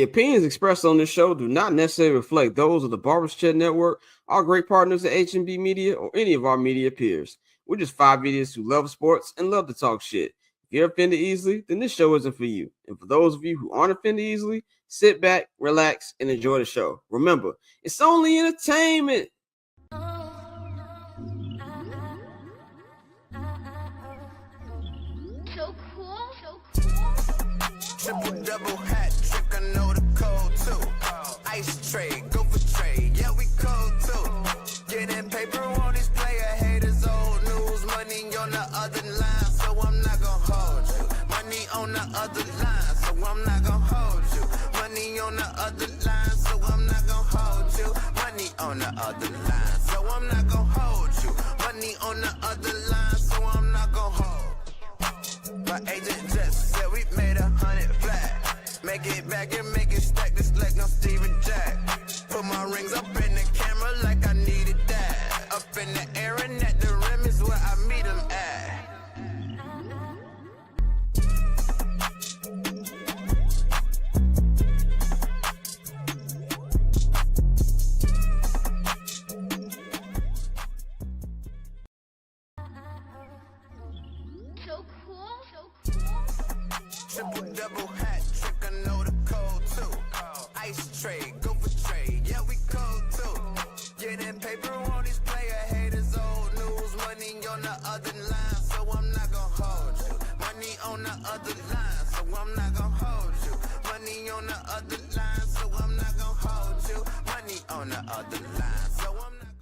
opinions expressed on this show do not necessarily reflect those of the Barber's Chair Network, our great partners at H&B Media, or any of our media peers. We're just five idiots who love sports and love to talk shit. If you're offended easily, then this show isn't for you. And for those of you who aren't offended easily, sit back, relax, and enjoy the show. Remember, it's only entertainment. So cool. Triple double hat trick, I know the code too. Ice trade, go for trade, yeah we cold too. Getting paper on these player haters, old news, money on the other line, so I'm not gonna hold you. Money on the other line, so I'm not gonna hold you. Money on the other line, so I'm not gonna hold you. Money on the other line, so I'm not gonna hold you. Money on the other line, so I'm not gonna hold. My agent just said we made 100 flat. Make it back and make it stack this like no Steven Jack. Put my rings up in the camera like I needed that. Up in the air and at the rim is where I meet them at. So cool. Triple double hat trick, I know the code too. Ice trade, go for trade, yeah we cold too. Getting paper on these player haters, old news, money on the other line, so I'm not gonna hold you. Money on the other line, so I'm not gonna hold you. Money on the other line, so I'm not gonna hold you. Money on the other line, so I'm not gonna.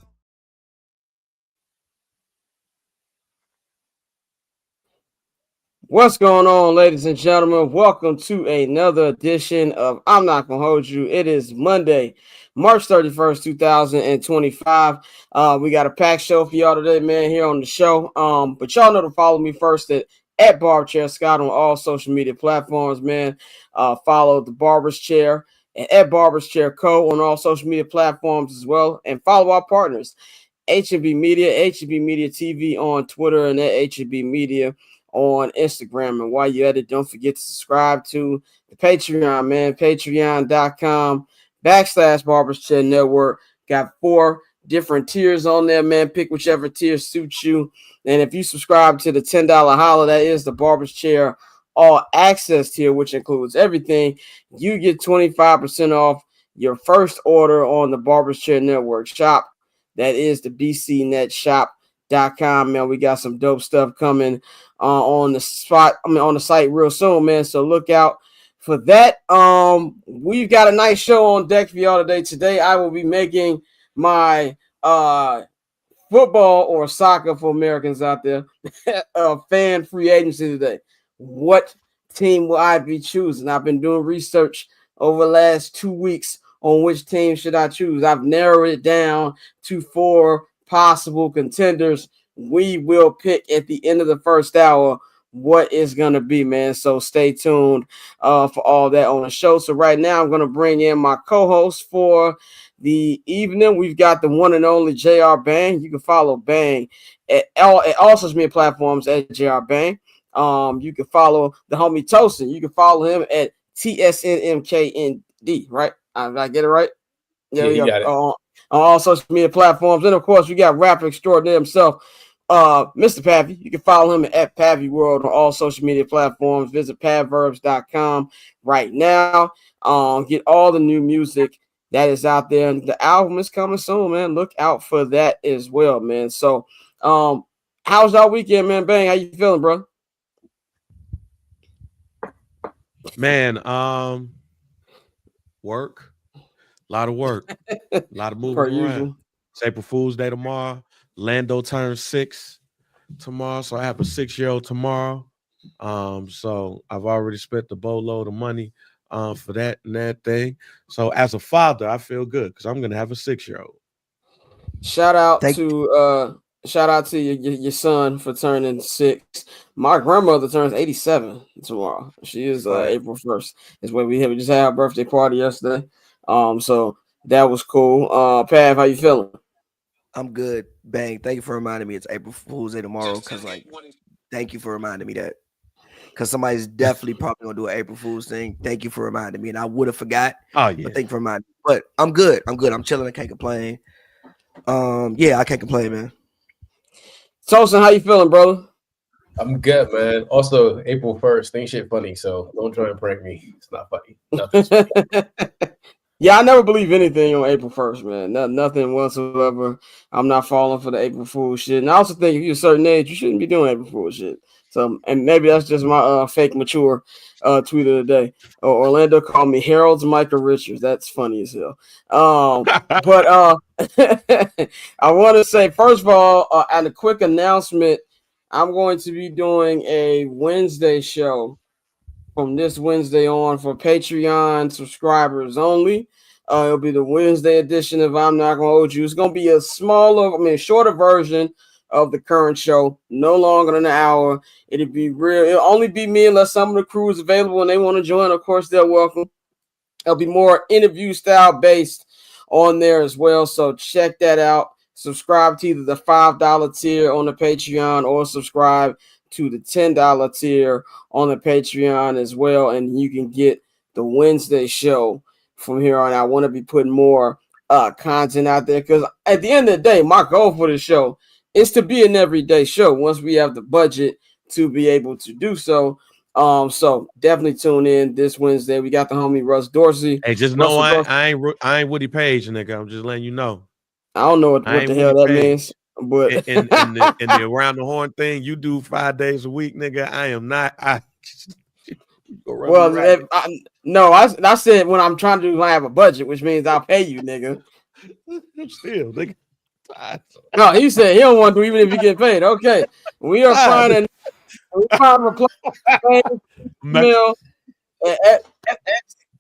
What's going on, ladies and gentlemen? Welcome to another edition of I'm Not Gonna Hold You. It is Monday, March 31st, 2025. We got a packed show for y'all today, man, here on the show. But y'all know to follow me first at Barber Chair Scott on all social media platforms, man. Follow the Barber's Chair and at Barber's Chair Co. on all social media platforms as well. And follow our partners, H&B Media, H&B Media TV on Twitter, and at H&B Media on Instagram. And while you're at it, don't forget to subscribe to the Patreon, man. Patreon.com/Barbers Chair Network. Got 4 different tiers on there, man. Pick whichever tier suits you. And if you subscribe to the $10 holla, that is the Barber's Chair All Access tier, which includes everything, you get 25% off your first order on the Barber's Chair Network shop. That is the bcnetshop.com, man. We got some dope stuff coming on the site real soon, man. So look out for that. We've got a nice show on deck for y'all today. Today, I will be making my football or soccer for Americans out there fan free agency today. What team will I be choosing? I've been doing research over the last 2 weeks on which team should I choose. I've narrowed it down to 4 possible contenders. We will pick at the end of the first hour what is going to be, man. So stay tuned for all that on the show. So right now I'm going to bring in my co-host for the evening. We've got the one and only JR Bang. You can follow Bang at all social media platforms at JR Bang. You can follow the homie Tosin. You can follow him at TSNMKND, right? I get it right? Yeah, you got it. On all social media platforms. And of course, we got rapper extraordinaire himself, Mr. Pavy. You can follow him at Pavy World on all social media platforms. Visit pavverbs.com right now. Get all the new music that is out there. And the album is coming soon, man. Look out for that as well, man. So, how's y'all weekend, man? Bang, how you feeling, bro? Man, work. A lot of work. A lot of moving Per around. usual. It's April Fool's Day tomorrow. Lando turns 6 tomorrow, so I have a 6-year-old tomorrow. So I've already spent the boatload of money for that and that thing. So as a father, I feel good because I'm gonna have a 6-year-old. Shout out to your son for turning 6. My grandmother turns 87 tomorrow. She is April 1st. Is when we just had our birthday party yesterday. So that was cool. Pav, how you feeling? I'm good. Bang. Thank you for reminding me it's April Fool's Day tomorrow. Cause thank you for reminding me that. because somebody's definitely probably gonna do an April Fool's thing. Thank you for reminding me, and I would have forgot. Oh yeah. But thank you for reminding me. But I'm good. I'm chilling. I can't complain. Yeah, I can't complain, man. Tosin, how you feeling, brother? I'm good, man. Also, April 1st, ain't shit funny, so don't try and prank me. It's not funny. Nothing's funny. Yeah, I never believe anything on April 1st, man. Nothing whatsoever. I'm not falling for the April Fool shit. And I also think if you're a certain age, you shouldn't be doing April Fool shit. So, and maybe that's just my fake mature tweet of the day. Orlando called me Harold's Michael Richards. That's funny as hell. But I want to say, first of all, and a quick announcement, I'm going to be doing a Wednesday show from this Wednesday on for Patreon subscribers only. It'll be the Wednesday edition of I'm Not Gonna Hold You. It's gonna be a shorter version of the current show, no longer than an hour. It'll only be me unless some of the crew is available and they want to join. Of course, they're welcome. It'll be more interview style based on there as well. So check that out. Subscribe to either the $5 tier on the Patreon or subscribe to the $10 tier on the Patreon as well. And you can get the Wednesday show from here on. I want to be putting more content out there because at the end of the day, my goal for the show is to be an everyday show once we have the budget to be able to do so. So definitely tune in this Wednesday. We got the homie Russ Dorsey. Hey, just know I ain't Woody Page, nigga. I'm just letting you know. I don't know what the hell that means, but in the around the horn thing, you do 5 days a week, nigga. I am not. I said when I'm trying to do, I have a budget, which means I'll pay you, nigga. Still, nigga. No, he said he don't want to, even if you get paid. Okay, we are finding email.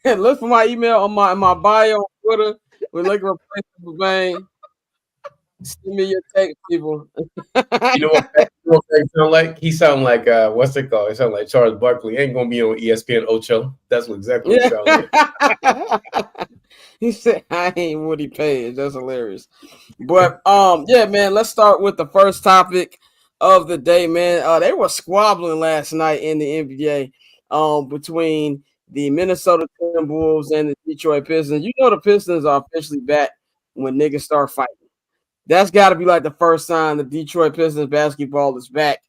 Look for my email on my bio on Twitter. We're looking for replacement for Bane. Send me your text, people. You know what he sound like? He sound like what's it called? He sound like Charles Barkley. Ain't gonna be on ESPN Ocho. That's what exactly he sound like. He said, "I ain't Woody Page." That's hilarious. But yeah, man. Let's start with the first topic of the day, man. They were squabbling last night in the NBA between the Minnesota Timberwolves and the Detroit Pistons. You know the Pistons are officially back when niggas start fighting. That's got to be like the first sign the Detroit Pistons basketball is back.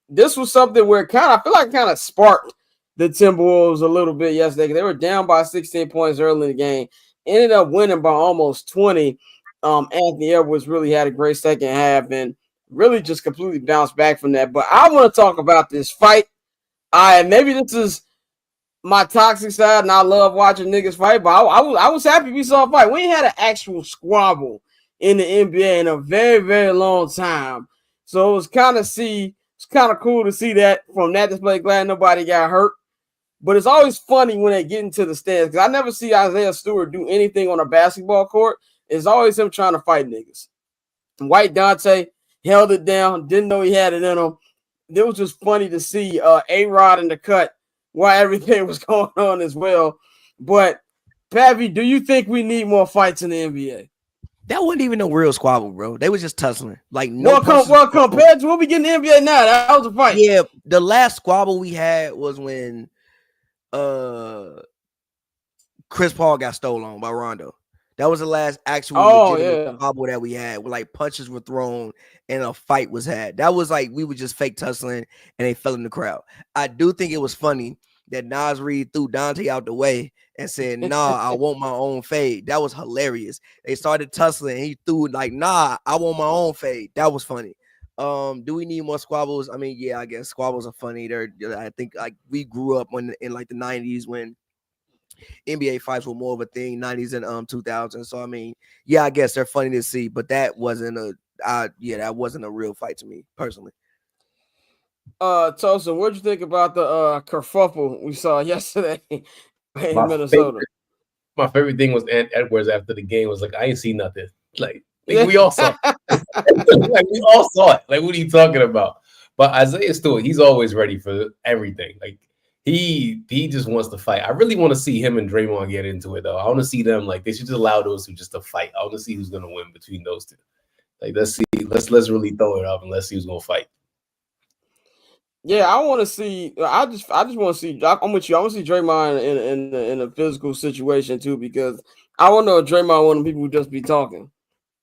This was something where I feel like it sparked the Timberwolves a little bit yesterday. They were down by 16 points early in the game, ended up winning by almost 20. Anthony Edwards really had a great second half and really just completely bounced back from that. But I want to talk about this fight. Maybe this is my toxic side, and I love watching niggas fight, but I was happy we saw a fight. We ain't had an actual squabble in the NBA in a very, very long time. So it was kind of cool to see that from that display. Glad nobody got hurt. But it's always funny when they get into the stands because I never see Isaiah Stewart do anything on a basketball court. It's always him trying to fight niggas. White Dante held it down, didn't know he had it in him. It was just funny to see A-Rod in the cut while everything was going on as well. But, Pavy, do you think we need more fights in the NBA? That wasn't even no real squabble, bro. They was just tussling. Like compared to what we get in the NBA now, that was a fight. Yeah, the last squabble we had was when Chris Paul got stolen by Rondo. That was the last actual squabble that we had, where like punches were thrown and a fight was had. That was like we were just fake tussling and they fell in the crowd. I do think it was funny that Nas Reed threw Dante out the way and said, "Nah, I want my own fade." That was hilarious. They started tussling and he threw like, "Nah, I want my own fade." That was funny. Do we need more squabbles? I mean, yeah, I guess squabbles are funny. I think like we grew up in like the 90s when NBA fights were more of a thing, 90s and 2000s. So I mean, yeah, I guess they're funny to see, but that wasn't a real fight to me personally. Tosin, what'd you think about the kerfuffle we saw yesterday in Minnesota? My favorite thing was Edwards after the game was like, "I ain't see nothing." Like we all saw it. Like we all saw it. Like, what are you talking about? But Isaiah Stewart, he's always ready for everything. Like he just wants to fight. I really want to see him and Draymond get into it though. I want to see them, like, they should just allow those two just to fight. I want to see who's gonna win between those two. Like, let's see, let's really throw it up and let's see who's gonna fight. Yeah, I want to see. I just want to see. I'm with you. I want to see Draymond in a physical situation too, because I want to know if Draymond one of the people who just be talking.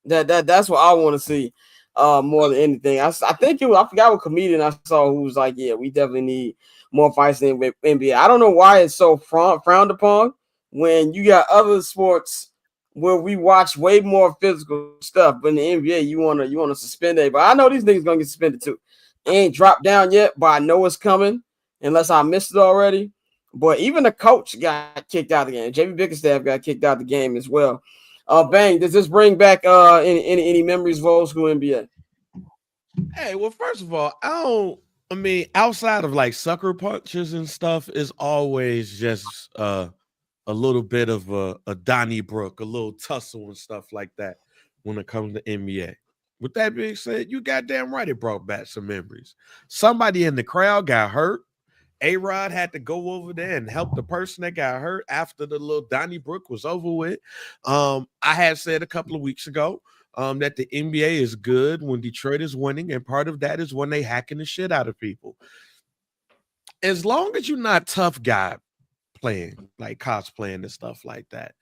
That's what I want to see. More than anything, I think it was, I forgot what comedian I saw who was like, yeah, we definitely need more fights in the NBA. I don't know why it's so frowned upon when you got other sports where we watch way more physical stuff, but in the NBA you wanna suspend it. But I know these niggas gonna get suspended too. It ain't dropped down yet, but I know it's coming unless I missed it already. But even the coach got kicked out of the game. JB Bickerstaff got kicked out of the game as well. Bang, does this bring back any memories of old school NBA? Hey, well, first of all, I mean, outside of like sucker punches and stuff, is always just a little bit of a Donnybrook, a little tussle and stuff like that when it comes to NBA. With that being said, you goddamn right, it brought back some memories. Somebody in the crowd got hurt. A-Rod had to go over there and help the person that got hurt after the little Donnybrook was over with. I had said a couple of weeks ago that the NBA is good when Detroit is winning, and part of that is when they hacking the shit out of people. As long as you're not tough guy playing, like cosplaying and stuff like that,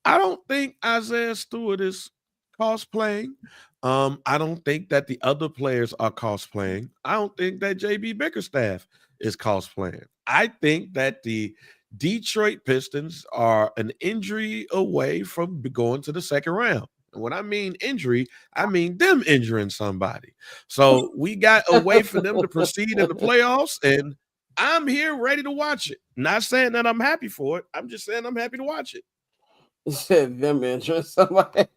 I don't think Isaiah Stewart is cosplaying. I don't think that the other players are cosplaying. I don't think that JB Bickerstaff is cosplaying. I think that the Detroit Pistons are an injury away from going to the second round. And when I mean injury, I mean them injuring somebody. So we got a way for them to proceed in the playoffs, and I'm here ready to watch it. Not saying that I'm happy for it. I'm just saying I'm happy to watch it. You said them injuring somebody.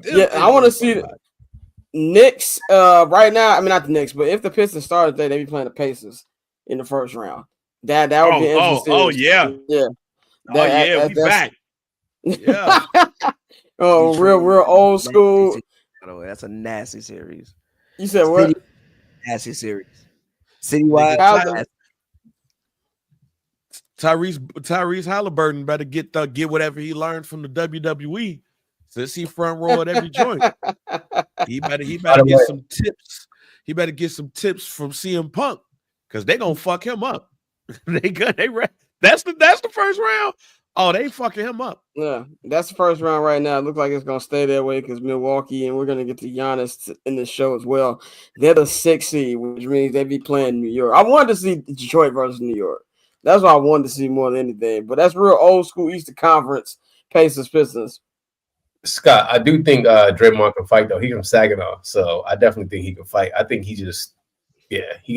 Yeah, I want to see the Knicks right now. I mean, not the Knicks, but if the Pistons started today, they'd be playing the Pacers in the first round. That would be interesting. Oh yeah. We back. Yeah. real old school. That's a nasty series. You said what? Nasty series. Citywide. Tyrese Halliburton better get whatever he learned from the WWE. Since he front row at every joint, he better get some tips. He better get some tips from CM Punk, because they gonna fuck him up. That's the first round. Oh, they fucking him up. Yeah, that's the first round right now. It looks like it's gonna stay that way because Milwaukee, and we're gonna get to Giannis in the show as well. They're the 6th seed, which means they be playing New York. I wanted to see Detroit versus New York. That's what I wanted to see more than anything. But that's real old school Eastern Conference Pacers Pistons. Scott, I do think Draymond can fight though. He's from Saginaw, so I definitely think he can fight. I think he can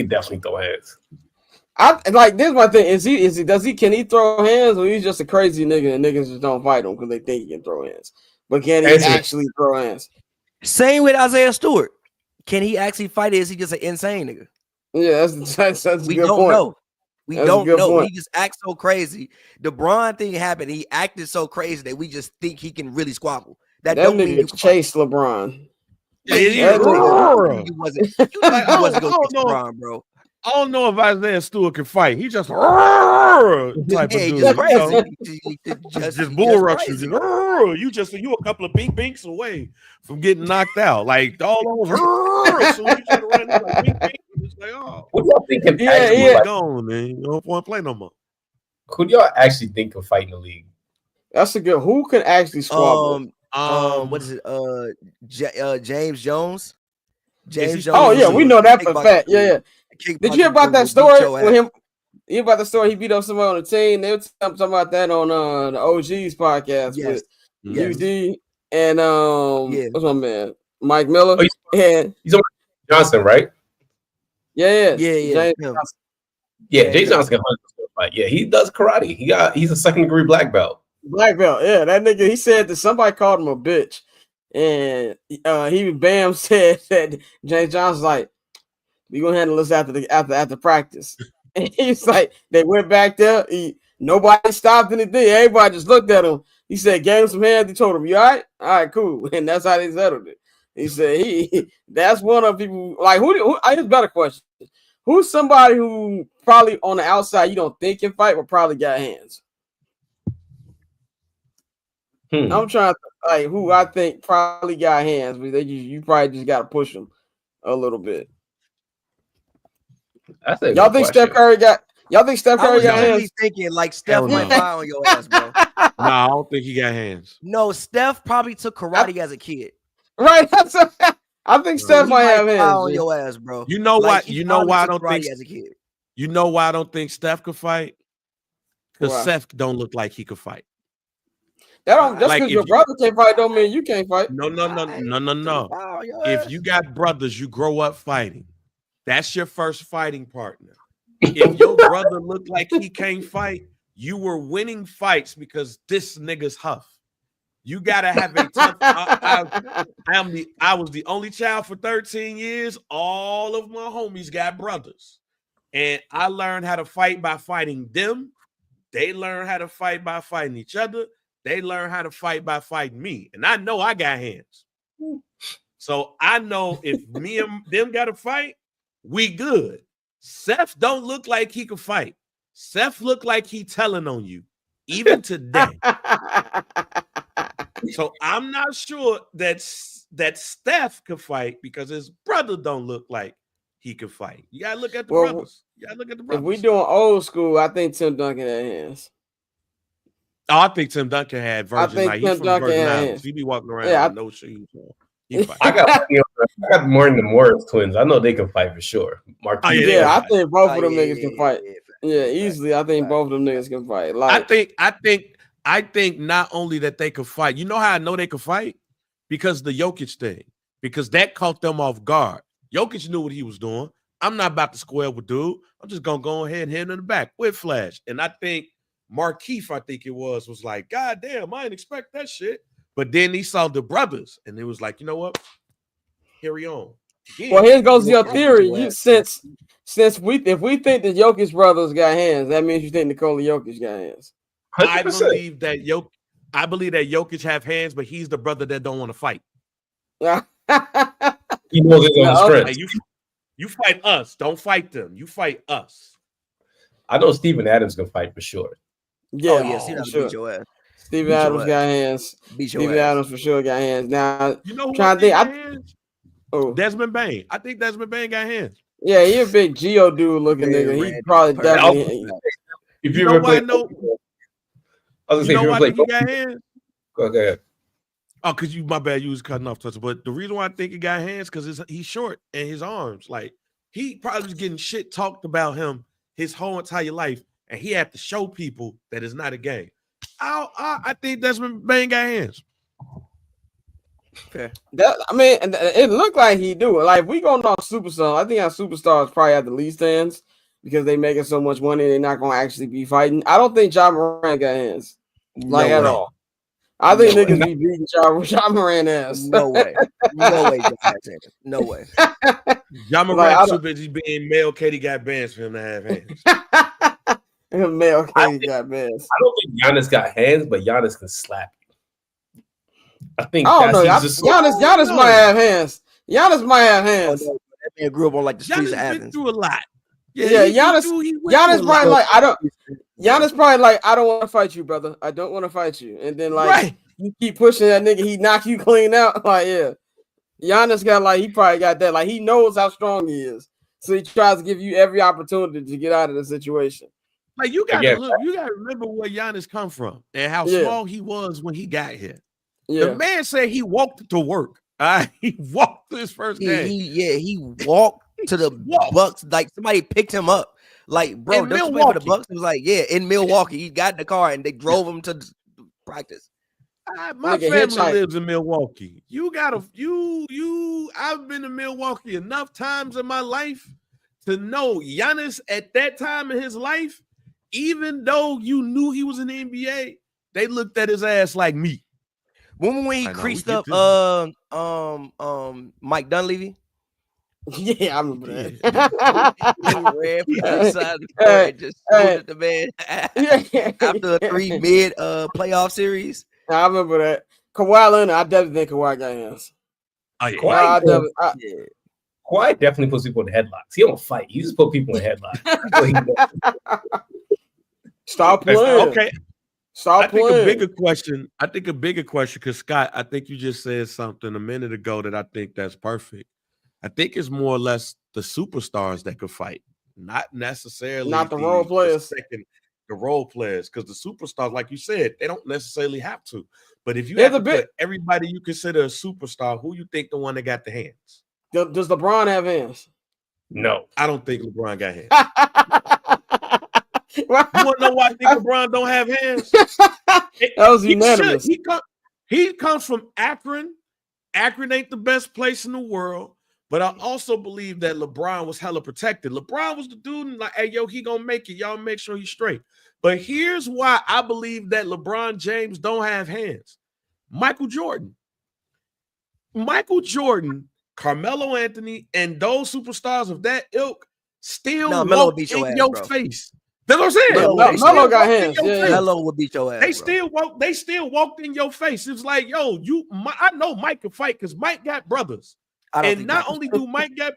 definitely throw hands. This is my thing. Can he throw hands, or he's just a crazy nigga and niggas just don't fight him because they think he can throw hands? But can he actually throw hands? Same with Isaiah Stewart. Can he actually fight, or is he just an insane nigga? Yeah, that's a we good don't point. know. We don't know. Point. He just acts so crazy. The Bron thing happened. He acted so crazy that we just think he can really squabble. That don't mean nigga chase LeBron. He wasn't going to go chase LeBron, bro. I don't know if Isaiah Stewart can fight. He just type of dude. Just crazy. Just bull rushes. You a couple of binks away from getting knocked out. Like all those. So you try to run like bink. It's like, oh, what y'all think can gone, man. You don't want to play no more. Could y'all actually think of fighting the league? That's a good. Who can actually squabble? What is it? James Jones. James Jones. Oh yeah, we know that for a fact. Yeah. Did you hear about that story with him? You hear about the story? He beat up somebody on the team. They were talking about that on the OG's podcast with UD and what's my man Mike Miller and he's on Johnson, right? Yeah. James Johnson can fight. Yeah, he does karate. He's a 2nd degree black belt. Yeah, that nigga. He said that somebody called him a bitch, and he said that James Johnson's like, we gonna handle this after practice. And he's like, they went back there. Nobody stopped anything. Everybody just looked at him. He said, gave him some hands. He told him, "You all right? All right, cool." And that's how they settled it. He said that's one of people like who I just better question. Who's somebody who probably on the outside you don't think can fight, but probably got hands? I'm trying to who I think probably got hands, but you probably just got to push them a little bit. Y'all think Steph Curry got? Y'all think Steph Curry got hands? Thinking like Steph might fly on your ass, bro. No, I don't think he got hands. No, Steph probably took karate as a kid. Right. I think Steph might have hands on your ass, bro. You know like, why? You know why I don't think as a kid. You know why I don't think Steph could fight? Because Steph don't look like he could fight. That don't just because your brother can't fight don't mean you can't fight. No. If you got brothers, you grow up fighting. That's your first fighting partner. If your brother looked like he can't fight, you were winning fights because this nigga's huff. You gotta have a tough. I was the only child for 13 years. All of my homies got brothers, and I learned how to fight by fighting them. They learned how to fight by fighting each other. They learned how to fight by fighting me, and I know I got hands. So I know if me and them got to fight, we good. Seth don't look like he could fight. Seth look like he telling on you, even today. So I'm not sure that Steph could fight because his brother don't look like he could fight. You gotta look at the brothers. You gotta look at the brothers. If we doing old school, I think Tim Duncan had hands. Oh, I think Tim Duncan had Virgin. Like, he's from Virgin Islands. He be walking around with no shoes on. I got more than the Morris twins. I know they can fight for sure. I think both of them niggas can fight. Yeah, easily. I think both of them niggas can fight. Like, I think not only that they could fight. You know how I know they could fight? Because the Jokic thing. Because that caught them off guard. Jokic knew what he was doing. I'm not about to square with dude. I'm just gonna go ahead and hit him in the back with Flash. And I think Markeith, I think it was like, God damn, I didn't expect that shit. But then he saw the brothers, and it was like, you know what? Carry on. Again. Well, here goes your theory. Since if we think the Jokic brothers got hands, that means you think Nikola Jokic got hands. 100%. I believe that Jokic have hands, but he's the brother that don't want to fight. He knows his own strength. Like, you fight us, don't fight them. You fight us. I know Steven Adams can fight for sure. Yeah, sure. Beat your ass. Steven Adams got hands. Steven Adams for sure got hands. Now, you know who trying to think, hands? Oh, Desmond Bain. I think Desmond Bain got hands. Yeah, he a big Geo dude looking nigga. He probably definitely. If you ever played, I was gonna say, why I think he got hands? Go ahead. Oh, because my bad, you was cutting off touch. But the reason why I think he got hands because he's short and his arms. Like, he probably was getting shit talked about him his whole entire life, and he had to show people that it's not a game. I think Desmond Bain got hands. Okay. It looked like he do. Like, if we going off superstars, I think our superstars probably have the least hands because they making so much money. They're not going to actually be fighting. I don't think John Moran got hands, at all. I think niggas be beating John Moran ass. No way. No way. John Moran too busy being male. Katie got bands for him to have hands. Male Katie got bands. I don't think Giannis got hands, but Giannis can slap. I think. I don't know. Giannis might have hands. Giannis might have hands. That man grew up on like the streets of Athens. Been through a lot. Yeah, Giannis probably like Giannis probably like, I don't want to fight you, brother. I don't want to fight you. And then you keep pushing that nigga, he knock you clean out. Like, yeah. Giannis got he probably got that. Like, he knows how strong he is. So he tries to give you every opportunity to get out of the situation. Like, you gotta remember where Giannis come from and how small he was when he got here. Yeah. The man said he walked to work. He walked to his first game. He walked to the Bucks. Like, somebody picked him up. Like, bro, for the Bucks. It was like, in Milwaukee. He got in the car and they drove him to practice. My family lives in Milwaukee. I've been to Milwaukee enough times in my life to know Giannis at that time in his life, even though you knew he was in the NBA, they looked at his ass like me. When he creased up Mike Dunleavy? Yeah, I remember that. He ran from the side of the court and just at the man after a 3 mid playoff series. I remember that. Kawhi Leonard, I definitely think Kawhi got hands. Oh, yeah. Kawhi definitely puts people in headlocks. He don't fight. He just put people in headlocks. Stop playing. Okay. Stop playing. I think a bigger question, because Scott, I think you just said something a minute ago that I think that's perfect. I think it's more or less the superstars that could fight, not necessarily Not the role players. The role players, because the superstars, like you said, they don't necessarily have to. But if you There's have to put everybody you consider a superstar, who you think the one that got the hands? Does LeBron have hands? No, I don't think LeBron got hands. You want to know why I think LeBron don't have hands? That was unanimous. He comes from Akron. Akron ain't the best place in the world. But I also believe that LeBron was hella protected. LeBron was the dude like, hey, yo, he gonna make it. Y'all make sure he's straight. But here's why I believe that LeBron James don't have hands. Michael Jordan, Carmelo Anthony, and those superstars of that ilk still walk in your face. That's what I'm saying. Melo got hands. Melo would beat your ass. They still walked in your face. It's like, yo, I know Mike can fight because Mike got brothers. And not only do Mike got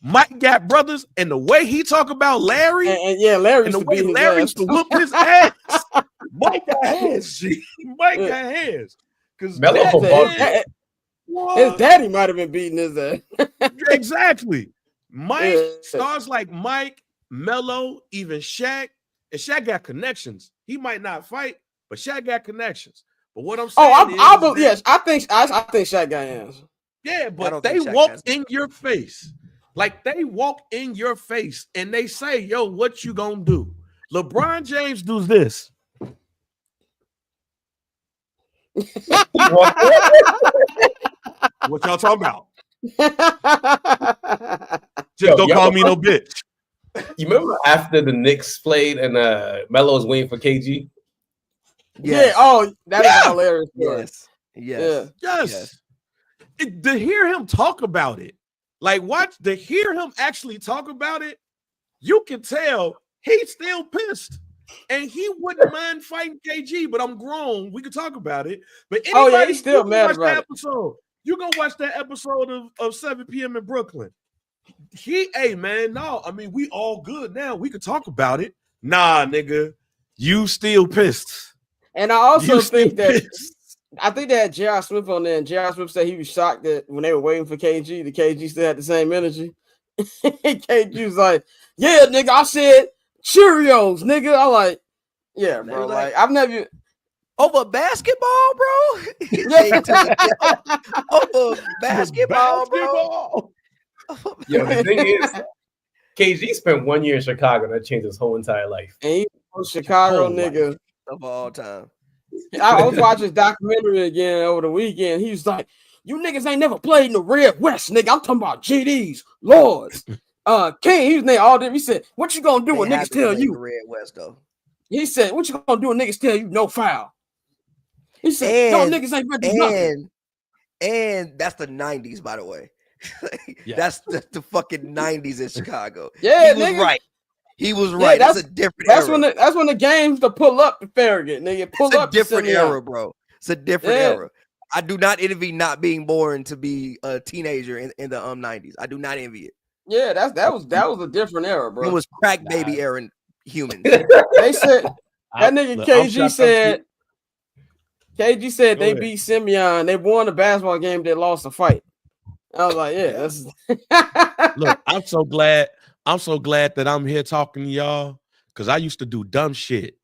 Mike got brothers, and the way he talk about Larry, Larry, and the way Larry used to whoop his ass, Mike got hands. Mike got hands. Because his daddy might have been beating his ass. Exactly. Mike stars like Mike, Melo, even Shaq, and Shaq got connections. He might not fight, but Shaq got connections. But what I'm saying I think Shaq got hands. Yeah, but they walk in your face. Like they walk in your face and they say, yo, what you gonna do? LeBron James does this. What y'all talking about? Just don't call me no bitch. You remember after the Knicks played and Melo was waiting for KG? Yes. Yeah. Oh, that is hilarious. Yes. To hear him talk about it, to hear him actually talk about it, you can tell he's still pissed. And he wouldn't mind fighting KG, but I'm grown. We could talk about it. But he's still mad about it. You go watch that episode of 7 p.m. in Brooklyn. We all good now. We could talk about it. Nah, nigga, you still pissed. And I also think that I think they had J.R. Swift on there, and J.R. Swift said he was shocked that when they were waiting for KG, the KG still had the same energy. KG was like, yeah, nigga, I said Cheerios, nigga. I'm like, yeah, bro. Like I've never over basketball, bro. Over basketball, bro. Yo, the thing is, KG spent 1 year in Chicago, and that changed his whole entire life. And he's a Chicago nigga of all time. I was watching this documentary again over the weekend. He was like, you niggas ain't never played in the Red West, nigga. I'm talking about GDs, Lords, King. He was named all them. He said, what you gonna do when niggas tell you? The Red West, though. He said, what you gonna do when niggas tell you no foul? He said, no niggas ain't ready to nothing. And that's the 90s, by the way. That's the fucking 90s in Chicago. Yeah, he was right. He was right. That's a different era. That's when the games to pull up the Farragut, nigga. Pull up. It's a different era, bro. It's a different era. I do not envy not being born to be a teenager in the 90s. I do not envy it. Yeah, that was a different era, bro. It was crack baby era in humans. They said that nigga KG said they beat Simeon. They won the basketball game. They lost a fight. I was like, yeah, that's look. I'm so glad that I'm here talking to y'all because I used to do dumb shit.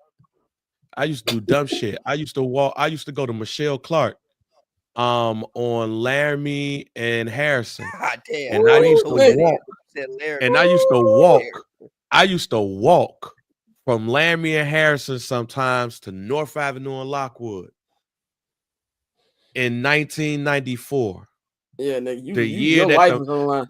I used to go to Michelle Clark on Laramie and Harrison. God damn. And I used to walk from Laramie and Harrison sometimes to North Avenue and Lockwood in 1994. Yeah, nigga, your life was on the line.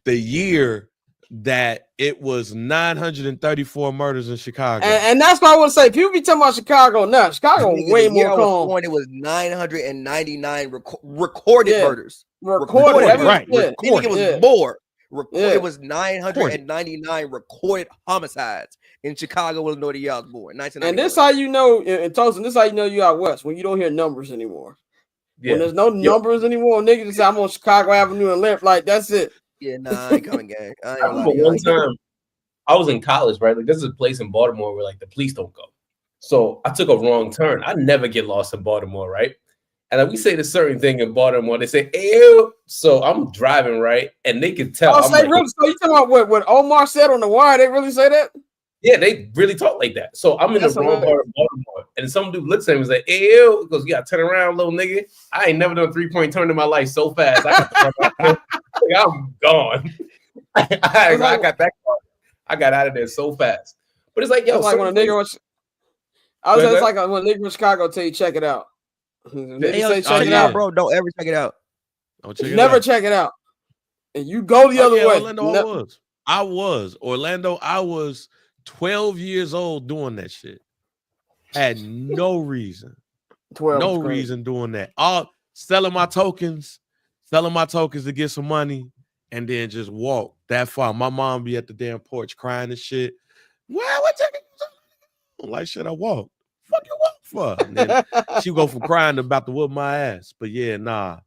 The year that it was 934 murders in Chicago. And that's what I want to say. People be talking about Chicago now. Chicago way more calm. It was 999 recorded murders. Recorded. Right. Recorded. It was more. It was 999 recorded homicides in Chicago, Illinois, the y'all born. And this how you know, and Tosin, this how you know you out west, when you don't hear numbers anymore. Yeah. When there's no numbers anymore, niggas just say I'm on Chicago Avenue and left. Like, that's it. Yeah, nah, I ain't coming, gang. I remember one time I was in college, right? Like, this is a place in Baltimore where like the police don't go. So I took a wrong turn. I never get lost in Baltimore, right? And like we say the certain thing in Baltimore, they say ew. So I'm driving right, and they can tell. Oh, so you talking about what Omar said on the wire? They really say that? Yeah, they really talk like that. So I'm in the wrong part of Baltimore, and some dude looks at me and like, ew. He goes, you gotta turn around, little nigga. I ain't never done a 3-point turn in my life so fast. I'm gone. I got that car. I got out of there so fast. But it's like, yo, it's like when a nigga was. It's like when a nigga in Chicago tell you check it out. They say check it out, bro. Don't ever check it out. Never check it out. And you go the other way. Orlando, I was 12 years old doing that shit. Had no reason. Reason doing that. All selling my tokens to get some money, and then just walk that far. My mom be at the damn porch crying and shit. What ticket? Like shit, I walked. Fuck you walk for? And then she go from crying about to whoop my ass. But yeah, nah.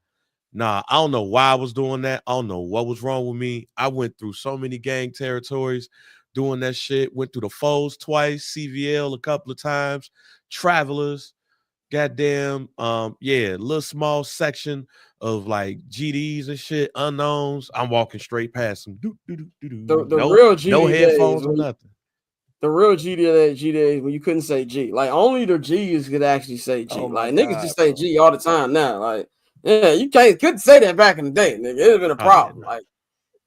I don't know why I was doing that. I don't know what was wrong with me. I went through so many gang territories doing that shit. Went through the Foes twice, CVL a couple of times, Travelers, goddamn, little small section of like GDs and shit, unknowns. I'm walking straight past them. Real GD no headphones or nothing. The real GD days when you couldn't say G. Like only the G's could actually say G. Like niggas just say G all the time now. Like, yeah, you couldn't say that back in the day, nigga. It'd have been a problem. Like,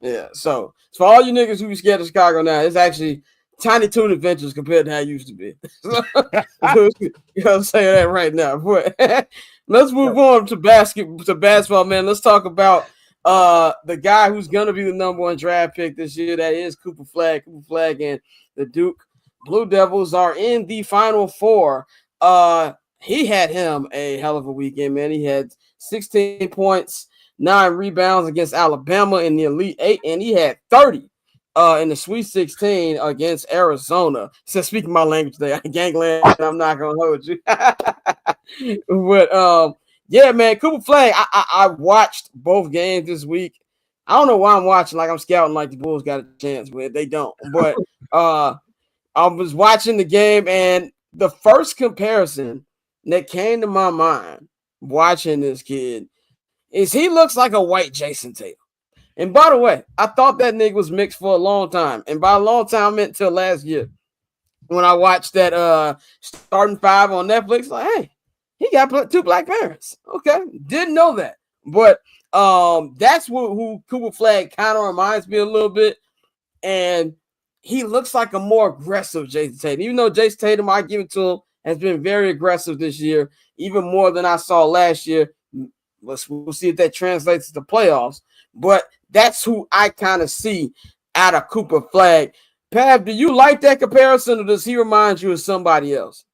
yeah. So for all you niggas who be scared of Chicago now, it's actually Tiny Toon Adventures compared to how it used to be. You know, I'm saying that right now. But let's move on to basketball, man. Let's talk about the guy who's gonna be the number 1 draft pick this year. That is Cooper Flagg. Cooper Flagg and the Duke Blue Devils are in the Final Four. He had him a hell of a weekend, man. He had 16 points, 9 rebounds against Alabama in the Elite 8, and he had 30 in the Sweet 16 against Arizona. So speaking my language today, gangland, I'm not gonna hold you. But yeah, man, Cooper Flagg. I watched both games this week. I don't know why I'm watching like I'm scouting like the Bulls got a chance, but they don't. But I was watching the game, and the first comparison that came to my mind watching this kid is he looks like a white Jason Tatum. And by the way, I thought that nigga was mixed for a long time. And by a long time, I meant until last year when I watched that starting 5 on Netflix. Like, hey, he got 2 black parents. Okay, didn't know that. But that's who Cooper Flagg kind of reminds me a little bit. And he looks like a more aggressive Jason Tatum. Even though Jason Tatum, I give it to him, has been very aggressive this year, even more than I saw last year. We'll see if that translates to the playoffs. But that's who I kind of see out of Cooper Flagg. Pav, do you like that comparison, or does he remind you of somebody else?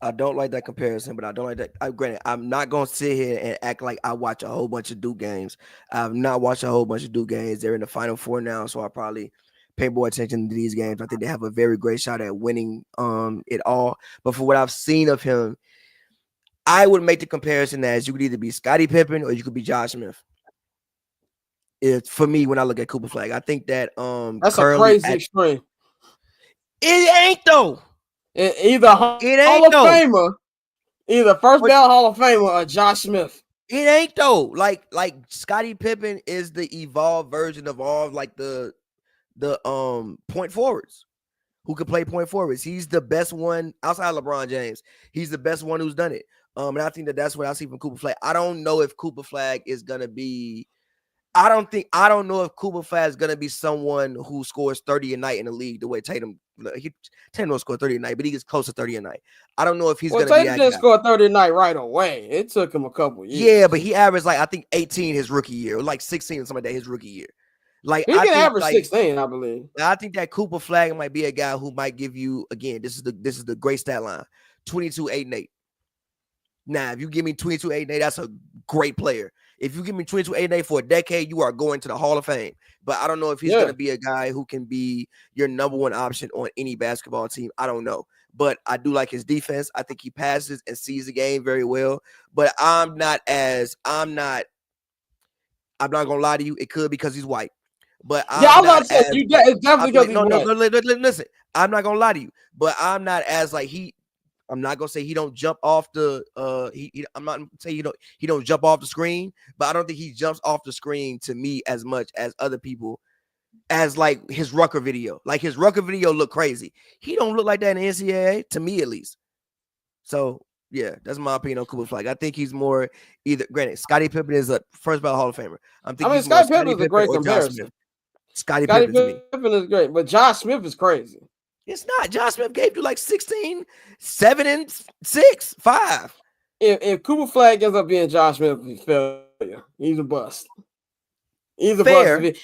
I don't like that comparison, but I don't like that. Granted, I'm not going to sit here and act like I watch a whole bunch of Duke games. I've not watched a whole bunch of Duke games. They're in the Final Four now, so I'll probably pay more attention to these games. I think they have a very great shot at winning it all. But for what I've seen of him, I would make the comparison as you could either be Scottie Pippen or you could be Josh Smith. For me, when I look at Cooper Flagg, I think that that's a crazy extreme. It ain't though. Either Hall of Famer, either first ballot Hall of Famer or Josh Smith. It ain't though. Like Scottie Pippen is the evolved version of all like the point forwards who could play point forwards. He's the best one outside of LeBron James. He's the best one who's done it. And I think that's what I see from Cooper Flagg. I don't know if Cooper Flagg is gonna be. I don't know if Cooper Flagg is gonna be someone who scores 30 a night in the league the way Tatum. Tatum don't score 30 a night, but he gets close to 30 a night. I don't know if he's gonna be. Tatum didn't score 30 a night right away. It took him a couple years. Yeah, but he averaged like I think 18 his rookie year, or like 16 or something like that his rookie year. Like he can average 16, I believe. I think that Cooper Flagg might be a guy who might give you again. This is the great stat line: 22, 8, and 8. Now, if you give me 22, 8, and 8, that's a great player. If you give me 22, 8, and 8 for a decade, you are going to the Hall of Fame. But I don't know if he's going to be a guy who can be your number 1 option on any basketball team. I don't know. But I do like his defense. I think he passes and sees the game very well. But I'm not gonna lie to you. It could because he's white. But I'm not saying it's definitely because he's white. No, listen. I'm not gonna lie to you. But I'm not as like he. I'm not gonna say he don't jump off the I'm not saying he don't jump off the screen, but I don't think he jumps off the screen to me as much as other people, as like his Rucker video. Like his Rucker video look crazy. He don't look like that in the NCAA, to me at least. So yeah, that's my opinion on Cooper Flagg. I think he's more either. Granted, Scottie Pippen is a first ballot Hall of Famer. Scottie Pippen is a great comparison. Scottie Pippen is great, but Josh Smith is crazy. It's not. Josh Smith gave you like 16, 7 and 6, 5. If Cooper Flagg ends up being Josh Smith, he's a failure. He's a bust. He's a bust.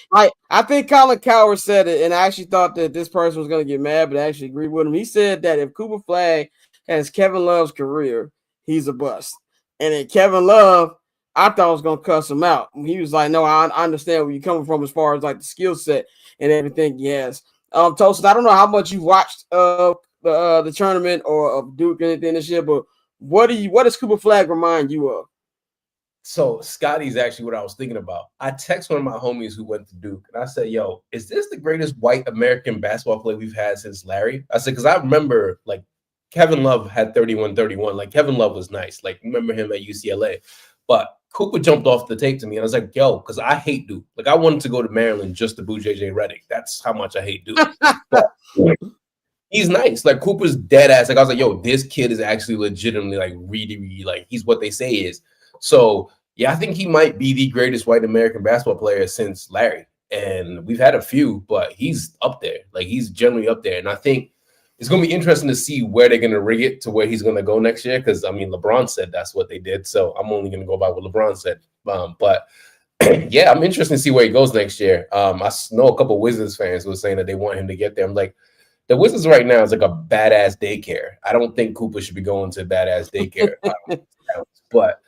I think Colin Cowherd said it, and I actually thought that this person was going to get mad, but I actually agreed with him. He said that if Cooper Flagg has Kevin Love's career, he's a bust. And then Kevin Love, I thought I was going to cuss him out. He was like, no, I understand where you're coming from as far as like the skill set and everything he has. Tosin, I don't know how much you watched the tournament or of Duke or anything this year, but what does Cooper Flagg remind you of? So Scotty's actually what I was thinking about. I text one of my homies who went to Duke, and I said, yo, is this the greatest white American basketball player we've had since Larry? I said, because I remember, like, Kevin Love had 31-31. Like, Kevin Love was nice. Like, remember him at UCLA. But Cooper jumped off the tape to me, and I was like, yo, because I hate Duke. Like, I wanted to go to Maryland just to boo JJ Redick. That's how much I hate Duke. But he's nice. Like, Cooper's dead ass. Like, I was like, yo, this kid is actually legitimately, like, really, like, he's what they say he is. So, yeah, I think he might be the greatest white American basketball player since Larry. And we've had a few, but he's up there. Like, he's generally up there. And I think it's going to be interesting to see where they're going to rig it to where he's going to go next year. Because, I mean, LeBron said that's what they did. So I'm only going to go by what LeBron said. But, yeah, I'm interested to see where he goes next year. I know a couple of Wizards fans who were saying that they want him to get there. I'm like, the Wizards right now is like a badass daycare. I don't think Cooper should be going to badass daycare. But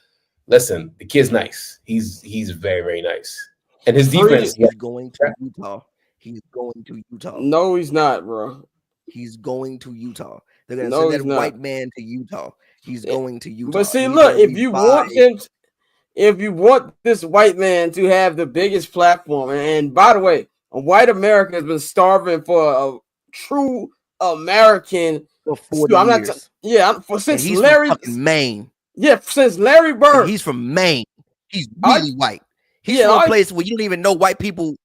listen, the kid's nice. He's very, very nice. And his defense is going to Utah. He's going to Utah. No, he's not, bro. He's going to Utah. They're going to send that white man to Utah. He's going to Utah. But see, look, if you want this white man to have the biggest platform, and by the way, white America has been starving for a true American for 40 years. Since Larry from Maine. Yeah, since Larry Bird. He's from Maine. He's really white. He's from a place where you don't even know white people.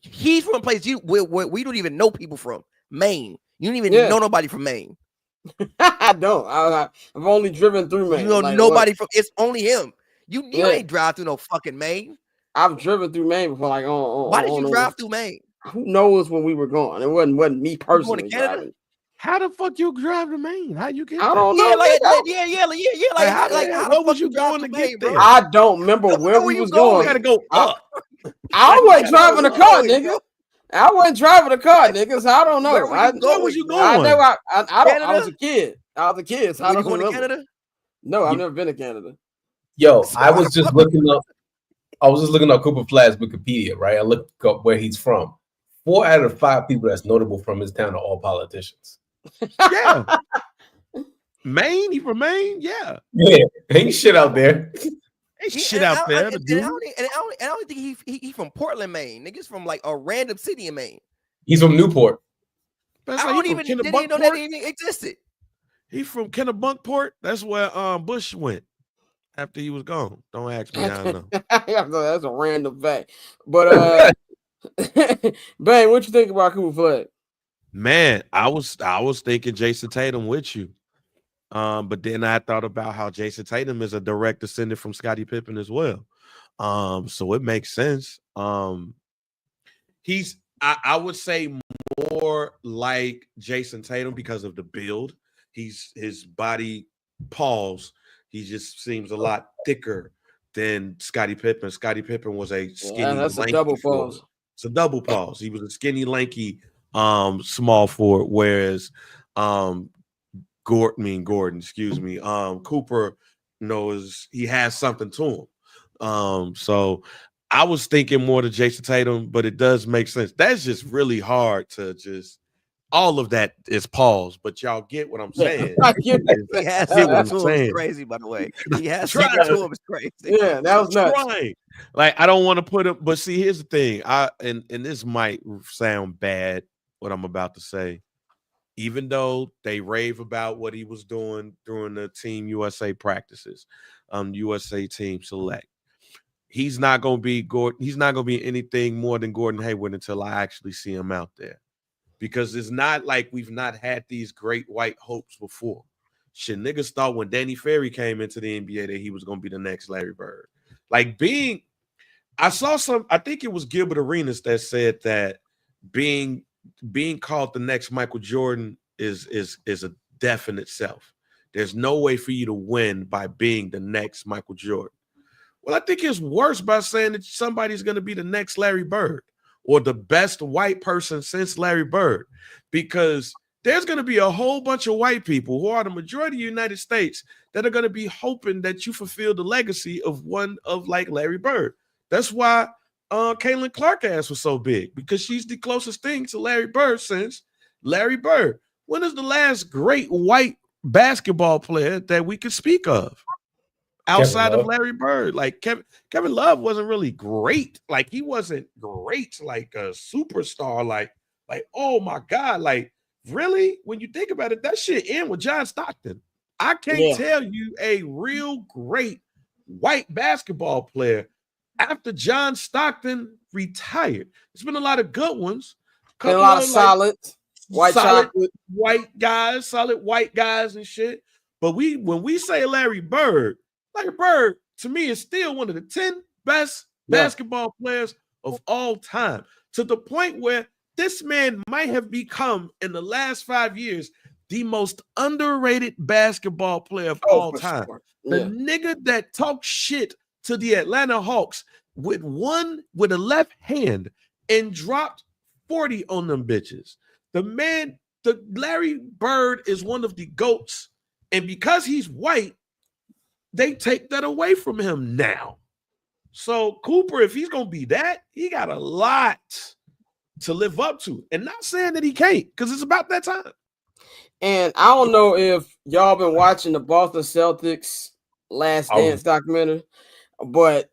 He's from a place where we don't even know people from. Maine. You don't even know nobody from Maine. I don't. I've only driven through Maine. You know nobody from. It's only him. You ain't drive through no fucking Maine. I've driven through Maine before. Like, why did you drive through Maine? Who knows when we were going? It wasn't me personally driving. How the fuck you drive to Maine? How you get there? I don't know. How was you going to get there? I don't remember where we was going. You gotta go up. I wasn't driving a car, nigga. I wasn't driving a car, niggas. I don't know. Where was you going? I was a kid. I was a kid. So I don't going remember. to Canada? No, I've never been to Canada. Yo, I was just looking up Cooper Flagg's Wikipedia, right? I looked up where he's from. 4 out of 5 people that's notable from his town are all politicians. Yeah. Maine? He from Maine? Yeah. Yeah. Ain't shit out there. Ain't shit out there. And I don't think he from Portland, Maine. Niggas from like a random city in Maine. He's from Newport. I don't even didn't even know that even existed. He from Kennebunkport. That's where Bush went after he was gone. Don't ask me. I don't know. That's a random fact. But Bang, what you think about Cooper Flagg? Man, I was thinking Jason Tatum with you. But then I thought about how Jason Tatum is a direct descendant from Scottie Pippen as well. So it makes sense. He's I would say more like Jason Tatum because of the build. His body he just seems a lot thicker than Scottie Pippen. Scottie Pippen was a skinny, that's a double pause. It's a double pause. He was a skinny, lanky, small forward, whereas Gordon, excuse me. Cooper knows he has something to him. So I was thinking more to Jason Tatum, but it does make sense. That's just really hard to just all of that is pause, but y'all get what I'm saying. He has something to him. It's crazy, by the way. He has something to him. It's crazy. Yeah, that was nuts. Trying. Like, I don't want to put him, but see, here's the thing. And this might sound bad, what I'm about to say. even though they rave about what he was doing during the Team USA practices, USA Team Select. He's not going to be Gordon. He's not going to be anything more than Gordon Hayward until I actually see him out there, because it's not like we've not had these great white hopes before. Shit, niggas thought when Danny Ferry came into the NBA that he was going to be the next Larry Bird. Like I saw I think it was Gilbert Arenas that said that being called the next Michael Jordan is a definite self. There's no way for you to win by being the next Michael Jordan. Well, I think it's worse by saying that somebody's going to be the next Larry Bird or the best white person since Larry Bird, because there's going to be a whole bunch of white people who are the majority of the United States that are going to be hoping that you fulfill the legacy of one of like Larry Bird. That's why Caitlin Clark ass was so big, because she's the closest thing to Larry Bird since Larry Bird. When is the last great white basketball player that we could speak of outside of Larry Bird? Like Kevin Love wasn't really great. Like he wasn't great, like a superstar. Like oh my God, like really? When you think about it, that shit ended with John Stockton. I can't tell you a real great white basketball player after John Stockton retired. There's been a lot of good ones. A lot of solid white guys and shit. But when we say Larry Bird to me is still one of the 10 best basketball players of all time, to the point where this man might have become in the last 5 years the most underrated basketball player of all time. Sure. The nigga that talks shit to the Atlanta Hawks with a left hand and dropped 40 on them bitches. The Larry Bird is one of the GOATs, and because he's white, they take that away from him now. So Cooper, if he's gonna be that, he got a lot to live up to, and not saying that he can't, because it's about that time. And I don't know if y'all been watching the Boston Celtics Last Dance documentary, but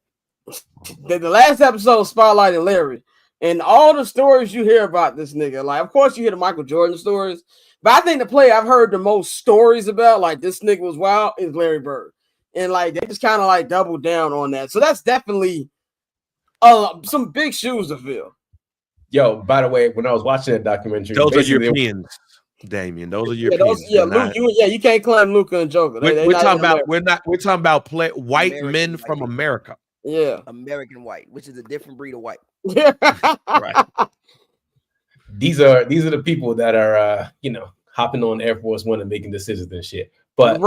the last episode spotlighted Larry, and all the stories you hear about this nigga. Like, of course, you hear the Michael Jordan stories, but I think the player I've heard the most stories about, like this nigga was wild, is Larry Bird, and like they just kind of like doubled down on that. So that's definitely some big shoes to fill. Yo, by the way, when I was watching that documentary, those are Europeans, Damien. Those are Europeans. You can't claim Luka and Joker. We're talking about white American men white from America. Yeah, American white, which is a different breed of white. Yeah, right. These are the people that are hopping on Air Force One and making decisions and shit. But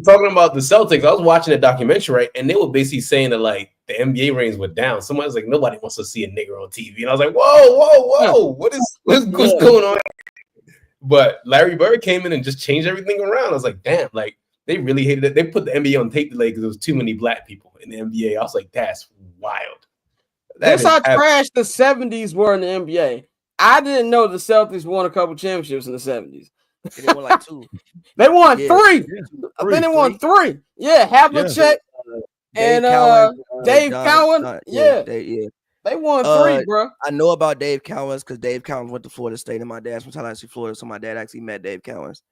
talking about the Celtics, I was watching a documentary, right, and they were basically saying that like the NBA ratings were down. Someone was like, nobody wants to see a nigger on TV, and I was like, whoa, what's going on? But Larry Bird came in and just changed everything around. I was like, damn, like they really hated it. They put the NBA on tape delay because there was too many black people in the NBA. I was like, that's wild. That's how trash the 70s were in the NBA. I didn't know the Celtics won a couple championships in the 70s. They won like 2. They won 3. I think they won 3. Yeah, Havlicek and Dave Cowan. They won 3, bro. I know about Dave Cowens because Dave Cowens went to Florida State, and my dad's from Tallahassee, Florida, so my dad actually met Dave Cowens.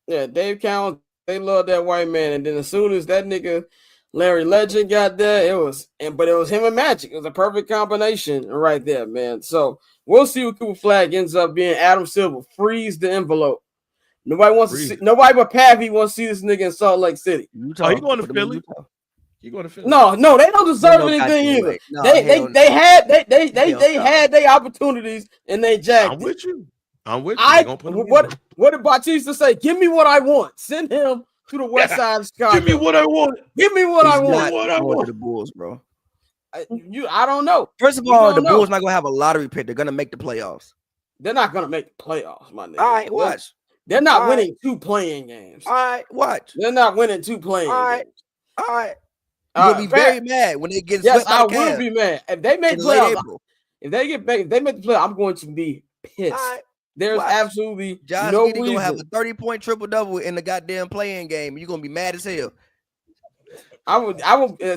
Yeah, Dave Cowens. They love that white man, and then as soon as that nigga Larry Legend got there, it was him and Magic. It was a perfect combination right there, man. So we'll see what Cooper Flagg ends up being. Adam Silver, freeze the envelope. Nobody wants to see. Nobody but Pavy wants to see this nigga in Salt Lake City. Utah. You going to Philly? You going to Philly? No, they don't deserve anything either. No, they had their opportunities and they jacked. I'm with you. What did Batista say? Give me what I want. Send him to the west side of Chicago. Give me what I want. Give me what I want. I want the Bulls, bro. I don't know. First of all, the Bulls not gonna have a lottery pick. They're gonna make the playoffs. They're not gonna make the playoffs, my nigga. All right, watch. They're not winning 2 playing games. All right, watch. They're not winning 2 playing games. All right. You'll be very mad when they get. Yes, I will be mad if they make playoffs. If they make the playoffs, I'm going to be pissed. Right. There's absolutely Josh no reason. Gonna have a 30-point triple-double in the goddamn playing game. You're gonna be mad as hell. I would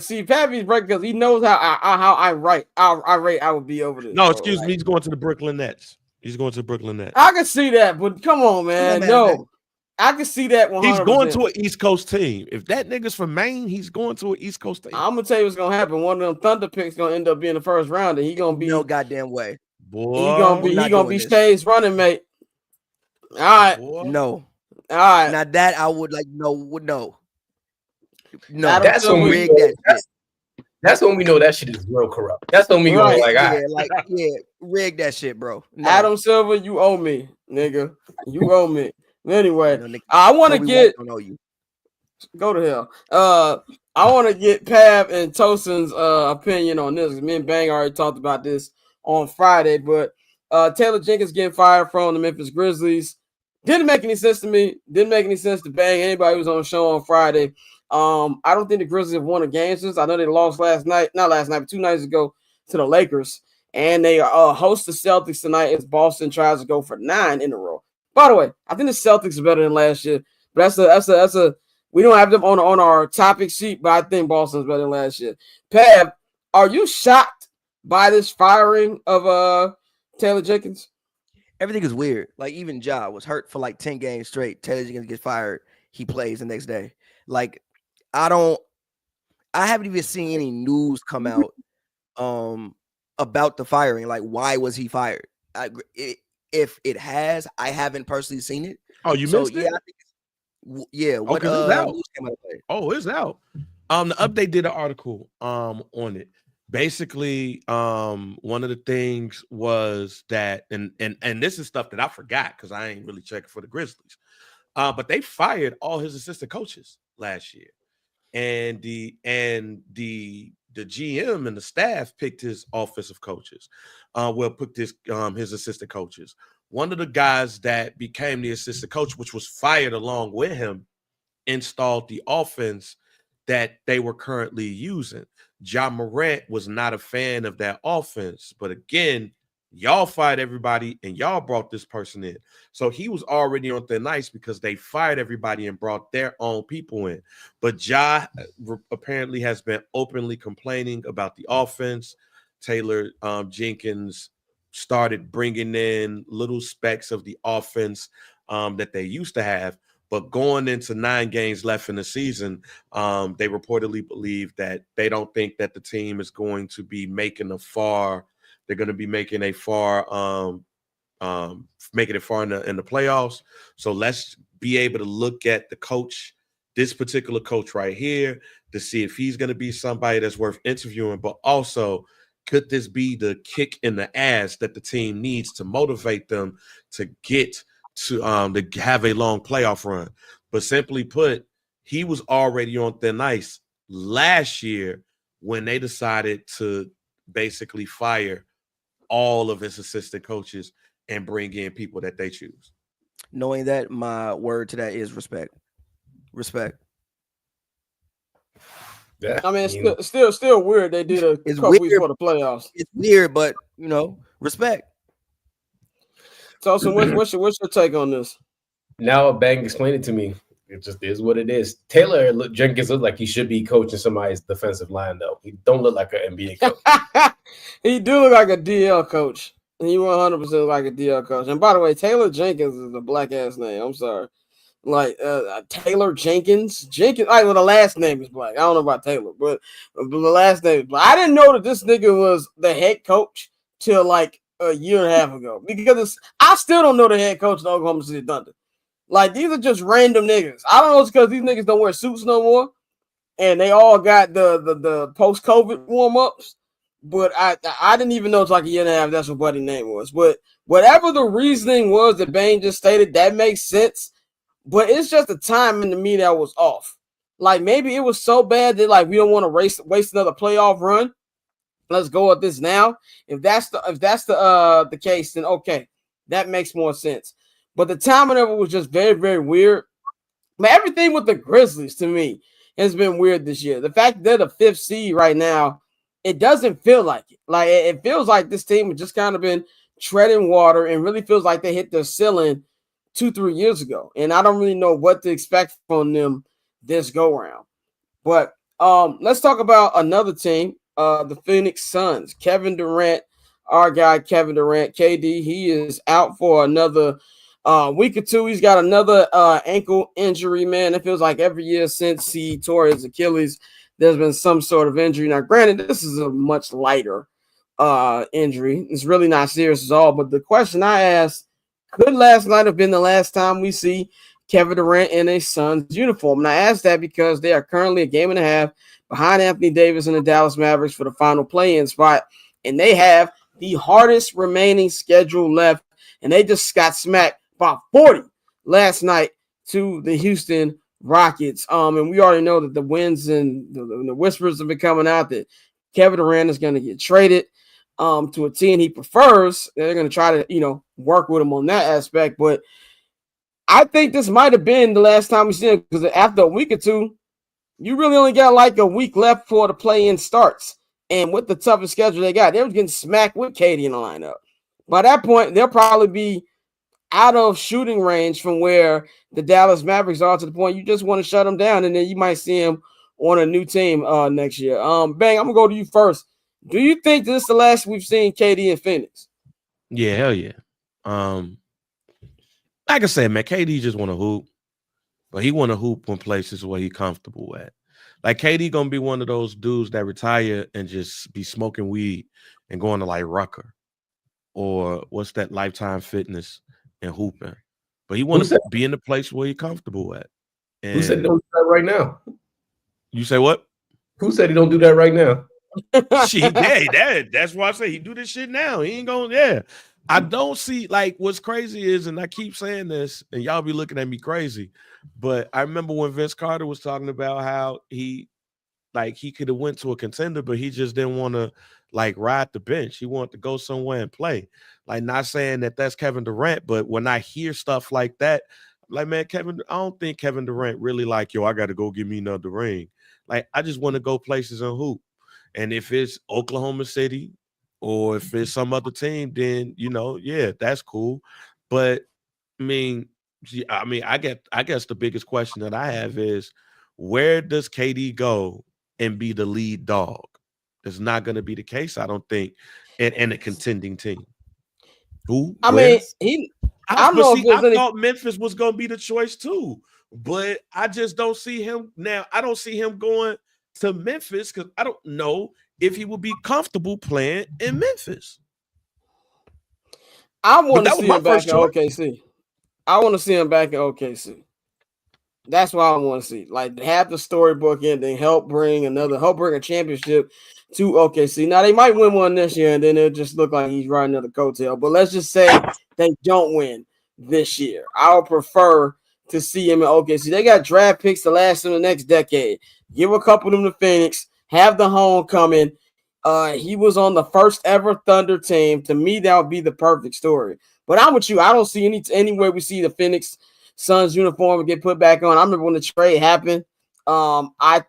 see Pavy's break because he knows how I rate I would be over this. No, excuse me. He's going to the Brooklyn Nets. He's going to Brooklyn Nets. I can see that, but come on, man. No, I can see that 100%. He's going to an East Coast team. If that nigga's from Maine, he's going to an East Coast team. I'm gonna tell you what's gonna happen. One of them Thunder picks gonna end up being the first round, and he gonna be no goddamn way. Boy, he gonna be Shay's running mate. All right, boy. No. All right. Now that I would like no. That's when we know, that's when we know that shit is real corrupt. That's when we go rig that shit, bro. No. Adam Silver, you owe me, nigga. You owe me. Anyway, I want to get go to hell. I want to get Pav and Tosin's opinion on this. Me and Bang already talked about this on Friday, but Taylor Jenkins getting fired from the Memphis Grizzlies didn't make any sense to me. Didn't make any sense to Bang. Anybody who was on the show on Friday. I don't think the Grizzlies have won a game since. I know they lost not last night, but 2 nights ago to the Lakers. And they host the Celtics tonight as Boston tries to go for 9 in a row. By the way, I think the Celtics are better than last year. But that's a we don't have them on our topic sheet, but I think Boston's better than last year. Pav, are you shocked by this firing of Taylor Jenkins? Everything is weird. Like even Ja was hurt for like 10 games straight. Taylor Jenkins gets fired. He plays the next day. Like I haven't even seen any news come out about the firing. Like, why was he fired? If it has, I haven't personally seen it. Oh, you missed it? What it's out. News came out today? Oh, it's out. The Update did an article on it. Basically, one of the things was that, and this is stuff that I forgot because I ain't really checking for the Grizzlies. But they fired all his assistant coaches last year. And the GM and the staff picked his offensive coaches. Picked his assistant coaches. One of the guys that became the assistant coach, which was fired along with him, installed the offense that they were currently using. Ja Morant was not a fan of that offense, but again, y'all fired everybody and y'all brought this person in. So he was already on thin ice because they fired everybody and brought their own people in. But Ja apparently has been openly complaining about the offense. Taylor Jenkins started bringing in little specks of the offense that they used to have. But going into 9 games left in the season, they reportedly believe that they don't think that the team is going to be making they're going to be making it far in the playoffs. So let's be able to look at the coach, this particular coach right here, to see if he's going to be somebody that's worth interviewing, but also could this be the kick in the ass that the team needs to motivate them to get to have a long playoff run? But simply put, he was already on thin ice last year when they decided to basically fire all of his assistant coaches and bring in people that they choose. Knowing that, my word to that is respect. Respect. Yeah, I mean, it's still weird. They did a couple weeks before the playoffs. It's weird, but respect. So, what's your take on this? Now, Bang explained it to me. It just is what it is. Taylor Jenkins looks like he should be coaching somebody's defensive line, though. He don't look like an NBA coach. He do look like a DL coach. He 100% look like a DL coach. And by the way, Taylor Jenkins is a black ass name. I'm sorry. Like Taylor Jenkins. Well, the last name is black. I don't know about Taylor, but the last name is black. I didn't know that this nigga was the head coach till like a year and a half ago, because I still don't know the head coach of the Oklahoma City Thunder. Like, these are just random niggas. I don't know, it's because these niggas don't wear suits no more, and they all got the post-COVID warm-ups. But I didn't even know it's like a year and a half. That's what Buddy's name was. But whatever the reasoning was that Bane just stated, that makes sense. But it's just the timing to me that was off. Like, maybe it was so bad that like we don't want to waste another playoff run. Let's go at this now. If that's the case, then okay, that makes more sense. But the timing of it was just very, very weird. But everything with the Grizzlies to me has been weird this year. The fact that they're the 5th seed right now, it doesn't feel like it. Like, it feels like this team has just kind of been treading water, and really feels like they hit their ceiling 2-3 years ago. And I don't really know what to expect from them this go round. But let's talk about another team, the Phoenix Suns. Kevin Durant our guy Kevin Durant, KD, he is out for another week or two. He's got another ankle injury, man. It feels like every year since he tore his Achilles, there's been some sort of injury. Now, granted, this is a much lighter injury. It's really not serious at all. But the question I asked, could last night have been the last time we see Kevin Durant in a Suns uniform? And I asked that because they are currently a game and a half behind Anthony Davis and the Dallas Mavericks for the final play-in spot. And they have the hardest remaining schedule left. And they just got smacked by 40 last night to the Houston Rockets. And we already know that the winds and the whispers have been coming out that Kevin Durant is going to get traded to a team he prefers. They're going to try to, work with him on that aspect. But I think this might have been the last time we see him, because after a week or two, you really only got like a week left before the play-in starts. And with the toughest schedule they got, they were getting smacked with KD in the lineup. By that point, they'll probably be out of shooting range from where the Dallas Mavericks are, to the point you just want to shut them down, and then you might see him on a new team next year. Bang, I'm going to go to you first. Do you think this is the last we've seen KD in Phoenix? Yeah, hell yeah. Like I said, man, KD just want to hoop, but he want to hoop in places where he comfortable at. Like, KD gonna be one of those dudes that retire and just be smoking weed and going to like Rucker or what's that, Lifetime Fitness, and hooping. But he wants to be in the place where he comfortable at. And who said he don't do that right now? You say what? Who said he don't do that right now? That's why I say he do this shit now. He ain't gonna, yeah. I don't see, like, what's crazy is, and I keep saying this, and y'all be looking at me crazy, but I remember when Vince Carter was talking about how he could have went to a contender, but he just didn't want to like ride the bench. He wanted to go somewhere and play. Like, not saying that that's Kevin Durant, but when I hear stuff like that, like, man, I don't think Kevin Durant really like, I got to go get me another ring. Like, I just want to go places and hoop. And if it's Oklahoma City or if it's some other team, then, yeah, that's cool. But I guess the biggest question that I have is, where does KD go and be the lead dog? It's not going to be the case, I don't think, in a contending team. Who? I thought Memphis was going to be the choice too, but I just don't see him now. I don't see him going to Memphis because I don't know if he would be comfortable playing in Memphis. I want to see him back in OKC. I want to see him back in OKC. That's what I want to see. Like, have the storybook ending, help bring a championship to OKC. Now, they might win one this year, and then it'll just look like he's riding another coattail. But let's just say they don't win this year. I would prefer to see him in OKC. They got draft picks to last in the next decade. Give a couple of them to Phoenix. Have the homecoming. He was on the first ever Thunder team. To me, that would be the perfect story. But I'm with you. I don't see any way we see the Phoenix Suns uniform get put back on. I remember when the trade happened. I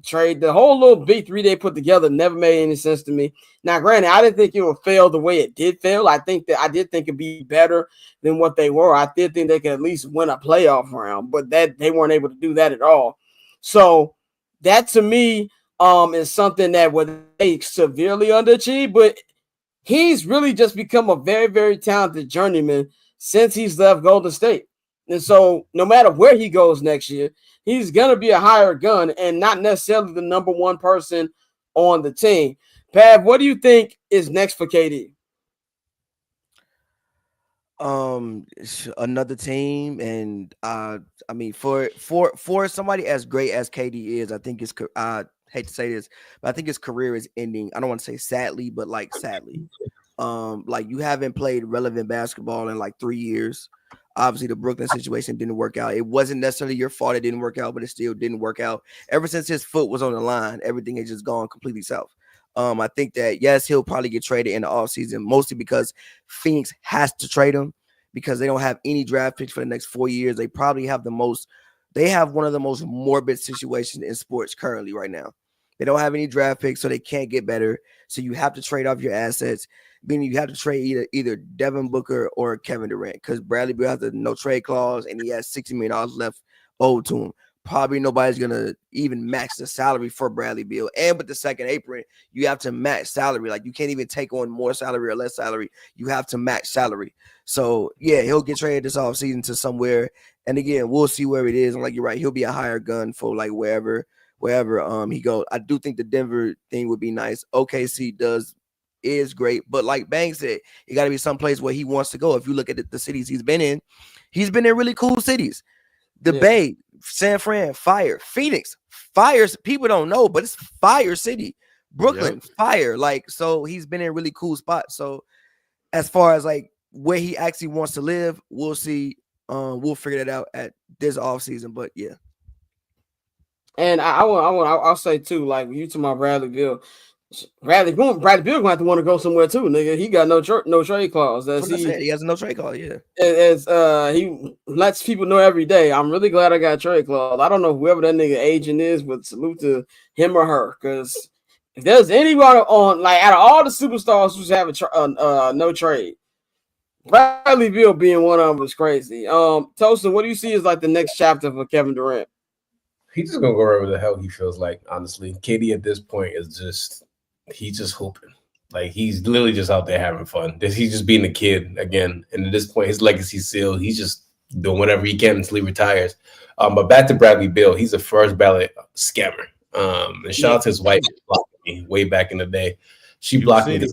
trade the whole little B3 they put together never made any sense to me. Now, granted, I didn't think it would fail the way it did fail. I did think it'd be better than what they were. I did think they could at least win a playoff round, but that they weren't able to do that at all. So that to me is something that would they severely underachieved, but he's really just become a very, very talented journeyman since he's left Golden State. And so no matter where he goes next year, he's going to be a higher gun and not necessarily the number one person on the team. Pav, what do you think is next for KD? Another team, and for somebody as great as KD is, I think I hate to say this, but I think his career is ending. I don't want to say sadly, but like sadly. Like, you haven't played relevant basketball in like 3 years. Obviously, the Brooklyn situation didn't work out. It wasn't necessarily your fault it didn't work out, but it still didn't work out. Ever since his foot was on the line, everything has just gone completely south. I think that, yes, he'll probably get traded in the offseason, mostly because Phoenix has to trade him because they don't have any draft picks for the next 4 years. They probably have they have one of the most morbid situations in sports currently right now. They don't have any draft picks, so they can't get better. So you have to trade off your assets. Meaning you have to trade either Devin Booker or Kevin Durant because Bradley Beal has a no trade clause and he has $60 million left owed to him. probably nobody's gonna even match the salary for Bradley Beal. And with the second apron, you have to match salary. Like, you can't even take on more salary or less salary. You have to match salary. So yeah, he'll get traded this offseason to somewhere. And again, we'll see where it is. And like, you're right, he'll be a higher gun for like wherever he goes. I do think the Denver thing would be nice. OKC is great, but like Bang said, it got to be someplace where he wants to go. If you look at the cities he's been in really cool cities. The Bay, San Fran, fire. Phoenix, fires. People don't know, but it's fire city. Brooklyn, fire. Like, so he's been in really cool spots. So as far as like where he actually wants to live, we'll see. We'll figure that out at this offseason. But yeah. And I'll say too, like you to my Bradley Beal. Bradley Beal gonna have to want to go somewhere too, nigga. He got no trade clause. He has no trade clause. Yeah, he lets people know every day. I'm really glad I got a trade clause. I don't know whoever that nigga agent is, but salute to him or her. Because if there's anybody on, like, out of all the superstars who's having no trade, Bradley Beal being one of them is crazy. Tosin, what do you see as like the next chapter for Kevin Durant? He's just gonna go wherever the hell he feels like. Honestly, KD at this point is he's just hooping. Like, he's literally just out there having fun. He's just being a kid again. And at this point, his legacy's sealed. He's just doing whatever he can until he retires. But back to Bradley Beal, he's a first ballot scammer. And shout out to his wife blocking me way back in the day. She blocked me.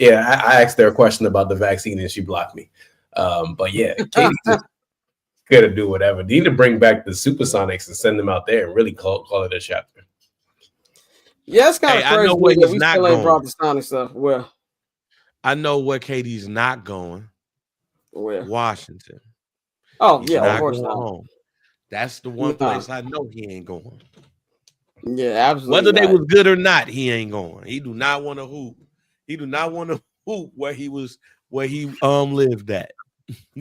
I asked her a question about the vaccine and she blocked me. But yeah, KD just gonna do whatever. They need to bring back the Supersonics and send them out there and really call it a chapter. Yeah, it's kind of crazy. I know where he's we not still going. ain't brought the Sonic stuff. Well, I know where KD's not going. Where? Washington. Oh, He's yeah, not of course going not. home. That's the one place I know he ain't going. Yeah, absolutely. Whether they was good or not, he ain't going. He do not want to hoop. He do not want to hoop where he lived at.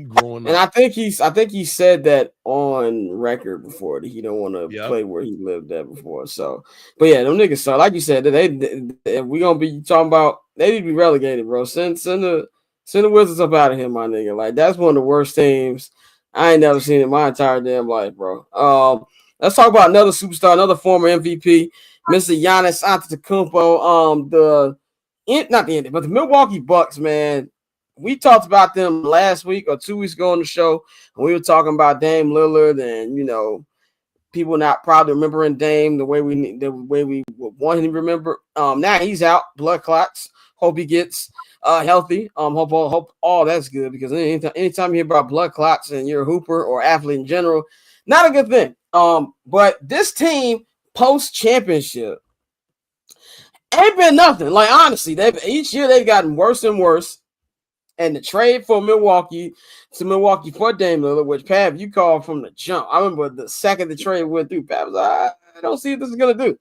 Growing and up. I think he said that on record before that he don't want to play where he lived at before. So, but yeah, them niggas. So, like you said, if we gonna be talking about, they need to be relegated, bro. Send the Wizards up out of here, my nigga. Like, that's one of the worst teams I ain't never seen in my entire damn life, bro. Let's talk about another superstar, another former MVP, Mr. Giannis Antetokounmpo. But the Milwaukee Bucks, man. We talked about them last week or 2 weeks ago on the show, and we were talking about Dame Lillard, and people not probably remembering Dame the way we want him to remember. Now he's out, blood clots. Hope he gets healthy. Hope all that's good, because anytime you hear about blood clots and you're a hooper or athlete in general, not a good thing. But this team post championship ain't been nothing. Like, honestly, each year they've gotten worse and worse. And the trade for Milwaukee for Dame Lillard, which Pav, you called from the jump. I remember the second the trade went through, Pav was like, I don't see what this is gonna do.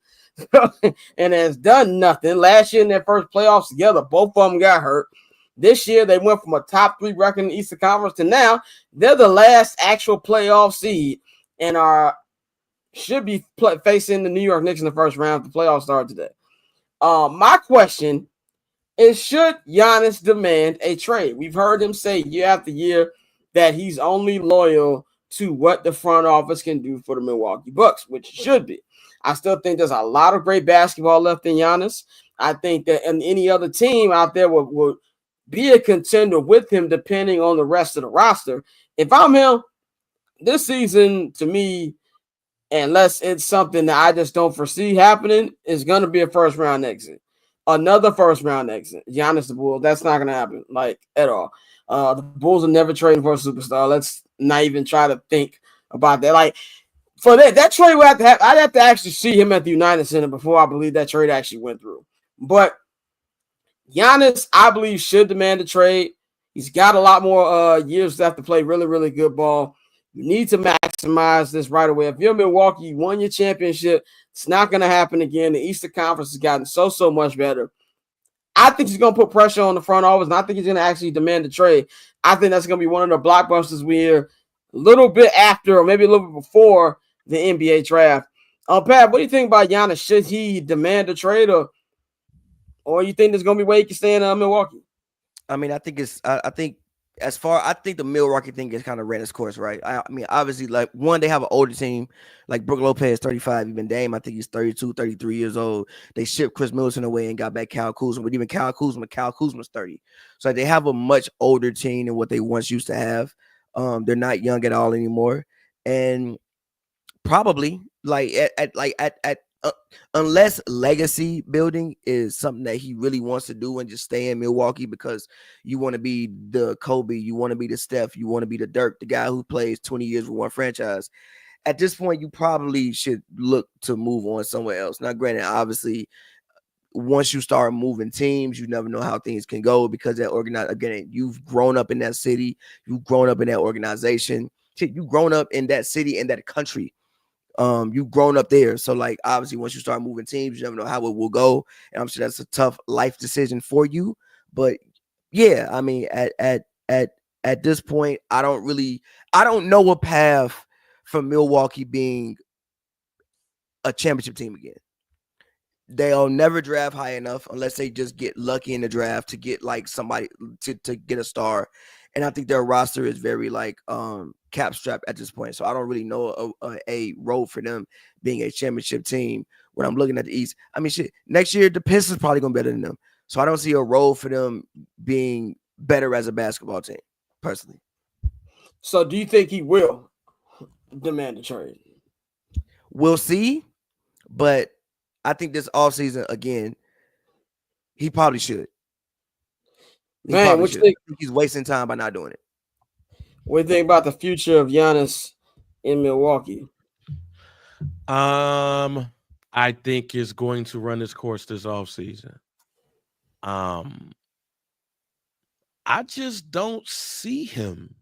And it's done nothing. Last year in their first playoffs together, both of them got hurt. This year they went from a top 3 record in the Eastern Conference to now they're the last actual playoff seed and should be facing the New York Knicks in the first round if the playoffs start today. My question is, should Giannis demand a trade? We've heard him say year after year that he's only loyal to what the front office can do for the Milwaukee Bucks, which should be. I still think there's a lot of great basketball left in Giannis. I think that any other team out there would be a contender with him depending on the rest of the roster. If I'm him, this season, to me, unless it's something that I just don't foresee happening, is going to be a first-round exit. Another first-round exit. Giannis the Bulls. That's not going to happen, like, at all. The Bulls are never trading for a superstar. Let's not even try to think about that. Like, for that trade would have to happen. I'd have to actually see him at the United Center before I believe that trade actually went through. But Giannis, I believe, should demand a trade. He's got a lot more years left to play really, really good ball. You need to maximize this right away. If you're Milwaukee, you won your championship. It's not going to happen again. The Eastern Conference has gotten so much better. I think he's going to put pressure on the front office, and I think he's going to actually demand a trade. I think that's going to be one of the blockbusters we hear a little bit after or maybe a little bit before the NBA draft. Pat, what do you think about Giannis? Should he demand a trade, or you think there's going to be a way he can stay in Milwaukee? I mean, I think I think the Milwaukee thing is kind of ran its course, right? I mean, obviously, like, one, they have an older team, like Brook Lopez, 35, even Dame, I think he's 32, 33 years old. They shipped Chris Middleton away and got back Kyle Kuzma, but even Kyle Kuzma's 30. So they have a much older team than what they once used to have. They're not young at all anymore. And probably unless legacy building is something that he really wants to do and just stay in Milwaukee because you want to be the Kobe, you want to be the Steph, you want to be the Dirk, the guy who plays 20 years with one franchise. At this point, you probably should look to move on somewhere else. Now, granted, obviously, once you start moving teams, you never know how things can go because you've grown up in that city, you've grown up in that organization, you've grown up in that city and that country. You've grown up there. So, like, obviously, once you start moving teams, you never know how it will go. And I'm sure that's a tough life decision for you. But yeah, I mean, at this point, I don't know a path for Milwaukee being a championship team again. They'll never draft high enough unless they just get lucky in the draft to get like somebody to get a star. And I think their roster is very like cap strapped at this point. So I don't really know a role for them being a championship team when I'm looking at the East. I mean, shit, next year the Pistons probably gonna be better than them. So I don't see a role for them being better as a basketball team, personally. So do you think he will demand a trade? We'll see, but I think this offseason, again, he probably should. Man, what you think? I think he's wasting time by not doing it. What do you think about the future of Giannis in Milwaukee? I think it's going to run its course this offseason. I just don't see him.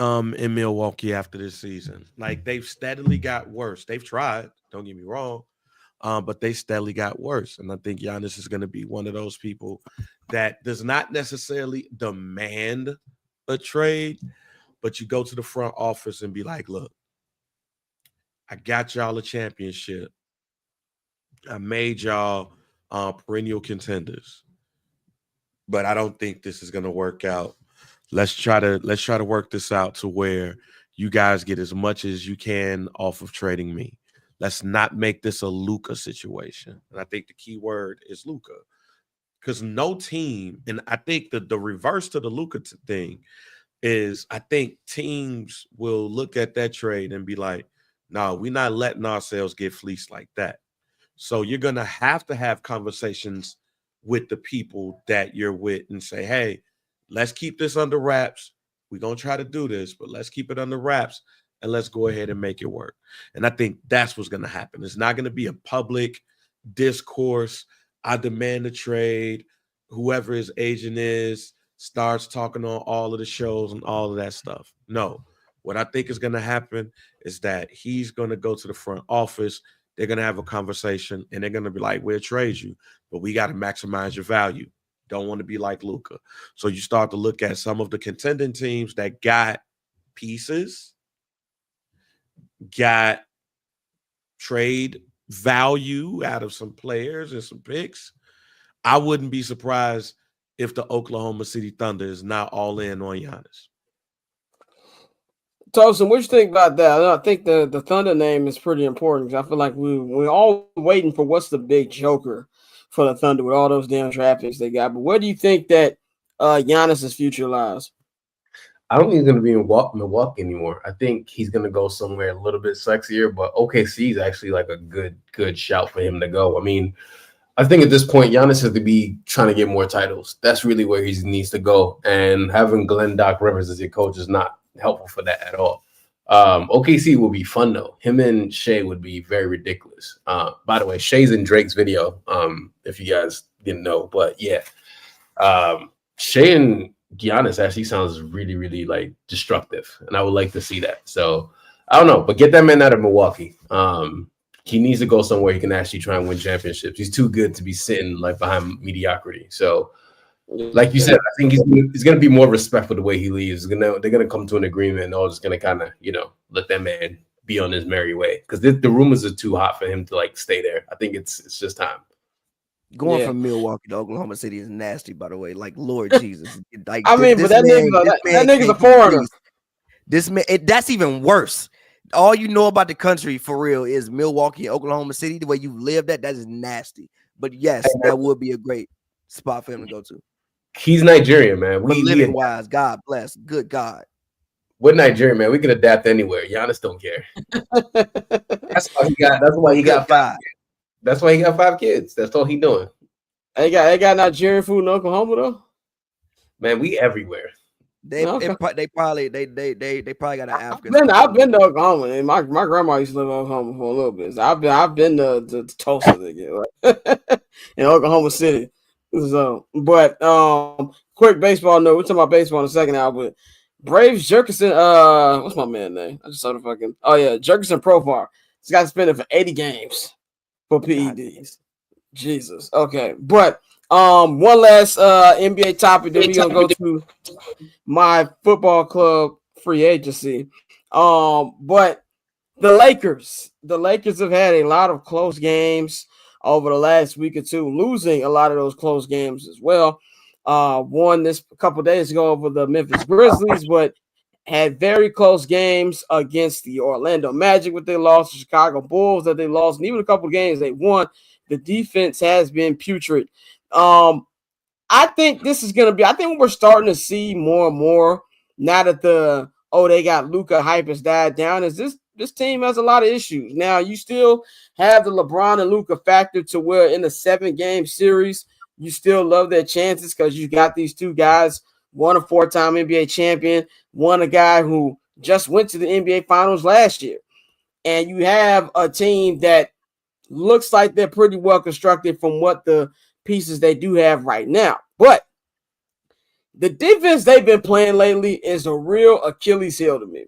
In Milwaukee after this season. Like, they've steadily got worse. They've tried, don't get me wrong, but they steadily got worse. And I think Giannis is going to be one of those people that does not necessarily demand a trade, but you go to the front office and be like, look, I got y'all a championship. I made y'all perennial contenders, but I don't think this is going to work out. Let's try to work this out to where you guys get as much as you can off of trading me. Let's not make this a Luka situation. And I think the key word is Luka. Because no team, and I think the reverse to the Luka thing is I think teams will look at that trade and be like, no, we're not letting ourselves get fleeced like that. So you're going to have conversations with the people that you're with and say, hey, let's keep this under wraps. We're going to try to do this, but let's keep it under wraps and let's go ahead and make it work. And I think that's what's going to happen. It's not going to be a public discourse. I demand a trade. Whoever his agent is starts talking on all of the shows and all of that stuff. No, what I think is going to happen is that he's going to go to the front office. They're going to have a conversation and they're going to be like, we'll trade you, but we got to maximize your value. Don't want to be like Luka. So you start to look at some of the contending teams that got pieces, got trade value out of some players and some picks. I wouldn't be surprised if the Oklahoma City Thunder is not all in on Giannis. Tosin, what you think about that? I think the Thunder name is pretty important because I feel like we're all waiting for what's the big joker for the Thunder with all those damn draft picks they got. But where do you think that Giannis's future lies? I don't think he's going to be in Milwaukee anymore. I think he's going to go somewhere a little bit sexier, but OKC is actually like a good shout for him to go. I mean, I think at this point, Giannis has to be trying to get more titles. That's really where he needs to go. And having Glenn Doc Rivers as your coach is not helpful for that at all. OKC will be fun, though. Him and Shea would be very ridiculous. By the way, Shea's in Drake's video, if you guys didn't know. But, yeah, Shea and Giannis actually sounds really, really, like, destructive. And I would like to see that. So, I don't know. But get that man out of Milwaukee. He needs to go somewhere he can actually try and win championships. He's too good to be sitting, like, behind mediocrity. So, like you said, I think he's going to be more respectful the way he leaves. They're going to come to an agreement and all just going to kind of, let that man be on his merry way. Because the rumors are too hot for him to, like, stay there. I think it's just time. Going from Milwaukee to Oklahoma City is nasty, by the way. Like, Lord Jesus. Like, I mean, but that nigga's a foreigner. This man, that's even worse. All you know about the country for real is Milwaukee and Oklahoma City. The way you live that is nasty. But yes, that would be a great spot for him to go to. He's Nigerian, man. But living wise, God bless. Good God. We're Nigerian, man. We can adapt anywhere. Giannis don't care. That's why he got. That's why he got 5 kids. That's why he got 5 kids. That's all he doing. They got Nigerian food in Oklahoma though. Man, we everywhere. They probably got an African. I've been to Oklahoma, and my grandma used to live in Oklahoma for a little bit. So I've been to Tulsa in Oklahoma City. So, but quick baseball note. We're talking about baseball in a second now, but Braves Jerkerson. What's my man's name? I just saw the fucking. Oh yeah, Jerkerson Profar. This guy's spending for 80 games for PEDs. Jesus. Okay, but one last NBA topic that we're gonna go to my football club free agency. But the Lakers have had a lot of close games over the last week or two, losing a lot of those close games as well. Won this a couple days ago over the Memphis Grizzlies, but had very close games against the Orlando Magic, what they lost, the Chicago Bulls that they lost, and even a couple games they won. The defense has been putrid. I think this is going to be, I think we're starting to see more and more now that they got Luka hype has died down, is this team has a lot of issues. Now, you still have the LeBron and Luka factor to where in a 7-game series, you still love their chances because you got these two guys, one a 4-time NBA champion, one a guy who just went to the NBA Finals last year. And you have a team that looks like they're pretty well constructed from what the pieces they do have right now. But the defense they've been playing lately is a real Achilles heel to me.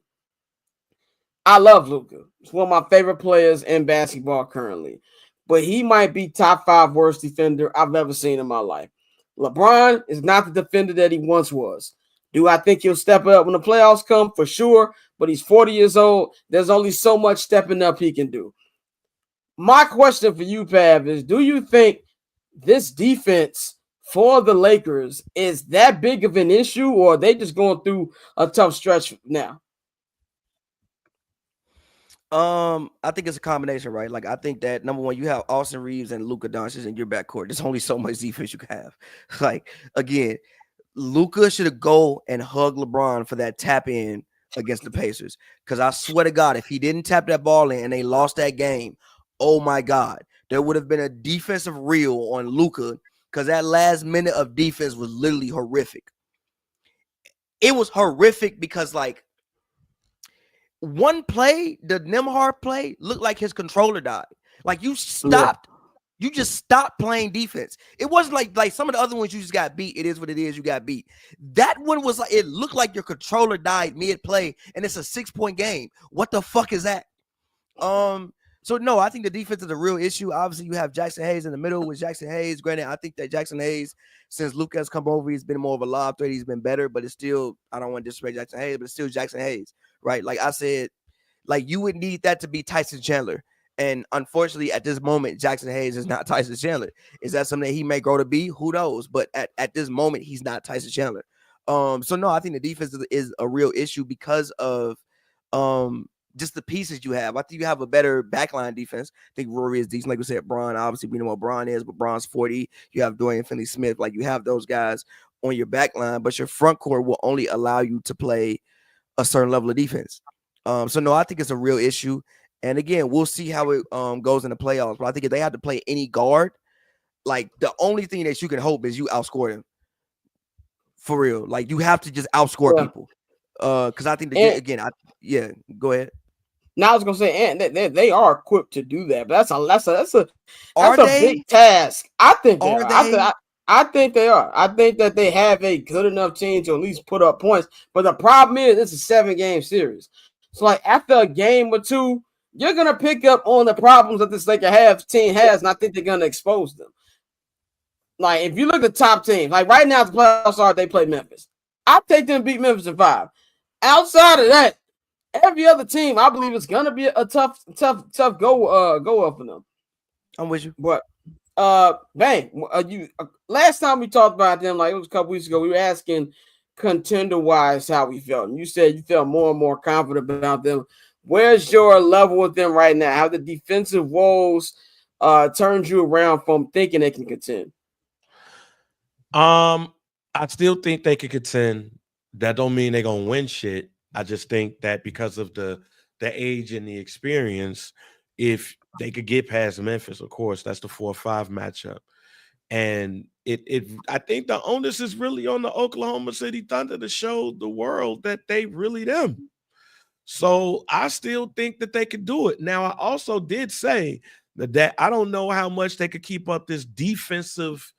I love Luka. He's one of my favorite players in basketball currently. But he might be top 5 worst defender I've ever seen in my life. LeBron is not the defender that he once was. Do I think he'll step up when the playoffs come? For sure. But he's 40 years old. There's only so much stepping up he can do. My question for you, Pav, is do you think this defense for the Lakers is that big of an issue, or are they just going through a tough stretch now? I think it's a combination, right? Like, I think that number one, you have Austin Reeves and Luka Doncic in your backcourt. There's only so much defense you can have. Like, again, Luka should go and hug LeBron for that tap in against the Pacers. Because I swear to God, if he didn't tap that ball in and they lost that game, oh my God, there would have been a defensive reel on Luka, because that last minute of defense was literally horrific. It was horrific because, like, one play, the Nembhard play, looked like his controller died. Like, you stopped. You just stopped playing defense. It wasn't like some of the other ones you just got beat. It is what it is. You got beat. That one was like, it looked like your controller died mid-play, and it's a 6-point game. What the fuck is that? So, no, I think the defense is a real issue. Obviously, you have Jackson Hayes in the middle with Jackson Hayes. Granted, I think that Jackson Hayes, since Luka has come over, he's been more of a lob threat. He's been better, but it's still, I don't want to disrespect Jackson Hayes, but it's still Jackson Hayes, right? Like I said, like, you would need that to be Tyson Chandler. And unfortunately, at this moment, Jackson Hayes is not Tyson Chandler. Is that something that he may grow to be? Who knows? But at this moment, he's not Tyson Chandler. So, no, I think the defense is a real issue because of just the pieces you have. I think you have a better backline defense. I think Rory is decent. Like we said, Braun, obviously we know what Braun is, but Braun's 40. You have Dorian Finney-Smith. Like, you have those guys on your backline, but your front court will only allow you to play a certain level of defense. So, no, I think it's a real issue. And, again, we'll see how it goes in the playoffs. But I think if they have to play any guard, like, the only thing that you can hope is you outscore them. For real. Like, you have to just outscore people. Because I think, go ahead. Now I was gonna say, and they are equipped to do that, but that's a big task. I think they are. I think they are. I think that they have a good enough team to at least put up points. But the problem is, it's a 7-game series. So, like, after a game or two, you're gonna pick up on the problems that this team has, and I think they're gonna expose them. Like, if you look at the top teams, like right now, the playoffs are, they play Memphis. I take them to beat Memphis in 5. Outside of that, every other team, I believe, it's gonna be a tough go up for them. I'm with you. But Bang, you last time we talked about them, like it was a couple weeks ago, we were asking contender wise how we felt, and you said you felt more and more confident about them. Where's your level with them right now? How the defensive woes turned you around from thinking they can contend? I still think they could contend. That don't mean they're gonna win shit. I just think that because of the age and the experience, if they could get past Memphis, of course, that's the 4-5 matchup. And I think the onus is really on the Oklahoma City Thunder to show the world that they really them. So I still think that they could do it. Now, I also did say that I don't know how much they could keep up this defensive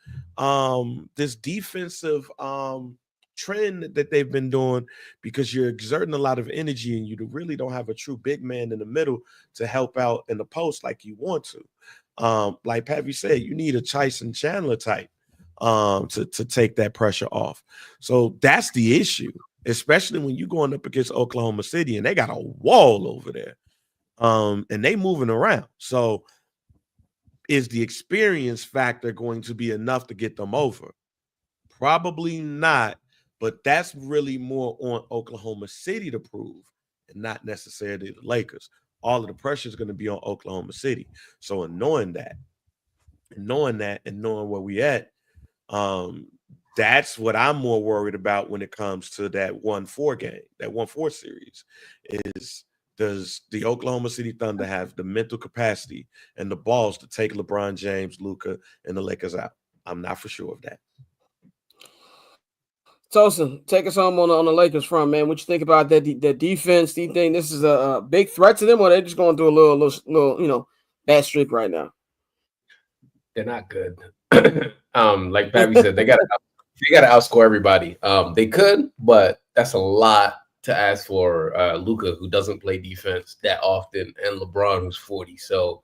trend that they've been doing, because you're exerting a lot of energy and you really don't have a true big man in the middle to help out in the post like you want to. Like Pavy said, you need a Tyson Chandler type to take that pressure off. So that's the issue, especially when you're going up against Oklahoma City and they got a wall over there. And they moving around. So is the experience factor going to be enough to get them over? Probably not, but that's really more on Oklahoma City to prove and not necessarily the Lakers. All of the pressure is going to be on Oklahoma City. So in knowing that and knowing where we at, that's what I'm more worried about when it comes to that 1-4 game, that 1-4 series. Is does the Oklahoma City Thunder have the mental capacity and the balls to take LeBron James, Luka, and the Lakers out? I'm not for sure of that. Tosin, take us home on the Lakers front, man. What you think about that defense? Do you think this is a big threat to them, or they're just going through a little bad streak right now? They're not good. Like Pavy said, they gotta outscore everybody. They could, but that's a lot to ask for Luka, who doesn't play defense that often, and LeBron, who's 40. So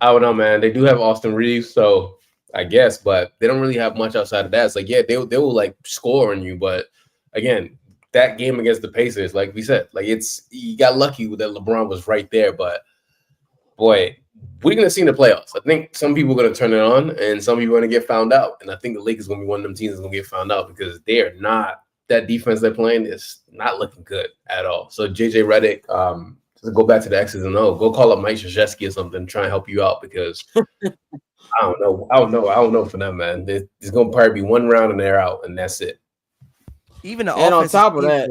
I don't know, man. They do have Austin Reeves, so I guess, but they don't really have much outside of that. It's like, yeah, they will like score on you, but again, that game against the Pacers, like we said, like you got lucky that LeBron was right there, but boy, we're gonna see in the playoffs. I think some people are gonna turn it on, and some people are gonna get found out. And I think the Lakers are gonna be one of them teams that's gonna get found out because they are not, that defense they're playing is not looking good at all. So JJ Redick, to go back to the X's and O, go call up Mike Krzyzewski or something, try and help you out, because I don't know for them, man. There's gonna probably be one round and they're out, and that's it. Even the and on top of that,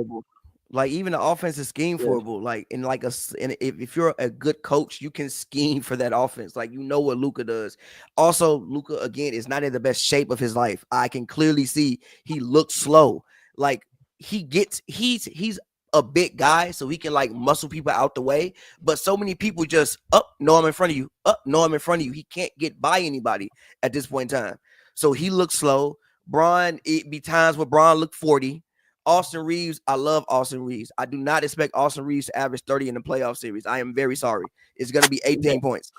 even the offense is scheme-forable. Like if you're a good coach, you can scheme for that offense. Like, you know what Luka does. Also, Luka again is not in the best shape of his life. I can clearly see he looks slow. Like he's a big guy, so he can like muscle people out the way. But so many people just no, I'm in front of you. No, I'm in front of you. He can't get by anybody at this point in time. So he looks slow. Bron, it be times where Bron look 40. Austin Reeves, I love Austin Reeves. I do not expect Austin Reeves to average 30 in the playoff series. I am very sorry. It's going to be 18 points.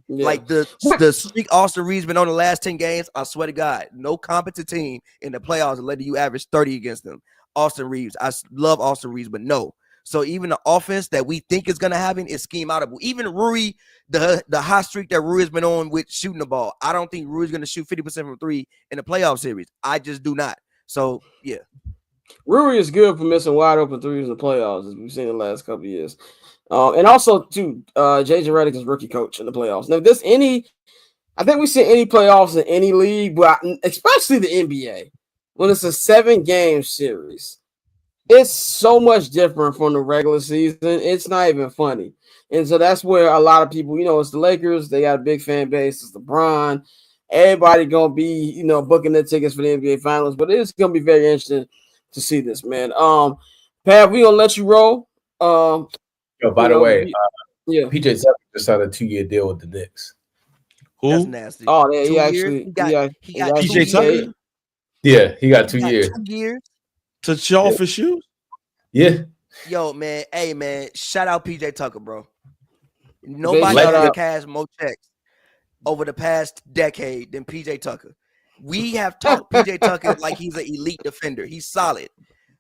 Yeah. Like the streak Austin Reeves been on the last 10 games, I swear to God, no competent team in the playoffs are letting you average 30 against them. Austin Reeves, I love Austin Reeves, but no. So even the offense that we think is going to happen is scheme outable. Even Rui, the hot streak that Rui has been on with shooting the ball, I don't think Rui's going to shoot 50% from 3 in the playoff series. I just do not. So, yeah. Rui is good for missing wide open threes in the playoffs, as we've seen in the last couple of years. And also, too, JJ Redick is rookie coach in the playoffs. Now, I think we see any playoffs in any league, but especially the NBA, when it's a 7-game series, it's so much different from the regular season. It's not even funny. And so that's where a lot of people, it's the Lakers. They got a big fan base. It's LeBron. Everybody going to be, booking their tickets for the NBA Finals. But it's going to be very interesting to see this, man. Pav, we going to let you roll. By the way, PJ Tucker just signed a 2-year deal with the Knicks. Who? That's nasty. Oh, yeah, he got PJ Tucker? Yeah, he got 2 years. 2 years? To show off his shoes? Yeah. Yo, man. Hey, man. Shout out PJ Tucker, bro. Nobody has cashed more checks over the past decade than PJ Tucker. We have talked PJ Tucker like he's an elite defender. He's solid.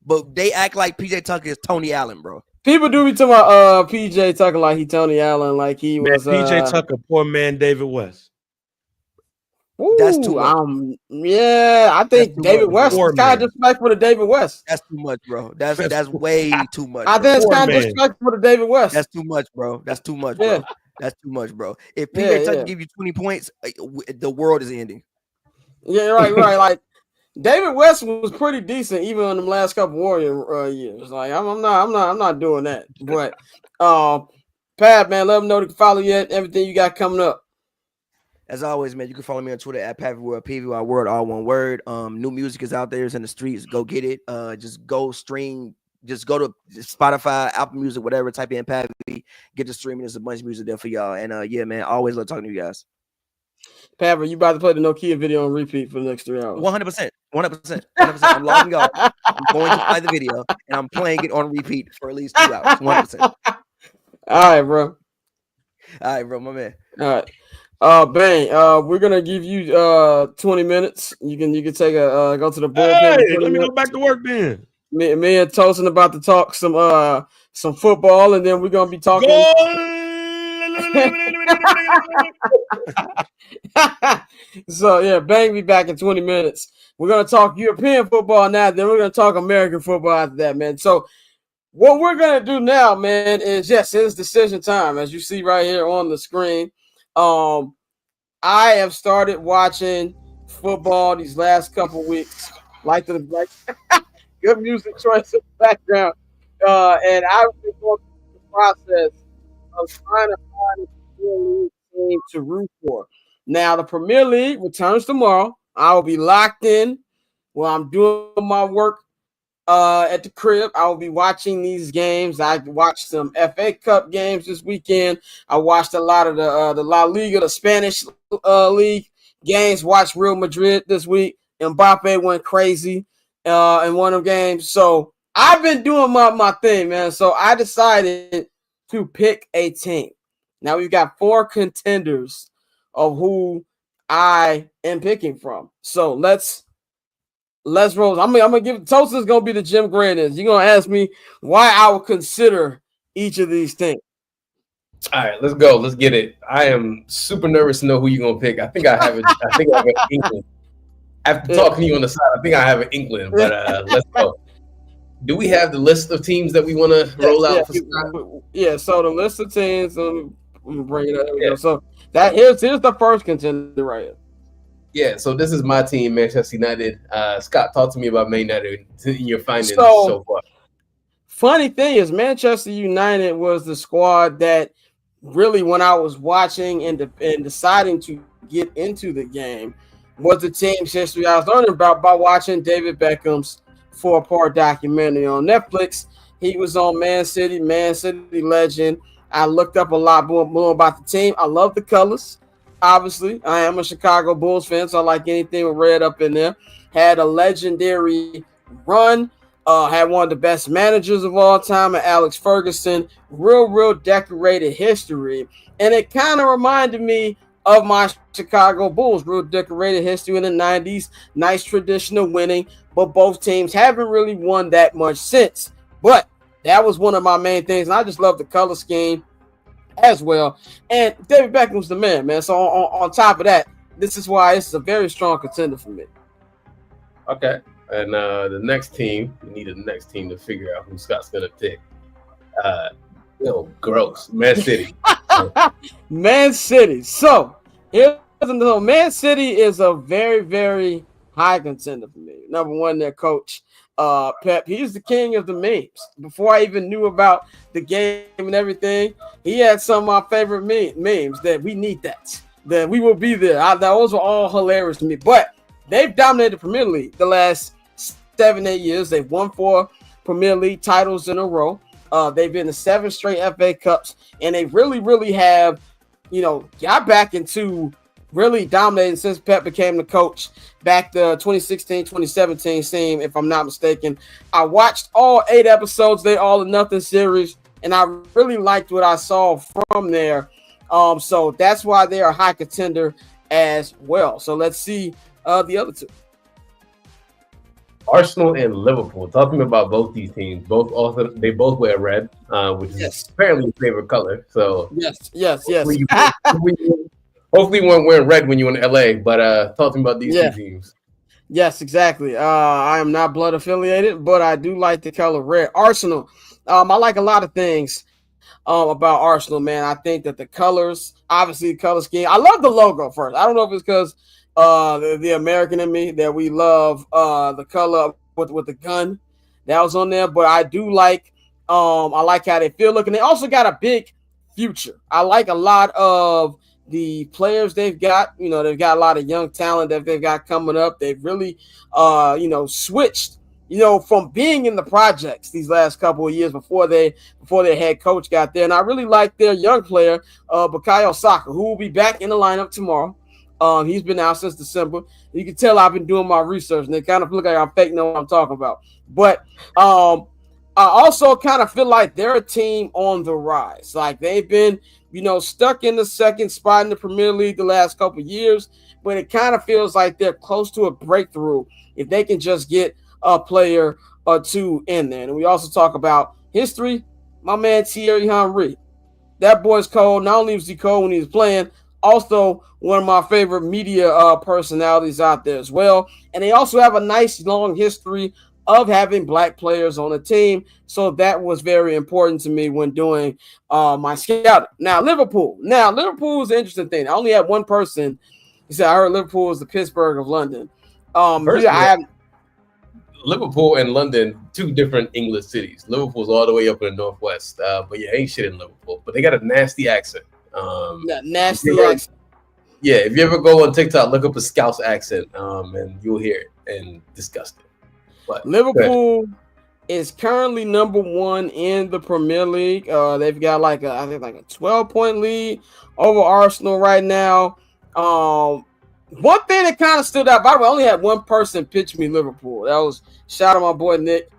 But they act like PJ Tucker is Tony Allen, bro. People do be talking about PJ Tucker like he Tony Allen, like he was PJ Tucker, poor man David West. That's too much. Yeah, I think David West is kind of disrespectful to David West. That's too much, bro. That's way too much. I think it's kind of disrespectful to David West. That's too much, bro. That's too much, bro. That's too much, bro. If PJ Tucker give you 20 points, the world is ending. Yeah, right. Like David West was pretty decent even in the last couple Warrior years. Like I'm not doing that. But Pav, man, let them know to follow you at everything you got coming up. As always, man, you can follow me on Twitter at Pavy World, Pavy World, all one word. New music is out there, it's in the streets. Go get it. Just go stream. Just go to Spotify, Apple Music, whatever. Type in Pavy, get the streaming. There's a bunch of music there for y'all. And yeah, man, always love talking to you guys. Pav, you about to play the Nokia video on repeat for the next 3 hours? 100%. I'm logging off. I'm going to play the video, and I'm playing it on repeat for at least 2 hours. 100%. All right, bro. My man. All right. Bang, we're gonna give you 20 minutes. You can take a go to the bullpen. Hey, let me go back to work then. Me and Tosin about to talk some football, and then we're gonna be talking. So yeah, Bang be back in 20 minutes. We're gonna talk European football now, then we're gonna talk American football after that, man. So what we're gonna do now, man, is it's decision time, as you see right here on the screen. I have started watching football these last couple weeks, like good music choice in the background, and I've been going through the process of trying to find a Premier League team to root for. Now the Premier League returns tomorrow. I will be locked in while I'm doing my work at the crib. I will be watching these games. I watched some FA Cup games this weekend. I watched a lot of the La Liga, the Spanish league games. Watched Real Madrid this week. Mbappe went crazy in one of the games. So I've been doing my thing, man. So I decided to pick a team. Now we've got 4 contenders of who I am picking from. So let's roll. I'm gonna give Tosin's gonna be the Jim Grant is. You're gonna ask me why I would consider each of these things. All right, let's go. Let's get it. I am super nervous to know who you're gonna pick. I think I have an inkling. After talking to you on the side, I think I have an inkling. But let's go. Do we have the list of teams that we want to roll out? Yeah. So the list of teams. Let me bring it up. There we go. So here's the first contender right here. Yeah, so this is my team, Manchester United. Scott, talk to me about Man United in your findings so far. Funny thing is, Manchester United was the squad that really, when I was watching and deciding to get into the game, was the team's history I was learning about by watching David Beckham's 4-part documentary on Netflix. He was on Man City legend. I looked up a lot more about the team. I love the colors. Obviously, I am a Chicago Bulls fan, so I like anything with red up in there. Had a legendary run. Had one of the best managers of all time, Alex Ferguson. Real decorated history. And it kind of reminded me of my Chicago Bulls. Real decorated history in the 90s. Nice traditional winning. But both teams haven't really won that much since. But that was one of my main things. And I just love the color scheme as well. And David Beckham's the man. So on top of that, this is why this is a very strong contender for me. Okay. And the next team, we need the next team to figure out who Scott's going to pick. Gross. Man City. Man City. So, Man City is a very, very high contender for me. Number one, their coach, Pep. He's the king of the memes. Before I even knew about the game and everything, he had some of my favorite memes that we need that we will be there. Those were all hilarious to me. But they've dominated the Premier League the last 7-8 years. They've won 4 Premier League titles in a row. They've been to 7 straight FA Cups, and they really have, got back into really dominating since Pep became the coach back to 2016, 2017 team, if I'm not mistaken. I watched all 8 episodes, they All or Nothing series, and I really liked what I saw from there. So that's why they are a high contender as well. So let's see the other 2. Arsenal and Liverpool. Talk to me about both these teams. They both wear red, which is apparently your favorite color. So yes. Hopefully, you won't wear red when you're in LA. But talk to me about these two teams. Yes, exactly. I am not blood affiliated, but I do like the color red. Arsenal. I like a lot of things about Arsenal, man. I think that the colors, obviously the color scheme. I love the logo first. I don't know if it's because the American in me that we love the color with the gun that was on there, but I do like I like how they feel looking. They also got a big future. I like a lot of the players they've got. You know, they've got a lot of young talent that they've got coming up. They've really switched, from being in the projects these last couple of years before their head coach got there. And I really like their young player, Bukayo Saka, who will be back in the lineup tomorrow. He's been out since December. You can tell I've been doing my research, and it kind of look like I'm fake know what I'm talking about. But I also kind of feel like they're a team on the rise. Like they've been, stuck in the second spot in the Premier League the last couple of years, but it kind of feels like they're close to a breakthrough if they can just get a player or two in there. And we also talk about history. My man Thierry Henry, that boy's cold. Not only was he cold when he was playing, also one of my favorite media personalities out there as well. And they also have a nice long history of having black players on the team. So that was very important to me when doing my scouting. Now, Liverpool is an interesting thing. I only had one person. He said, I heard Liverpool is the Pittsburgh of London. Liverpool and London, two different English cities. Liverpool's all the way up in the northwest. But ain't shit in Liverpool. But they got a nasty accent. Nasty accent. Yeah, if you ever go on TikTok, look up a Scouse accent, and you'll hear it and disgust it. But Liverpool is currently number one in the Premier League. They've got I think a 12-point lead over Arsenal right now. One thing that kind of stood out, by the way, I only had one person pitch me Liverpool. That was shout out my boy Nick.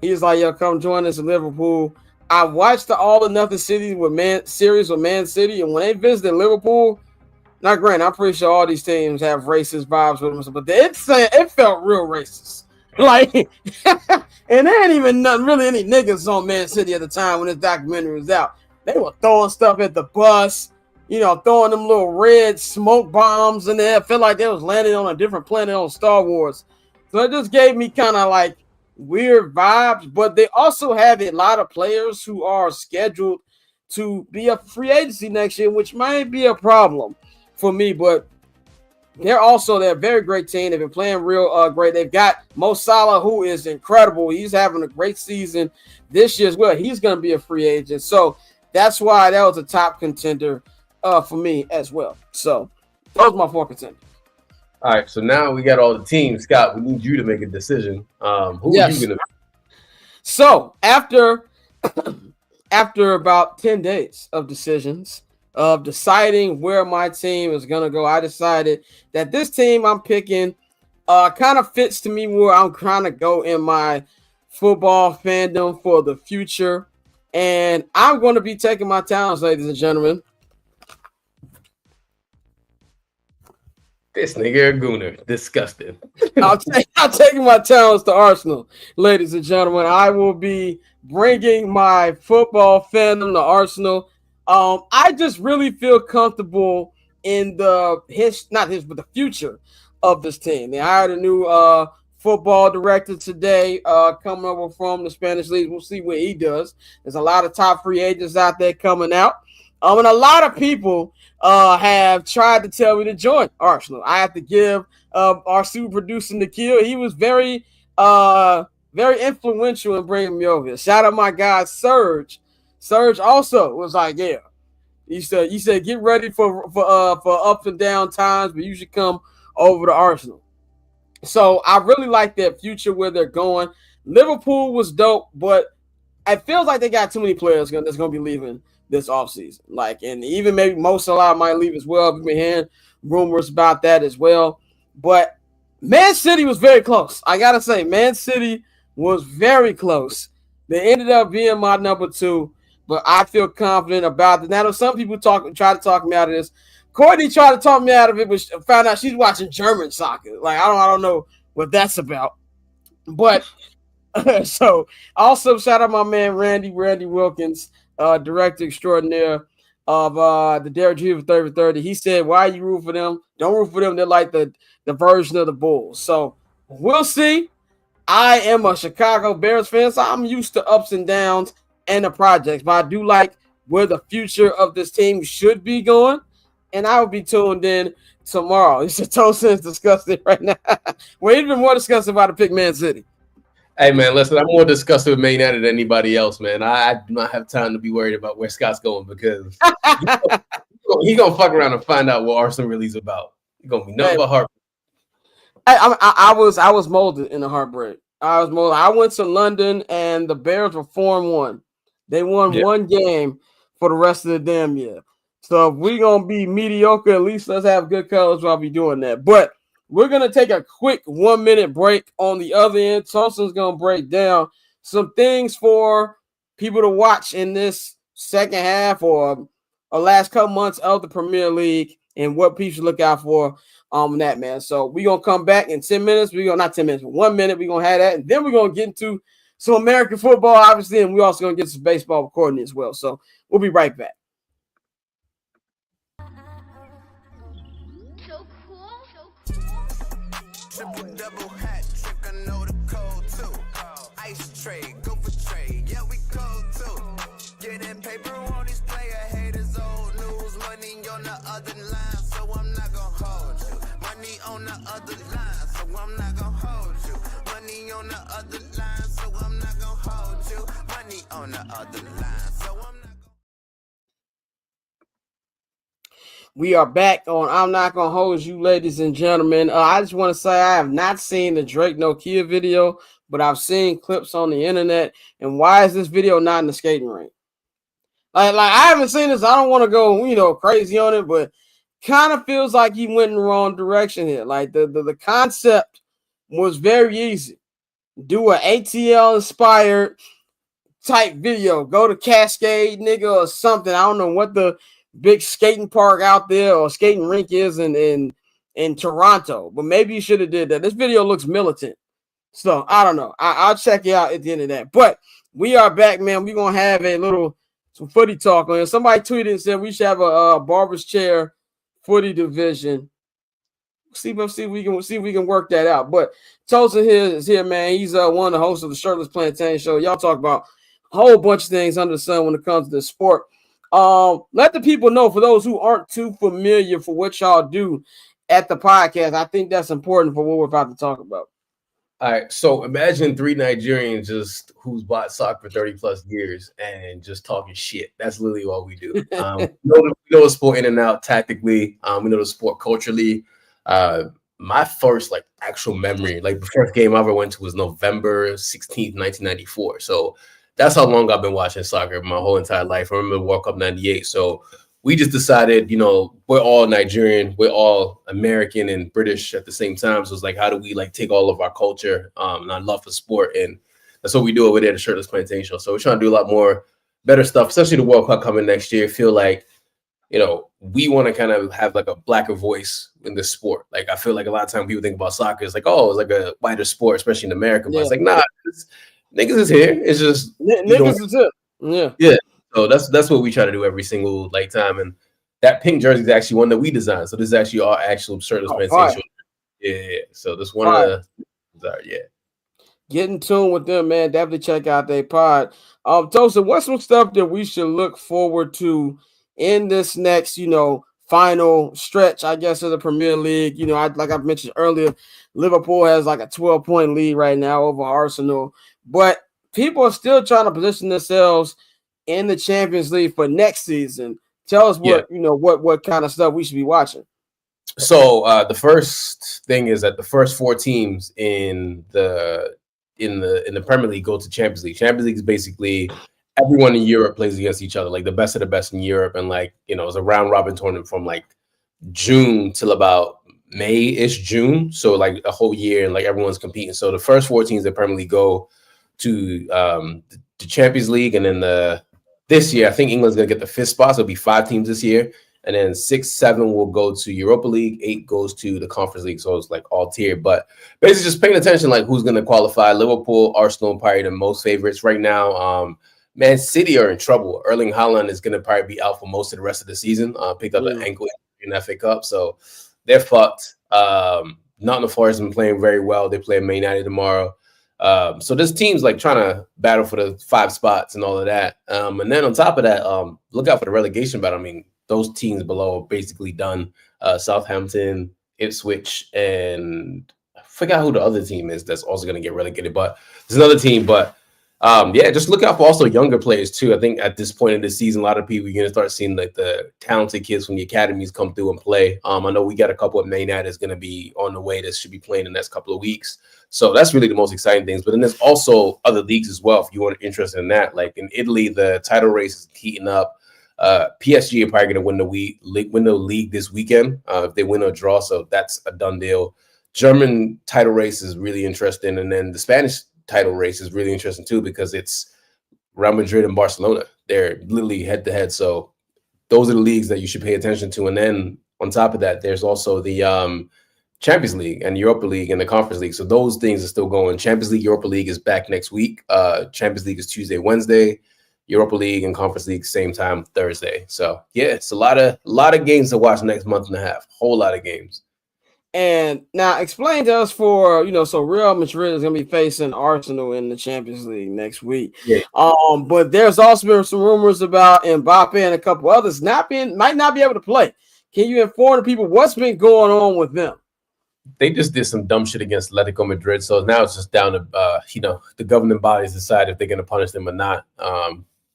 He was like, yo, come join us in Liverpool. I watched the All or Nothing series with Man City, and when they visited Liverpool, not granted, I'm pretty sure all these teams have racist vibes with them, but it felt real racist. Like, and there ain't even really any niggas on Man City at the time when this documentary was out. They were throwing stuff at the bus, throwing them little red smoke bombs in there. It felt like they was landing on a different planet on Star Wars. So it just gave me kind of like weird vibes, but they also have a lot of players who are scheduled to be a free agency next year, which might be a problem for me, but they're a very great team. They've been playing real great. They've got Mo Salah, who is incredible. He's having a great season this year as well. He's going to be a free agent. So that's why that was a top contender for me as well. So those are my four contenders. All right, so now we got all the teams. Scott, we need you to make a decision. Who are you going to? So after about 10 days of decisions, of deciding where my team is going to go, I decided that this team I'm picking kind of fits to me where I'm trying to go in my football fandom for the future. And I'm going to be taking my talents, ladies and gentlemen. This nigga a gooner. Disgusting. I'm taking my talents to Arsenal, ladies and gentlemen. I will be bringing my football fandom to Arsenal. I just really feel comfortable in the future of this team. They hired a new football director today, coming over from the Spanish league. We'll see what he does. There's a lot of top free agents out there coming out. And a lot of people have tried to tell me to join Arsenal. I have to give our super producer Nikhil. He was very influential in bringing me over here. Shout out my guy Serge. Serge also was like, yeah. He said, get ready for up and down times, but you should come over to Arsenal. So I really like their future, where they're going. Liverpool was dope, but it feels like they got too many players that's going to be leaving this offseason. And even maybe Mo Salah might leave as well. We've been hearing rumors about that as well. But Man City was very close. I got to say, Man City was very close. They ended up being my number two, but I feel confident about it. Now, some people try to talk me out of this. Courtney tried to talk me out of it, but found out she's watching German soccer. I don't know what that's about. But so also shout out my man Randy Wilkins, director extraordinaire of the Derek Jeter 30 for 30. He said, "Why you root for them? Don't root for them. They're like the version of the Bulls." So we'll see. I am a Chicago Bears fan, so I'm used to ups and downs and the projects, but I do like where the future of this team should be going, and I will be tuned in tomorrow. It's just Tosin is disgusting right now. We're even more disgusted about the pick Man City. Hey, man, listen, I'm more disgusted with Man United than anybody else, man. I do not have time to be worried about where Scott's going because he's going to fuck around and find out what Arsenal really is about. He's going to be nothing but heartbreak. I was molded in a heartbreak. I was molded. I went to London, and the Bears were 4-1. They won one game for the rest of the damn year. So if we're going to be mediocre, at least let's have good colors while we doing that. But we're going to take a quick 1-minute break on the other end. Tosin's going to break down some things for people to watch in this second half or last couple months of the Premier League and what people should look out for on that, man. So we're going to come back in 10 minutes. Not 10 minutes, but 1 minute. We're going to have that. And then we're going to get into some American football, obviously, and we're also going to get some baseball with Courtney as well. So we'll be right back. Triple double hat trick, I know the code too. Ice trade, go for trade, yeah we cold too. Getting paper on these player haters, old news, money on the other line, so I'm not gonna hold you. Money on the other line, so I'm not gonna hold you. Money on the other line, so I'm not gonna hold you. Money on the other line, so I'm not gonna. We are back on I'm Not Gonna Hold You, ladies and gentlemen. I just want to say I have not seen the Drake Nokia video, but I've seen clips on the internet. And why is this video not in the skating rink? Like I haven't seen this. I don't want to go, crazy on it, but kind of feels like he went in the wrong direction here. Like the concept was very easy. Do an ATL inspired type video. Go to Cascade, nigga, or something. I don't know what the big skating park out there or skating rink is in Toronto, but maybe you should have did that. This video looks militant, so I don't know. I'll check it out at the end of that. But we are back, man. We're gonna have some footy talk on it. Somebody tweeted and said we should have a Barber's chair footy division. See if we can work that out. But Tosin is here, man. He's one of the hosts of the Shirtless Plantain Show. Y'all talk about a whole bunch of things under the sun when it comes to this sport. Let the people know, for those who aren't too familiar for what y'all do at the podcast. I think that's important for what we're about to talk about. All right, so imagine 3 Nigerians just who's bought soccer for 30 plus years and just talking shit. That's literally what we do. We know the sport in and out tactically. We know the sport culturally. My first actual memory, the first game I ever went to was November 16th, 1994. So that's how long I've been watching soccer my whole entire life. I remember World Cup 98. So we just decided, we're all Nigerian, we're all American and British at the same time. So it's like, how do we take all of our culture and our love for sport? And that's what we do over there at the Shirtless Plantain Show. So we're trying to do a lot more better stuff, especially the World Cup coming next year. I feel like, we want to kind of have a blacker voice in this sport. I feel like a lot of times people think about soccer, it's like, oh, it's a wider sport, especially in America. But it's like, nah, niggas is here. It's just niggas is here. Yeah. So that's what we try to do every single time. And that pink jersey is actually one that we designed. So this is actually our actual Shirtless Plantain Show. Yeah. So this one of the Get in tune with them, man. Definitely check out their pod. Tosin, what's some stuff that we should look forward to in this next, final stretch, I guess, of the Premier League? Like I mentioned earlier, Liverpool has a 12-point lead right now over Arsenal. But people are still trying to position themselves in the Champions League for next season. Tell us what kind of stuff we should be watching. So the first thing is that the first 4 teams in the Premier League go to Champions League. Champions League is basically everyone in Europe plays against each other, the best of the best in Europe, and it's a round robin tournament from June till about May-ish, June. So a whole year, and everyone's competing. So the first 4 teams that Premier League go to the Champions League, and then this year I think England's gonna get the 5th spot. So it'll be 5 teams this year, and then 6, 7 will go to Europa League, 8 goes to the Conference League. So it's all tiered, but basically just paying attention who's gonna qualify. Liverpool, Arsenal, probably the most favorites right now. Man City are in trouble. Erling Haaland is going to probably be out for most of the rest of the season. Picked up an ankle in the FA Cup, so they're fucked. Nottingham Forest has been playing very well. They play Man United tomorrow. So this team's like trying to battle for the 5 spots and all of that. And then on top of that, look out for the relegation battle. I mean, those teams below are basically done. Southampton, Ipswich, and I forgot who the other team is that's also going to get relegated. But there's another team. But yeah, just look out for also younger players too. I think at this point in the season, a lot of people, you're going to start seeing like the talented kids from the academies come through and play. I know we got a couple of Man United that's going to be on the way that should be playing the next couple of weeks. So that's really the most exciting things. But then there's also other leagues as well, if you want interested in that. Like in Italy, the title race is heating up. PSG are probably going to win the league this weekend if they win or draw. So that's a done deal. German title race is really interesting. And then the Spanish title race is really interesting too, because it's Real Madrid and Barcelona. They're literally head to head. So those are the leagues that you should pay attention to. And then on top of that, there's also the Champions League and Europa League and the Conference League. So those things are still going. Champions League, Europa League is back next week. Champions League is Tuesday, Wednesday. Europa League and Conference League same time Thursday. So yeah, it's a lot of games to watch next month and a half. Whole lot of games. And now explain to us for, so Real Madrid is going to be facing Arsenal in the Champions League next week. Yeah. But there's also been some rumors about Mbappe and a couple others might not be able to play. Can you inform the people what's been going on with them? They just did some dumb shit against Atletico Madrid. So now it's just down to, the governing bodies decide if they're going to punish them or not.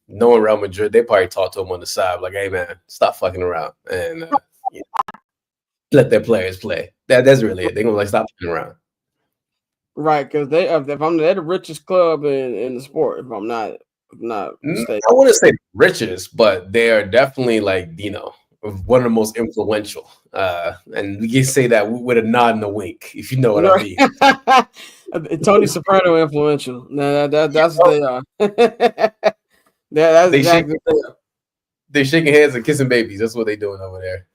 Knowing Real Madrid, they probably talked to them on the side, like, hey, man, stop fucking around. And let their players play. That's really it. They're going to stop fucking around. Right, because they're the richest club in the sport, if I'm not mistaken. I wouldn't say richest, but they are definitely one of the most influential. And we can say that with a nod and a wink, if you know what I mean. Tony Soprano influential. That's what they are. That's exactly what they are. They're shaking hands and kissing babies. That's what they're doing over there.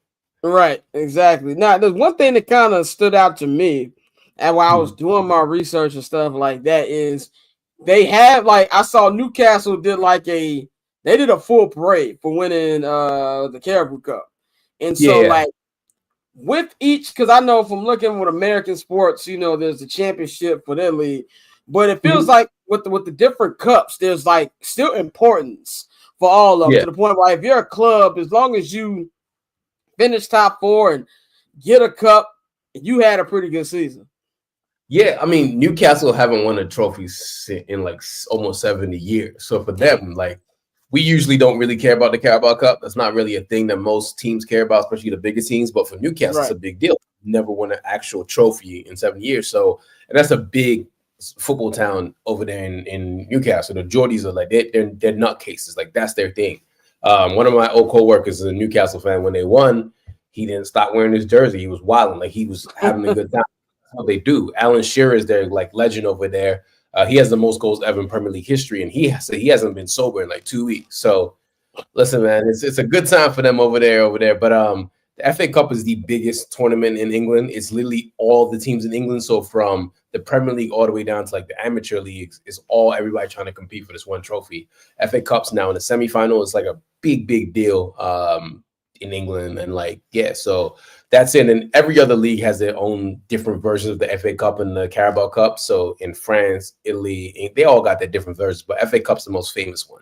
Right, exactly. Now, there's one thing that kind of stood out to me, and while I was doing my research and stuff like that, is they have I saw Newcastle did a full parade for winning the Callabro Cup, and so with each, because I know from looking with American sports, there's the championship for their league, but it feels like with the different cups, there's still importance for all of them, to the point where if you're a club, as long as you finish top 4 and get a cup, you had a pretty good season. Yeah, I mean, Newcastle haven't won a trophy in almost 70 years. So for them, we usually don't really care about the Carabao Cup. That's not really a thing that most teams care about, especially the bigger teams. But for Newcastle, It's a big deal. Never won an actual trophy in 7 years. So, and that's a big football town over there in Newcastle. The Geordies are they're nutcases. That's their thing. One of my old co-workers is a Newcastle fan. When they won, he didn't stop wearing his jersey. He was wilding. He was having a good time. That's what they do. Alan Shearer is their legend over there. He has the most goals ever in Premier League history, and he hasn't been sober in 2 weeks. So, listen, man, it's a good time for them over there. But the FA Cup is the biggest tournament in England. It's literally all the teams in England. So from the Premier League all the way down to the amateur leagues, it's all everybody trying to compete for this one trophy. FA Cup's now in the semifinal. It's a big deal in England, and so that's it. And every other league has their own different versions of the FA Cup and the Carabao Cup. So in France, Italy, they all got their different versions, but FA Cup's the most famous one.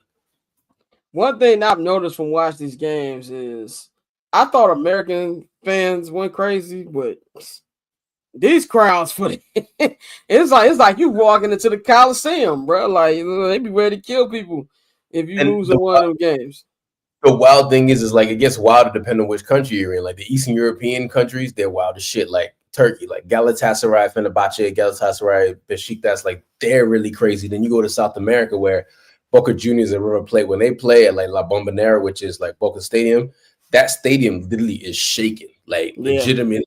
One thing I've noticed from watching these games is I thought American fans went crazy, but these crowds it's like you walking into the Coliseum, bro. They be ready to kill people if you lose in one of them games. The wild thing is it gets wilder depending on which country you're in. The Eastern European countries, they're wild as shit. Turkey, Galatasaray, Fenerbahce, Galatasaray, Besiktas, they're really crazy. Then you go to South America where Boca Juniors and River Plate, when they play at La Bombonera, which is Boca Stadium, that stadium literally is shaking, legitimately,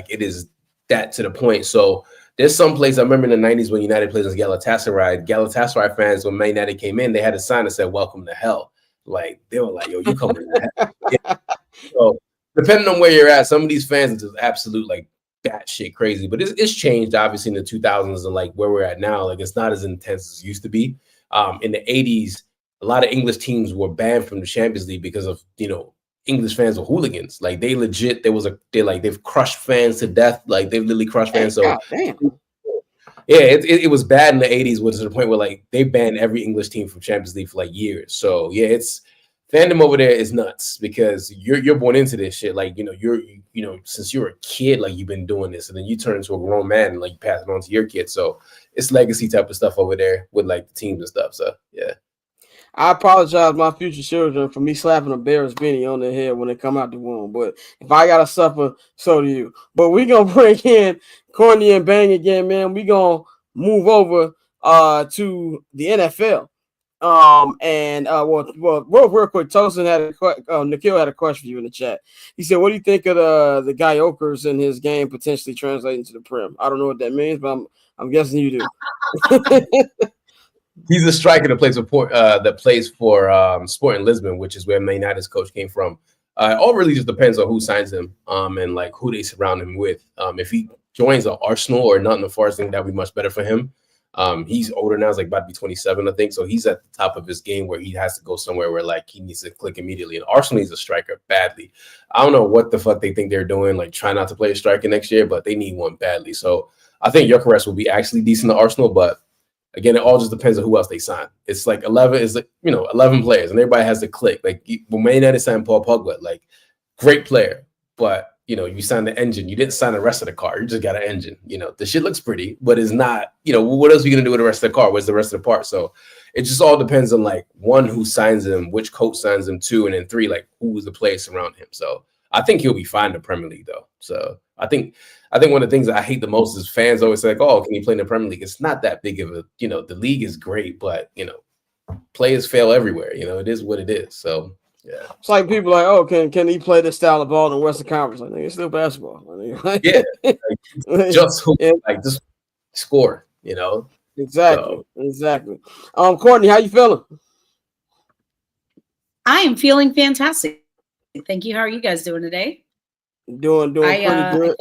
it is that to the point. So there's some place I remember in the 90s when United played against Galatasaray fans, when Man United came in, they had a sign that said "Welcome to Hell." They were yo, you coming to hell. So depending on where you're at, some of these fans are just absolute batshit crazy. But it's changed obviously in the 2000s and where we're at now. It's not as intense as it used to be. In the 80s, a lot of English teams were banned from the Champions League because of, English fans were hooligans. Like they legit, they've crushed fans to death. Like they've literally crushed fans. So God damn. yeah, it was bad in the 80s, which is the point where like they banned every English team from Champions League for like years. So yeah, it's fandom over there is nuts because you're born into this shit. Like, since you're a kid, like you've been doing this, and then you turn into a grown man and like you pass it on to your kids. So it's legacy type of stuff over there with like the teams and stuff. So yeah. I apologize to my future children for me slapping a Bears beanie on their head when they come out the womb. But if I gotta suffer, so do you. But we gonna bring in Courtney and Bang again, man. We gonna move over to the NFL. Well, real quick, Tosin Nikhil had a question for you in the chat. He said, "What do you think of the guy Okers in his game potentially translating to the Prem?" I don't know what that means, but I'm guessing you do. He's a striker that plays for Sporting Lisbon, which is where Man United's coach came from. It all really just depends on who signs him and like who they surround him with. If he joins an Arsenal or Nottingham Forest, I think that'd be much better for him. He's older now; he's like about to be 27, I think. So he's at the top of his game where he has to go somewhere where like he needs to click immediately. And Arsenal needs a striker badly. I don't know what the fuck they think they're doing, like trying not to play a striker next year, but they need one badly. So I think Gyökeres will be actually decent to Arsenal, but again, it all just depends on who else they sign. It's like 11 players, and everybody has to click. Like when Man United signed Paul Pogba, like great player, but you signed the engine. You didn't sign the rest of the car. You just got an engine. The shit looks pretty, but it's not. What else are you gonna do with the rest of the car? Where's the rest of the part? So it just all depends on like one, who signs him, which coach signs him, two, and then three, like who's the players around him. So I think he'll be fine in the Premier League though. So I think one of the things that I hate the most is fans always say, like, "Oh, can he play in the Premier League?" It's not that big of a, the league is great, but players fail everywhere. It is what it is. So yeah, it's like people like, "Oh, can he play this style of ball in the Western Conference?" I think it's still basketball. Yeah, just score. Exactly. Courtney, how you feeling? I am feeling fantastic. Thank you. How are you guys doing today? Doing pretty good.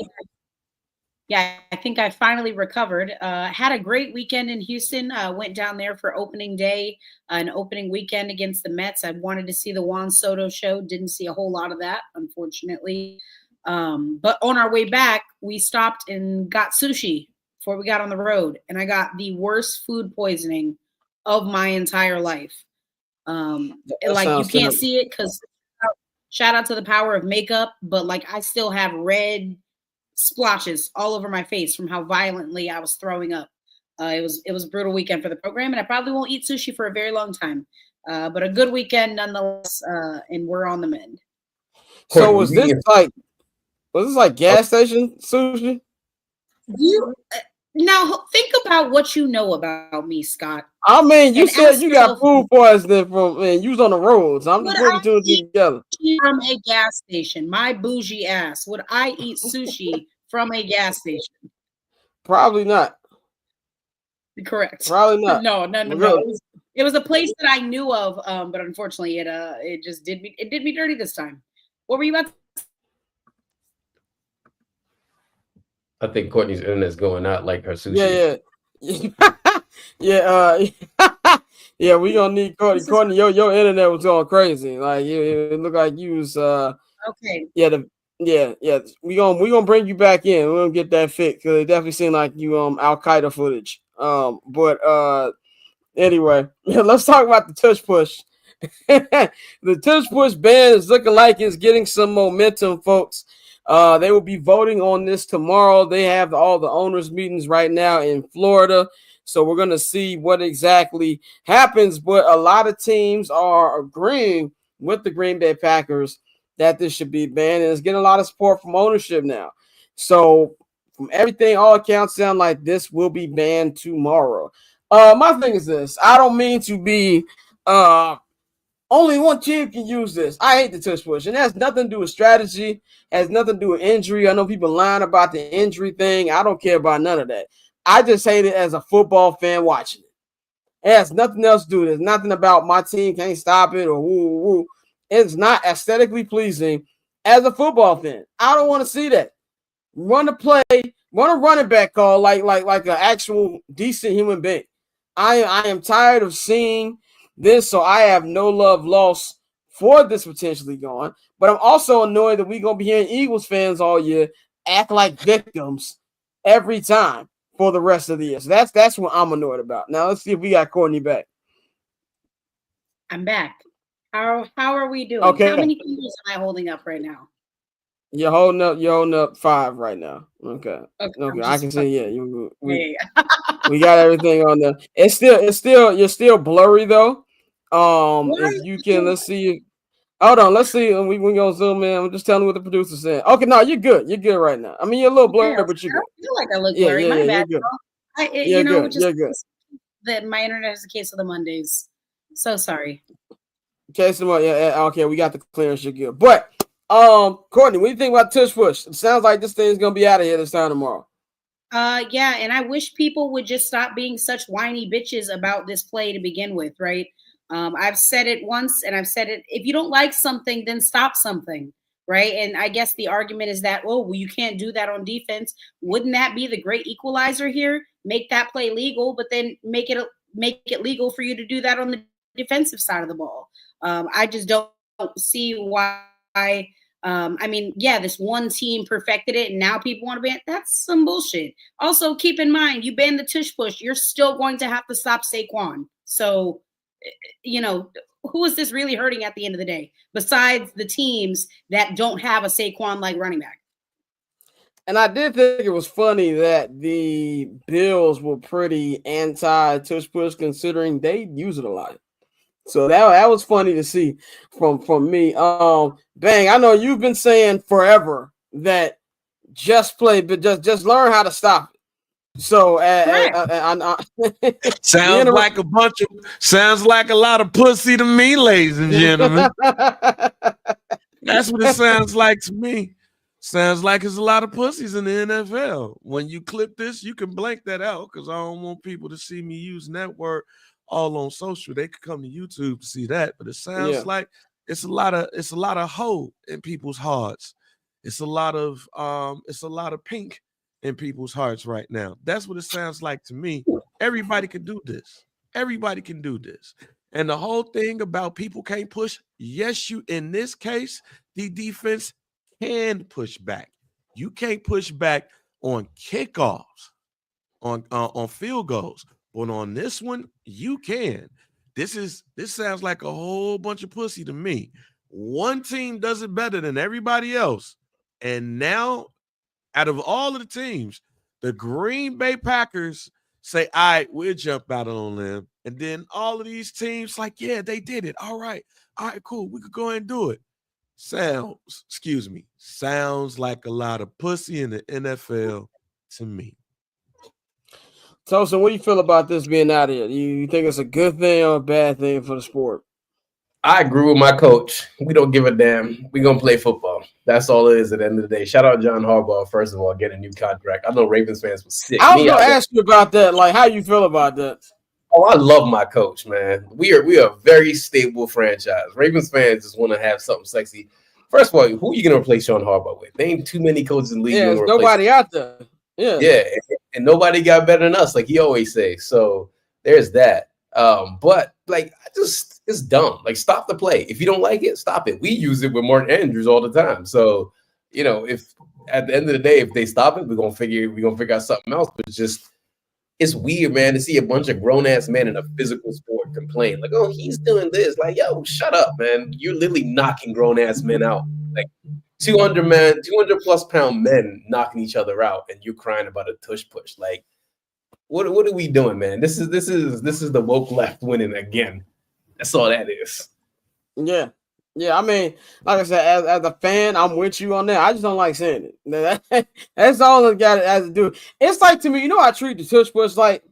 I think I finally recovered. Had a great weekend in Houston. Went down there for opening day, an opening weekend against the Mets. I wanted to see the Juan Soto show. Didn't see a whole lot of that, unfortunately. But on our way back, we stopped and got sushi before we got on the road. And I got the worst food poisoning of my entire life. Like you can't see it because shout out to the power of makeup, but like I still have red splotches all over my face from how violently I was throwing up. It was a brutal weekend for the program, and I probably won't eat sushi for a very long time. But a good weekend nonetheless, and we're on the mend. So was this like gas station sushi? Now think about what you know about me, Scott. I mean, you said you got food poisoning from, and you was on the roads. I'm just putting two and two together. From a gas station, my bougie ass. Would I eat sushi from a gas station? Probably not. Correct. Probably not. No. It was a place that I knew of, but unfortunately, it just did me dirty this time. What were you about to say? I think Courtney's internet's going out like her sushi. Yeah, we gonna need Courtney. Courtney, your internet was going crazy. Like it looked like you was okay. Yeah. We gonna bring you back in. We're gonna get that fixed because it definitely seemed like you Al Qaeda footage. But anyway, let's talk about the Tush Push. The Tush Push band is looking like it's getting some momentum, folks. They will be voting on this tomorrow. They have all the owners' meetings right now in Florida. So we're going to see what exactly happens. But a lot of teams are agreeing with the Green Bay Packers that this should be banned. And it's getting a lot of support from ownership now. So from everything, all accounts sound like this will be banned tomorrow. My thing is this. I don't mean to be only one team can use this. I hate the Tush Push. And it has nothing to do with strategy. It has nothing to do with injury. I know people lying about the injury thing. I don't care about none of that. I just hate it as a football fan watching it. It has nothing else to do with it. There's nothing about my team can't stop it or woo. It's not aesthetically pleasing as a football fan. I don't want to see that. Run a play, run a running back call like an actual decent human being. I am tired of seeing this, so I have no love lost for this potentially going. But I'm also annoyed that we're gonna be hearing Eagles fans all year act like victims every time for the rest of the year. So that's what I'm annoyed about. Now let's see if we got Courtney back. I'm back. How are we doing? Okay. How many fingers am I holding up right now? You're holding up 5 right now. Okay. I can see. Yeah, we got everything on there. You're still blurry though. If you can, let's see. Hold on, let's see. We gonna zoom in. I'm just telling you what the producer said. Okay, no, you're good. You're good right now. I mean, you're a little blurry, but you're good. I feel like I look blurry. My bad. You're good. You're good. That my internet is the case of the Mondays. So sorry. Case of okay, we got the clearance. You're good. But Courtney, what do you think about Tush Push? It sounds like this thing's gonna be out of here this time tomorrow. Yeah, and I wish people would just stop being such whiny bitches about this play to begin with, right? I've said it once and I've said it. If you don't like something, then stop something, right? And I guess the argument is that, well, you can't do that on defense. Wouldn't that be the great equalizer here? Make that play legal, but then make it legal for you to do that on the defensive side of the ball. I just don't see why. I mean, yeah, this one team perfected it and now people want to ban. That's some bullshit. Also, keep in mind, you ban the Tush Push, you're still going to have to stop Saquon. So, who is this really hurting at the end of the day, besides the teams that don't have a Saquon-like running back? And I did think it was funny that the Bills were pretty anti-Tush Push considering they use it a lot. So that was funny to see from me. Bang, I know you've been saying forever that just play, but just learn how to stop it. So sounds like a lot of pussy to me, ladies and gentlemen. That's what it sounds like to me. Sounds like it's a lot of pussies in the NFL. When you clip this, you can blank that out because I don't want people to see me using that word all on social. They could come to YouTube to see that, but it sounds like it's a lot of hoe in people's hearts. It's a lot of pink in people's hearts right now. That's what it sounds like to me. Everybody can do this. Everybody can do this. And the whole thing about people can't push, yes, in this case, the defense can push back. You can't push back on kickoffs, on field goals. But on this one, you can. This sounds like a whole bunch of pussy to me. One team does it better than everybody else. And now, out of all of the teams, the Green Bay Packers say, all right, we'll jump out on them. And then all of these teams like, yeah, they did it. All right, cool. We could go ahead and do it. Sounds like a lot of pussy in the NFL to me. Tosin, what do you feel about this being out here? You think it's a good thing or a bad thing for the sport? I agree with my coach. We don't give a damn. We're going to play football. That's all it is at the end of the day. Shout out John Harbaugh, first of all, getting a new contract. I know Ravens fans were sick. I was going to ask you about that. Like, how you feel about that? Oh, I love my coach, man. We are a very stable franchise. Ravens fans just want to have something sexy. First of all, who are you going to replace Sean Harbaugh with? There ain't too many coaches in the league. Yeah, there's nobody out there. Yeah, and nobody got better than us, like he always says. So there's that. But like, it's dumb. Like, stop the play. If you don't like it, stop it. We use it with Martin Andrews all the time. So if at the end of the day, if they stop it, we're gonna figure out something else. But it's weird, man, to see a bunch of grown ass men in a physical sport complain. Like, oh, he's doing this. Like, yo, shut up, man. You're literally knocking grown ass men out. Like 200 plus pound men knocking each other out, and you're crying about a tush push. Like, what are we doing, man? This is the woke left winning again. That's all that is. Yeah. I mean, like I said, as a fan, I'm with you on that. I just don't like saying it. That's all it got to do. It's like, to me, I treat the tush push like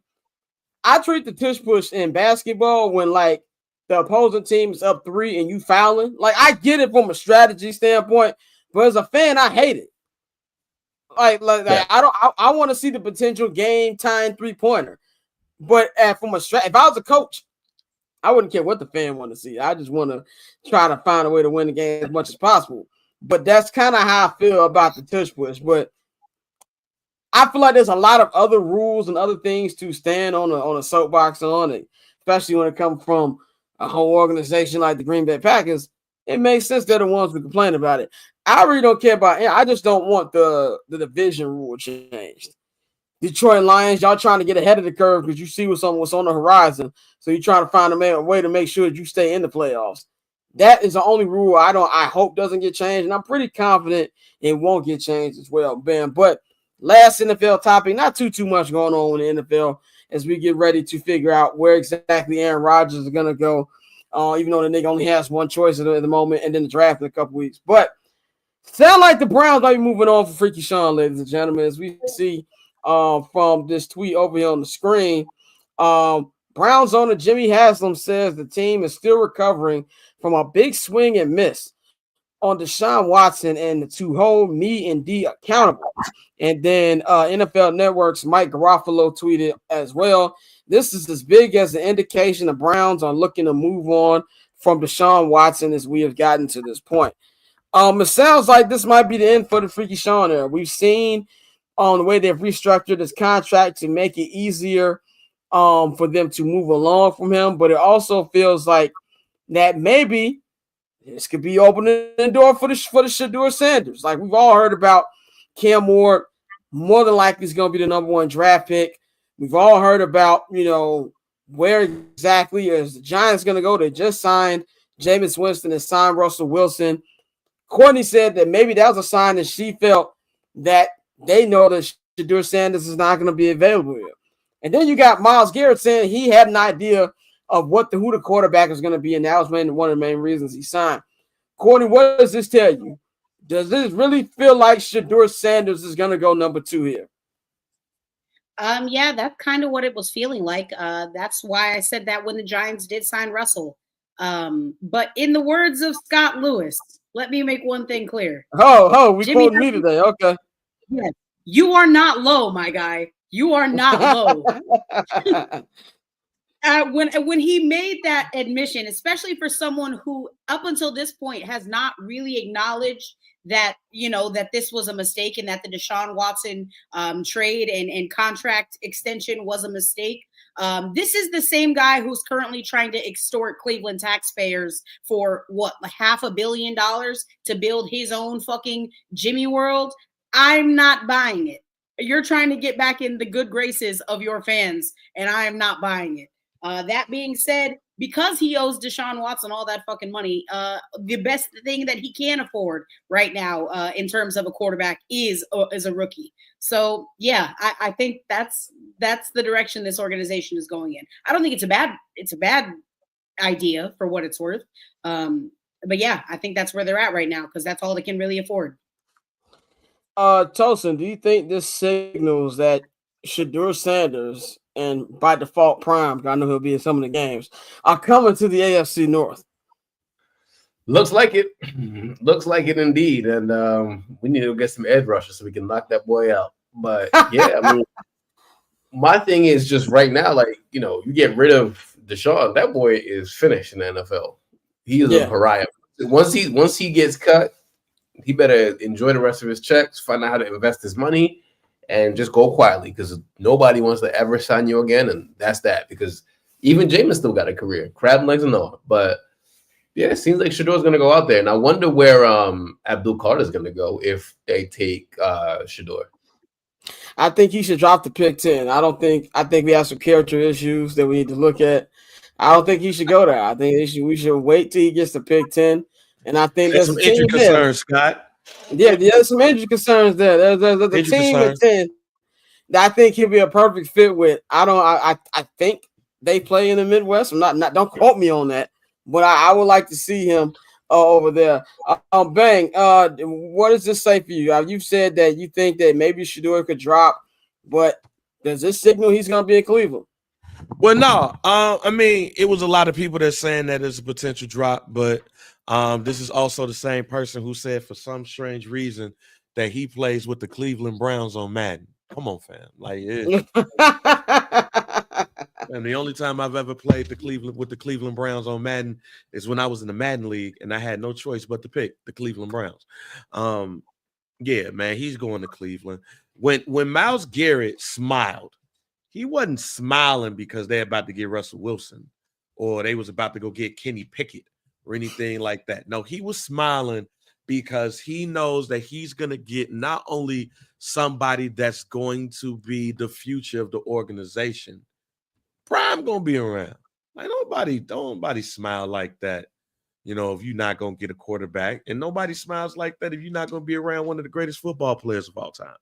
I treat the tush push in basketball when like the opposing team is up 3 and you fouling. Like, I get it from a strategy standpoint, but as a fan, I hate it. Like I want to see the potential game time 3-pointer. But from if I was a coach, I wouldn't care what the fan want to see. I just want to try to find a way to win the game as much as possible. But that's kind of how I feel about the tush push. But I feel like there's a lot of other rules and other things to stand on a soapbox on it, especially when it comes from a whole organization like the Green Bay Packers, it makes sense they're the ones who complain about it. I really don't care about it. I just don't want the division rule changed. Detroit Lions, y'all trying to get ahead of the curve because you see what's on the horizon. So you're trying to find a way to make sure that you stay in the playoffs. That is the only rule I hope doesn't get changed, and I'm pretty confident it won't get changed as well, Ben. But last NFL topic, not too much going on in the NFL as we get ready to figure out where exactly Aaron Rodgers is going to go, even though the nigga only has one choice at the moment, and then the draft in a couple weeks. But sound like the Browns might be moving on for Freaky Shaun, ladies and gentlemen, as we see from this tweet over here on the screen. Browns owner Jimmy Haslam says the team is still recovering from a big swing and miss on Deshaun Watson and to hold me and D accountable. And then NFL Network's Mike Garofalo tweeted as well, this is as big as an indication the Browns are looking to move on from Deshaun Watson as we have gotten to this point. It sounds like this might be the end for the Freaky Shaun era. We've seen the way they've restructured his contract to make it easier for them to move along from him, but it also feels like that maybe this could be opening the door for the Shedeur Sanders. Like we've all heard about Cam Ward, more than likely is going to be the number one draft pick. We've all heard about, where exactly is the Giants going to go. They just signed Jameis Winston and signed Russell Wilson. Courtney said that maybe that was a sign that she felt that they know that Shedeur Sanders is not going to be available here. And then you got Myles Garrett saying he had an idea of who the quarterback is going to be, and that was one of the main reasons he signed. Courtney, what does this tell you? Does this really feel like Shedeur Sanders is going to go number 2 here? Yeah, that's kind of what it was feeling like. That's why I said that when the Giants did sign Russell. But in the words of Scott Lewis, let me make one thing clear. We quoted me today. Okay. Yes, you are not low, my guy. You are not low. When he made that admission, especially for someone who up until this point has not really acknowledged that, that this was a mistake and that the Deshaun Watson trade and contract extension was a mistake. This is the same guy who's currently trying to extort Cleveland taxpayers for $500 million to build his own fucking Jimmy World. I'm not buying it. You're trying to get back in the good graces of your fans, and I am not buying it. That being said, because he owes Deshaun Watson all that fucking money, the best thing that he can afford right now in terms of a quarterback is a rookie. So, yeah, I think that's the direction this organization is going in. I don't think it's a bad idea for what it's worth. But, yeah, I think that's where they're at right now because that's all they can really afford. Tosin, do you think this signals that Shedeur Sanders and by default Prime, I know he'll be in some of the games, are coming to the AFC North? Looks like it. Looks like it indeed. And we need to get some edge rushers so we can knock that boy out. But yeah, I mean, my thing is just right now, like, you get rid of Deshaun, that boy is finished in the NFL. He is a pariah. Once he gets cut, he better enjoy the rest of his checks, find out how to invest his money, and just go quietly because nobody wants to ever sign you again. And that's that, because even Jameis still got a career, crab legs and all. But yeah, it seems like Shedeur's going to go out there. And I wonder where Abdul Carter is going to go if they take Shedeur. I think he should drop the pick 10. I think we have some character issues that we need to look at. I don't think he should go there. I think we should wait till he gets to pick 10. And I think there's some injury concerns, Scott. Yeah, there's some injury concerns there. There's a team at 10 that I think he'll be a perfect fit with. I think they play in the Midwest. Don't quote me on that, but I would like to see him over there. Bang. What does this say for you? You've said that you think that maybe Shedeur could drop, but does this signal he's going to be in Cleveland? Well, no. I mean, it was a lot of people that saying that it's a potential drop, but this is also the same person who said for some strange reason that he plays with the Cleveland Browns on Madden. Come on, fam. Like, and the only time I've ever played with the Cleveland Browns on Madden is when I was in the Madden League and I had no choice but to pick the Cleveland Browns. Yeah, man, he's going to Cleveland. When Myles Garrett smiled, he wasn't smiling because they're about to get Russell Wilson. or they was about to go get Kenny Pickett or anything like that. No, he was smiling because he knows that he's going to get not only somebody that's going to be the future of the organization, Prime going to be around. Like nobody smile like that, you know, if you're not going to get a quarterback, and nobody smiles like that if you're not going to be around one of the greatest football players of all time.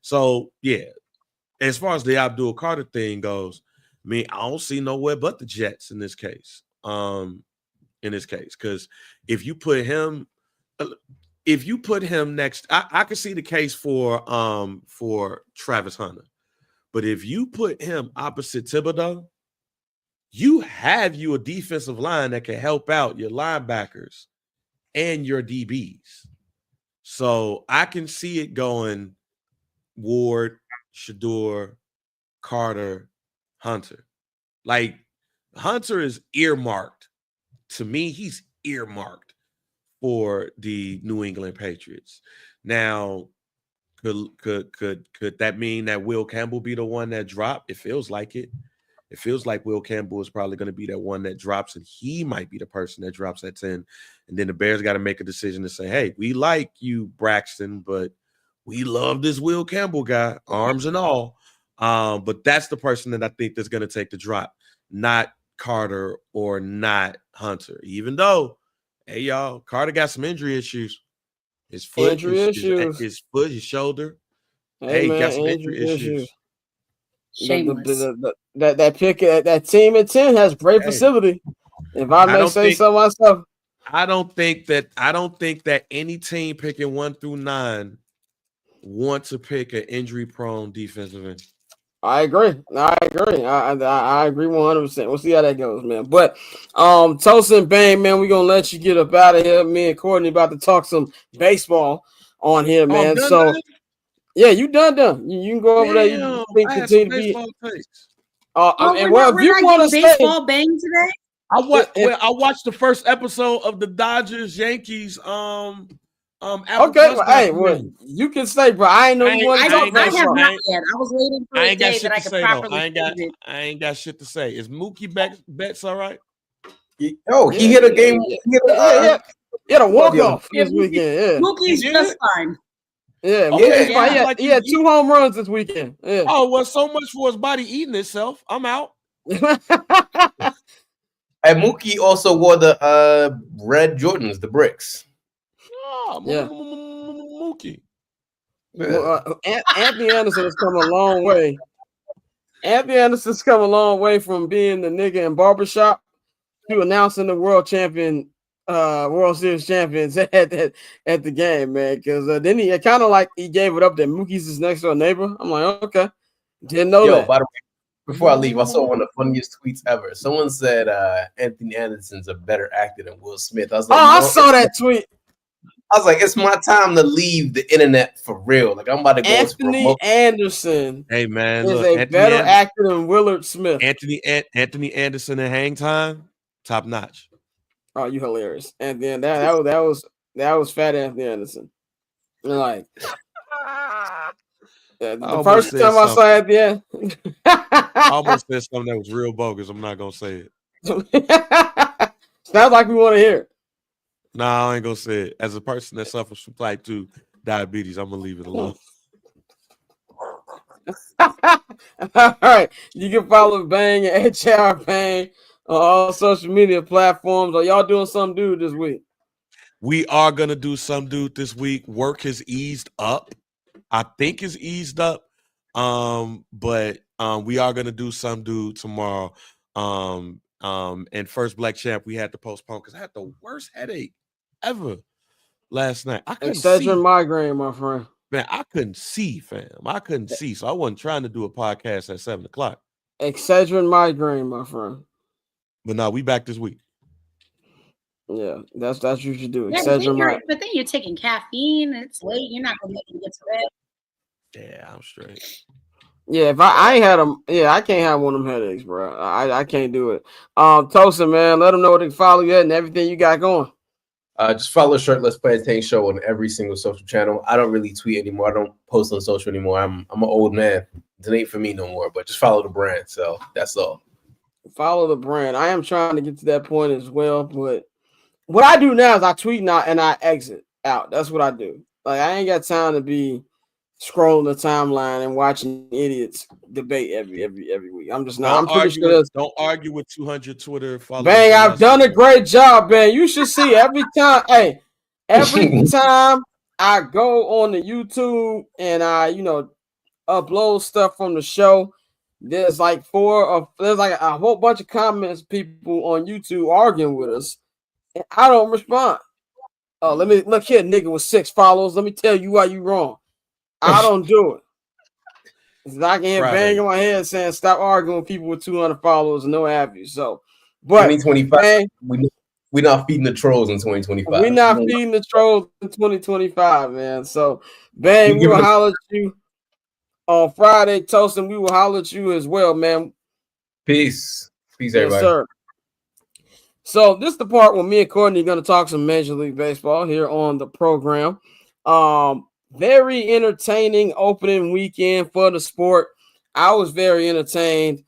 So, yeah, as far as the Abdul Carter thing goes, I mean, I don't see nowhere but the Jets in this case. Because if you put him next, I could see the case for Travis Hunter. But if you put him opposite Thibodeau, you have a defensive line that can help out your linebackers and your DBs. So I can see it going Ward, Shador, Carter, Hunter. Like Hunter is earmarked. To me, he's earmarked for the New England Patriots. Now, could that mean that Will Campbell be the one that dropped? It feels like it. It feels like Will Campbell is probably going to be that one that drops, and he might be the person that drops at 10. And then the Bears got to make a decision to say, hey, we like you, Braxton, but we love this Will Campbell guy, arms and all. But that's the person that I think that's going to take the drop, not Carter or not Hunter. Even though, hey, y'all, Carter got some injury issues. His foot, his shoulder. Hey, man, got some injury issues. Shameless. That pick, that team at 10 has great facility. If I may say so myself, I don't think that any team picking 1 through 9 want to pick an injury-prone defensive end. I agree. I agree 100%. We'll see how that goes, man. But Tosin Bang, man, we're gonna let you get up out of here. Me and Courtney about to talk some baseball on here, man. Done. Yeah, you done. You can go over there. You can continue to be. And well, if you want to baseball bang today, I watched the first episode of the Dodgers Yankees. Okay, well, you can stay, bro. I ain't know you want to talk about I have not yet. I was waiting for a day that I could properly. I ain't got shit to say. Is Mookie Betts all right? He hit a game. He hit a walk-off this weekend. Yeah, Mookie's just fine. Yeah, he had 2 home runs this weekend. Yeah. Oh, well, so much for his body eating itself. I'm out. And Mookie also wore the red Jordans, the bricks. Oh, yeah. Mookie. Anthony Anderson has come a long way. Anthony Anderson's come a long way from being the nigga in barbershop to announcing the World Series champions at the game, man. Because then he kind of like he gave it up that Mookie's his next door neighbor. I'm like, okay, didn't know that. By the way, before I leave, I saw one of the funniest tweets ever. Someone said Anthony Anderson's a better actor than Will Smith. I was like, I saw that tweet. I was like, it's my time to leave the internet for real. Like I'm about to go. Anthony Anderson, hey man, is a better actor than Willard Smith. Anthony Anderson in Hang Time, top notch. Oh, you hilarious! And then that was fat Anthony Anderson. Like the first time I saw it, I almost said something that was real bogus. I'm not gonna say it. Sounds like we want to hear it. No, I ain't gonna say it. As a person that suffers from type 2 diabetes, I'm gonna leave it alone. All right, you can follow Bang at HR Bang on all social media platforms. Are y'all doing some dude this week? We are gonna do some dude this week. Work has eased up. I think it's eased up. But we are gonna do some dude tomorrow. And first Black Champ we had to postpone because I had the worst headache ever last night. I couldn't see. Migraine, my friend. Man, I couldn't see, fam. I couldn't see, so I wasn't trying to do a podcast at 7:00. Excedrin migraine, my friend. But no, we back this week. Yeah, that's what you should do. Yeah, but then you're taking caffeine. And it's late. You're not gonna be able to get to bed. Yeah, I'm straight. Yeah, if I ain't had them, I can't have one of them headaches, bro. I can't do it. Tosin, man, let them know where they can follow you and everything you got going. Just follow Shirtless Plantain Show on every single social channel. I don't really tweet anymore. I don't post on social anymore. I'm an old man. It ain't for me no more. But just follow the brand. So that's all. Follow the brand. I am trying to get to that point as well, but what I do now is I tweet now and I exit out. That's what I do. Like I ain't got time to be scrolling the timeline and watching idiots debate every week. I'm just not. I'm pretty sure. Don't argue with 200 Twitter followers. Bang, I've done a great job, man. You should see every time. Hey, every time I go on the YouTube and I, upload stuff from the show, there's like there's like a whole bunch of comments, people on YouTube arguing with us, and I don't respond. Oh, let me look here, nigga with 6 followers. Let me tell you why you wrong. I don't do it. I can hear bang in my head saying stop arguing with people with 200 followers and no have you. So, but 2025, we're not feeding the trolls in 2025. We're not feeding the trolls in 2025, man. So, bang, we will holler at you on Friday, Tosin. We will holler at you as well, man. Peace, everybody. Yes, sir. So this is the part where me and Courtney are going to talk some Major League Baseball here on the program. Very entertaining opening weekend for the sport. I was very entertained.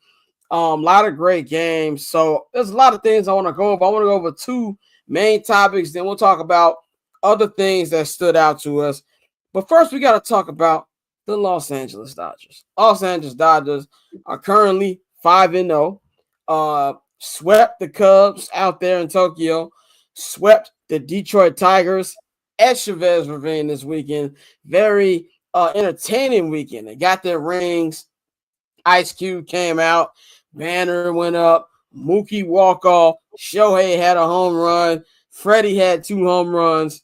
A lot of great games. So there's a lot of things I want to go over. I want to go over 2 main topics. Then we'll talk about other things that stood out to us. But first, we got to talk about the Los Angeles Dodgers. Los Angeles Dodgers are currently 5-0. Swept the Cubs out there in Tokyo. Swept the Detroit Tigers at Chavez Ravine this weekend. Very entertaining weekend. They got their rings. Ice Cube came out. Banner went up. Mookie walk-off. Shohei had a home run. Freddie had 2 home runs.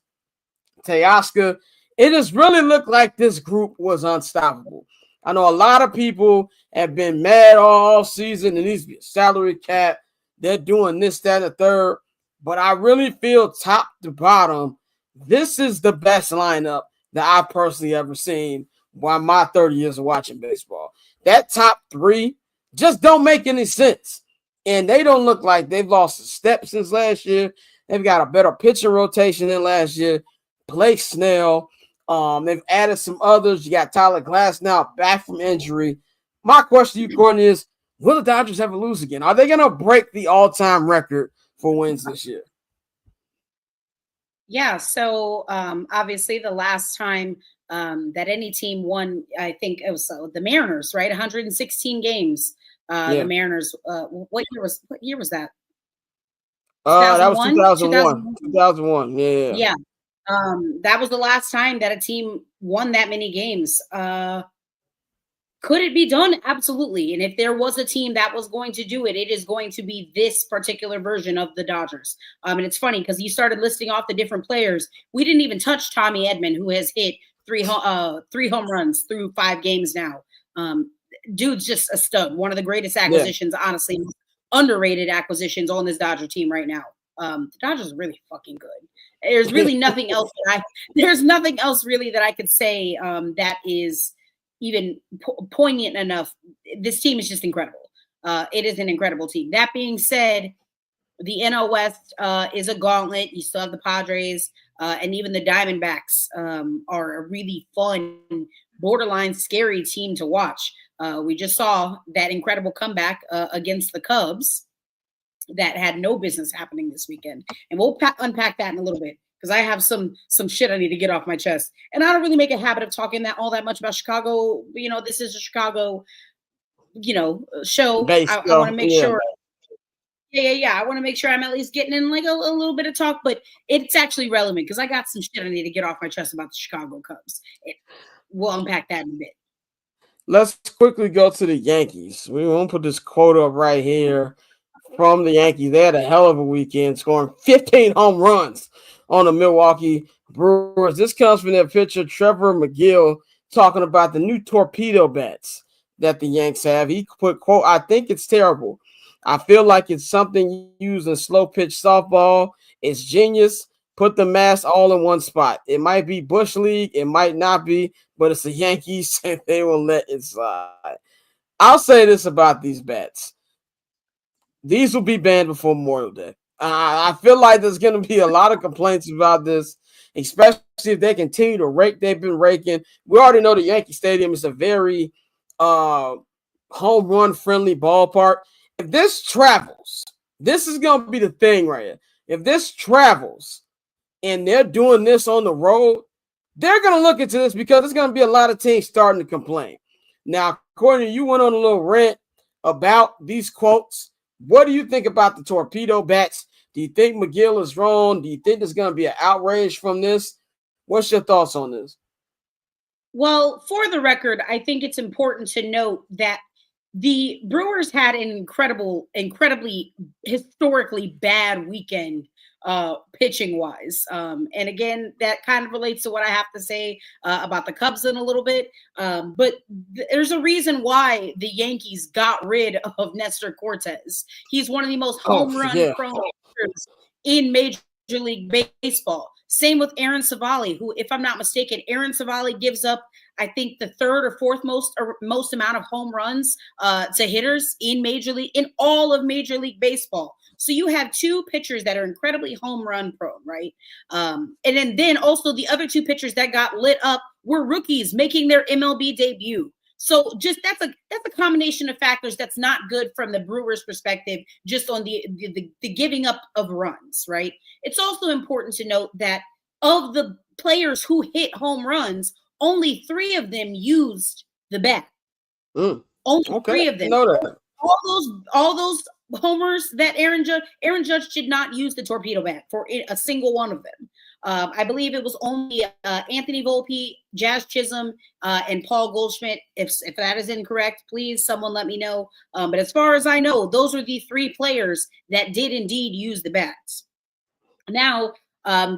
Teoscar. It just really looked like this group was unstoppable. I know a lot of people have been mad all season. There needs to be a salary cap. They're doing this, that, and the third. But I really feel top to bottom, this is the best lineup that I've personally ever seen by my 30 years of watching baseball. That top 3 just don't make any sense. And they don't look like they've lost a step since last year. They've got a better pitching rotation than last year. Blake Snell. They've added some others. You got Tyler Glass now back from injury. My question to you, Courtney, is will the Dodgers ever lose again? Are they going to break the all-time record for wins this year? Yeah, so obviously the last time that any team won, I think it was the Mariners, right? 116 games. The Mariners. What year was that? That was 2001. 2001. Yeah. Yeah. That was the last time that a team won that many games. Could it be done? Absolutely. And if there was a team that was going to do it, it is going to be this particular version of the Dodgers. And it's funny because you started listing off the different players. We didn't even touch Tommy Edman, who has hit 3 home runs through 5 games now. Dude's just a stud. One of the greatest acquisitions, honestly, underrated acquisitions on this Dodger team right now. The Dodgers are really fucking good. There's really nothing else there's nothing else really that I could say that is even poignant enough. This team is just incredible. It is an incredible team. That being said, the NL West is a gauntlet. You still have the Padres and even the Diamondbacks are a really fun, borderline scary team to watch. We just saw that incredible comeback against the Cubs that had no business happening this weekend. And we'll unpack that in a little bit because I have some shit I need to get off my chest. And I don't really make a habit of talking all that much about Chicago. You know, this is a Chicago, show. I want to make sure. Yeah. I want to make sure I'm at least getting in like a little bit of talk, but it's actually relevant because I got some shit I need to get off my chest about the Chicago Cubs. We'll unpack that in a bit. Let's quickly go to the Yankees. We won't put this quote up right here from the Yankees. They had a hell of a weekend, scoring 15 home runs on the Milwaukee Brewers. This comes from their pitcher, Trevor McGill, talking about the new torpedo bats that the Yanks have. He put, quote, "I think it's terrible. I feel like it's something you use in slow pitch softball. It's genius. Put the mass all in one spot. It might be Bush League. It might not be, but it's the Yankees and they will let it slide." I'll say this about these bats. These will be banned before Memorial Day. I feel like there's going to be a lot of complaints about this, especially if they continue to rake. They've been raking. We already know the Yankee Stadium is a very home run friendly ballpark. if this travels, this is going to be the thing right here. If this travels and they're doing this on the road, they're going to look into this because there's going to be a lot of teams starting to complain. Now, Courtney, you went on a little rant about these quotes. What do you think about the torpedo bats? Do you think McGill is wrong? Do you think there's going to be an outrage from this? What's your thoughts on this? Well, for the record, I think it's important to note that the Brewers had an incredibly historically bad weekend pitching wise. And again, that kind of relates to what I have to say about the Cubs in a little bit. But there's a reason why the Yankees got rid of Nestor Cortes. He's one of the most home run prone pitchers in Major League Baseball. Same with Aaron Savali, who, if I'm not mistaken, Aaron Savali gives up, I think, the third or fourth most amount of home runs to hitters in all of Major League Baseball. So you have two pitchers that are incredibly home run prone, right? And then also the other two pitchers that got lit up were rookies making their MLB debut. So just that's a combination of factors that's not good from the Brewers' perspective, just on the giving up of runs, right? It's also important to note that of the players who hit home runs, only 3 of them used the bat. Only 3 of them. All those homers that Aaron Judge did not use the torpedo bat for a single one of them. I believe it was only Anthony Volpe, Jazz Chisholm, and Paul Goldschmidt. If that is incorrect, please someone let me know. But as far as I know, those are the 3 players that did indeed use the bats. Now,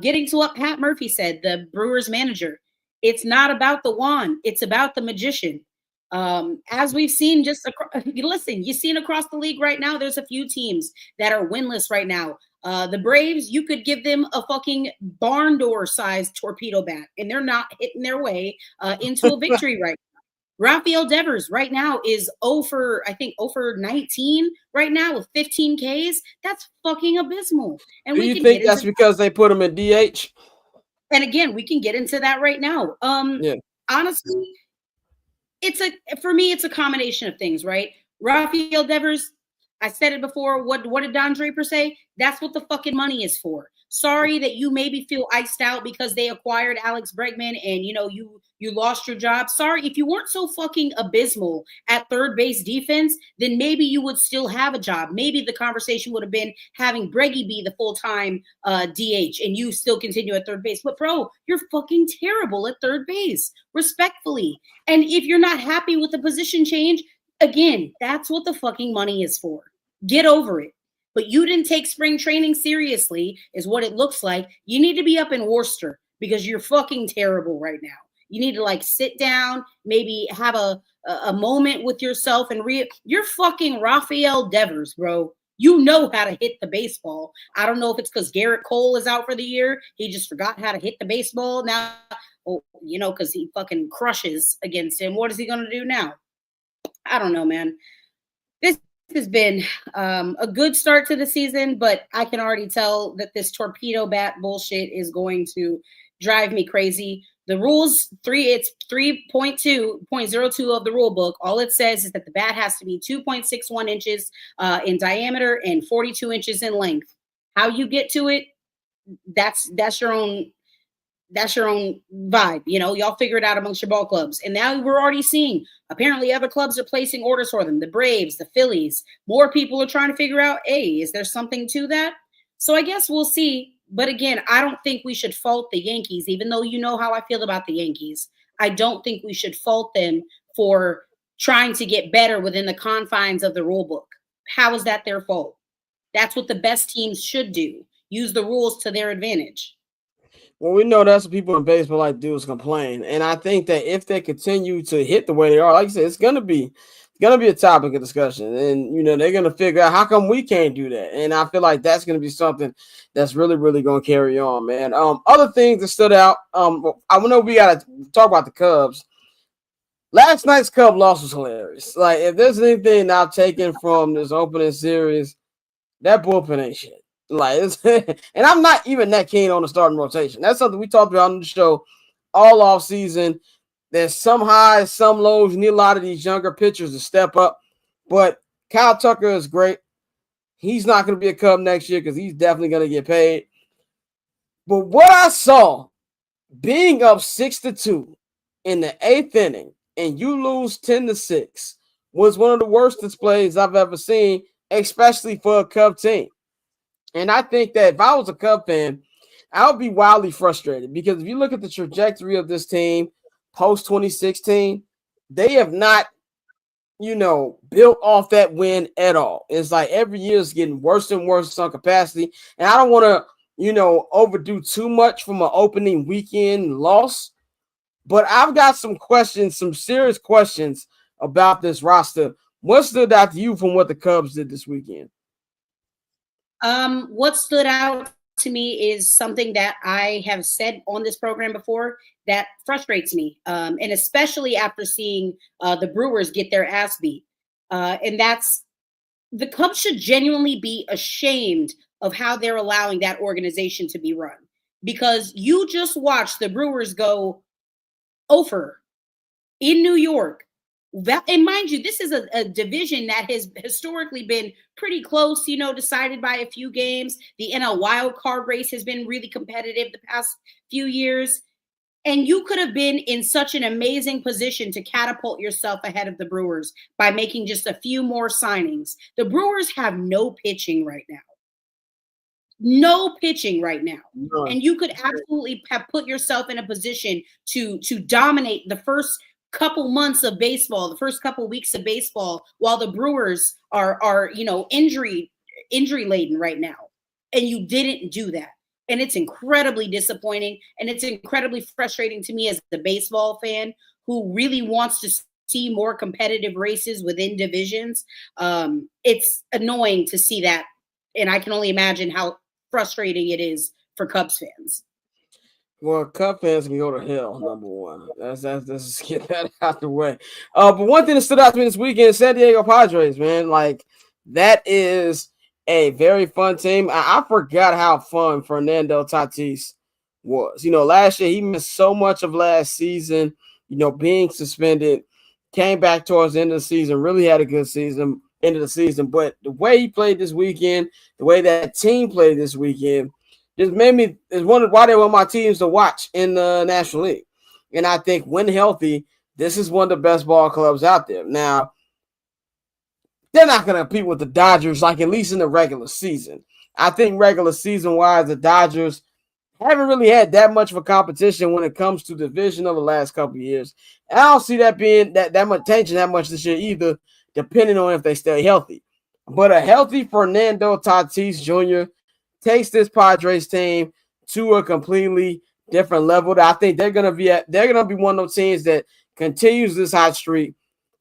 getting to what Pat Murphy said, the Brewers manager, it's not about the wand. It's about the magician. As we've seen, you've seen across the league right now, there's a few teams that are winless right now. The Braves, you could give them a fucking barn door sized torpedo bat, and they're not hitting their way into a victory right now. Rafael Devers right now is 0 for 19 right now with 15 Ks. That's fucking abysmal. And do you think that's because they put him in DH? And again, we can get into that right now. Honestly, for me, it's a combination of things, right? Rafael Devers, I said it before. What did Don Draper say? That's what the fucking money is for. Sorry that you maybe feel iced out because they acquired Alex Bregman and you lost your job. Sorry, if you weren't so fucking abysmal at third base defense, then maybe you would still have a job. Maybe the conversation would have been having Breggy be the full-time DH and you still continue at third base. But bro, you're fucking terrible at third base, respectfully. And if you're not happy with the position change, again, that's what the fucking money is for. Get over it. But you didn't take spring training seriously, is what it looks like. You need to be up in Worcester because you're fucking terrible right now. You need to sit down, maybe have a moment with yourself and you're fucking Rafael Devers, bro. You know how to hit the baseball. I don't know if it's because Garrett Cole is out for the year. He just forgot how to hit the baseball now, because he fucking crushes against him. What is he going to do now? I don't know, man. This has been a good start to the season, but I can already tell that this torpedo bat bullshit is going to drive me crazy. The rules, it's 3.2.02 of the rule book. All it says is that the bat has to be 2.61 inches in diameter and 42 inches in length. How you get to it, that's your own vibe. Y'all figure it out amongst your ball clubs. And now we're already seeing, apparently other clubs are placing orders for them. The Braves, the Phillies, more people are trying to figure out, hey, is there something to that? So I guess we'll see. But again, I don't think we should fault the Yankees, even though you know how I feel about the Yankees. I don't think we should fault them for trying to get better within the confines of the rule book. How is that their fault? That's what the best teams should do. Use the rules to their advantage. Well, we know that's what people in baseball like to do is complain. And I think that if they continue to hit the way they are, like you said, it's gonna be a topic of discussion. And they're gonna figure out how come we can't do that. And I feel like that's gonna be something that's really, really gonna carry on, man. Other things that stood out. I know we gotta talk about the Cubs. Last night's Cub loss was hilarious. Like, if there's anything I've taken from this opening series, that bullpen ain't shit. And I'm not even that keen on the starting rotation. That's something we talked about on the show all off season. There's some highs, some lows. You need a lot of these younger pitchers to step up. But Kyle Tucker is great. He's not going to be a Cub next year because he's definitely going to get paid. But what I saw, being up 6-2 in the 8th inning and you lose 10-6 was one of the worst displays I've ever seen, especially for a Cub team. And I think that if I was a Cub fan, I would be wildly frustrated because if you look at the trajectory of this team post 2016, they have not, built off that win at all. It's like every year is getting worse and worse on capacity. And I don't want to, overdo too much from an opening weekend loss. But I've got some questions, some serious questions about this roster. What stood out to you from what the Cubs did this weekend? What stood out to me is something that I have said on this program before that frustrates me, and especially after seeing the Brewers get their ass beat. And that's the Cubs should genuinely be ashamed of how they're allowing that organization to be run, because you just watched the Brewers go over in New York. And mind you, this is a division that has historically been pretty close, decided by a few games. The NL wild card race has been really competitive the past few years. And you could have been in such an amazing position to catapult yourself ahead of the Brewers by making just a few more signings. The Brewers have no pitching right now. No pitching right now. No. And you could absolutely have put yourself in a position to dominate the first couple months of baseball, the first couple weeks of baseball, while the Brewers are injury laden right now. And you didn't do that. And it's incredibly disappointing. And it's incredibly frustrating to me as the baseball fan who really wants to see more competitive races within divisions. It's annoying to see that. And I can only imagine how frustrating it is for Cubs fans. Well, Cub fans can go to hell, number one. Let's just get that out the way. But one thing that stood out to me this weekend, San Diego Padres, man. Like, that is a very fun team. I forgot how fun Fernando Tatis was. Last year he missed so much of last season, being suspended, came back towards the end of the season, really had a good season, end of the season. But the way he played this weekend, the way that team played this weekend, just made me wonder why they were my teams to watch in the National League. And I think when healthy, this is one of the best ball clubs out there. Now, they're not going to compete with the Dodgers, like at least in the regular season. I think regular season-wise, the Dodgers haven't really had that much of a competition when it comes to division over the last couple of years. And I don't see that being that much tension that much this year either, depending on if they stay healthy. But a healthy Fernando Tatis Jr. takes this Padres team to a completely different level. That I think they're gonna be one of those teams that continues this hot streak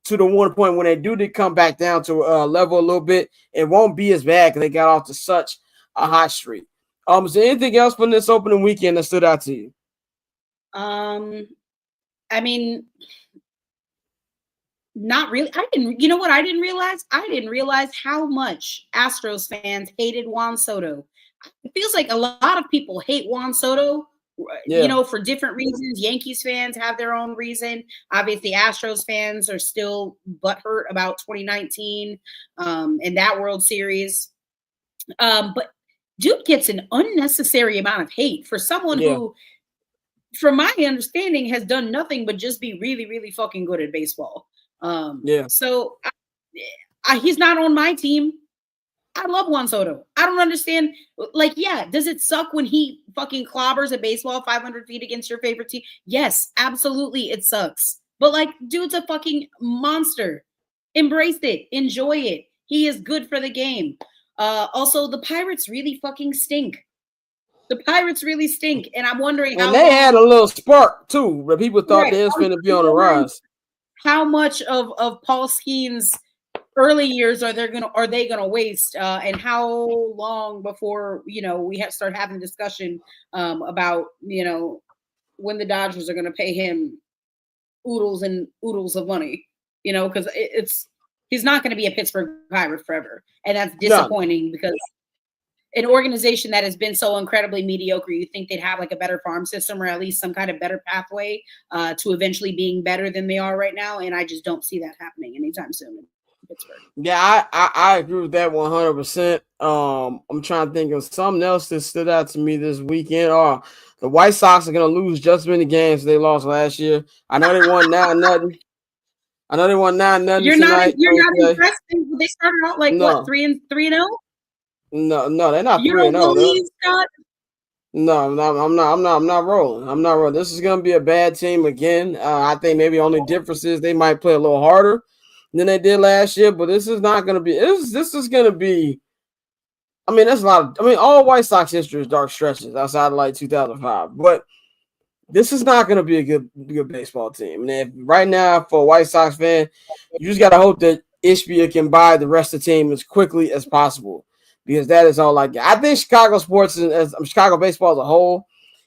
to the one point when they do come back down to a level a little bit. It won't be as bad because they got off to such a hot streak. Is there anything else from this opening weekend that stood out to you? I mean, not really. You know what I didn't realize? I didn't realize how much Astros fans hated Juan Soto. It feels like a lot of people hate Juan Soto, for different reasons. Yankees fans have their own reason. Obviously, Astros fans are still butthurt about 2019 and that World Series. But dude gets an unnecessary amount of hate for someone who, from my understanding, has done nothing but just be really, really fucking good at baseball. So he's not on my team. I love Juan Soto. I don't understand. Does it suck when he fucking clobbers a baseball 500 feet against your favorite team? Yes, absolutely. It sucks. But dude's a fucking monster. Embrace it. Enjoy it. He is good for the game. Also, the Pirates really fucking stink. The Pirates really stink. And I'm wondering how they had a little spark too, where people thought they was going to be on the rise. How much of Paul Skeens' early years are they gonna waste, and how long before we start having discussion about when the Dodgers are gonna pay him oodles and oodles of money, because he's not gonna be a Pittsburgh Pirate forever, and that's disappointing because an organization that has been so incredibly mediocre, you think they'd have a better farm system or at least some kind of better pathway to eventually being better than they are right now, and I just don't see that happening anytime soon. Pittsburgh. Yeah, I agree with that 100%. I'm trying to think of something else that stood out to me this weekend. The White Sox are going to lose just as many games they lost last year. I know they won 9-0. You're tonight. Not impressed. They started out like what 3-0? No, they're not 3-0. You don't believe, Scott? No, I'm not rolling. This is gonna be a bad team again. I think maybe only difference is they might play a little harder than they did last year, but this is not gonna be. This is gonna be. I mean, that's a lot. All White Sox history is dark stretches outside of like 2005, but this is not gonna be a good baseball team. And right now, for a White Sox fan, you just gotta hope that Ishbia can buy the rest of the team as quickly as possible. Because that is all I get. I think Chicago sports and Chicago baseball as a whole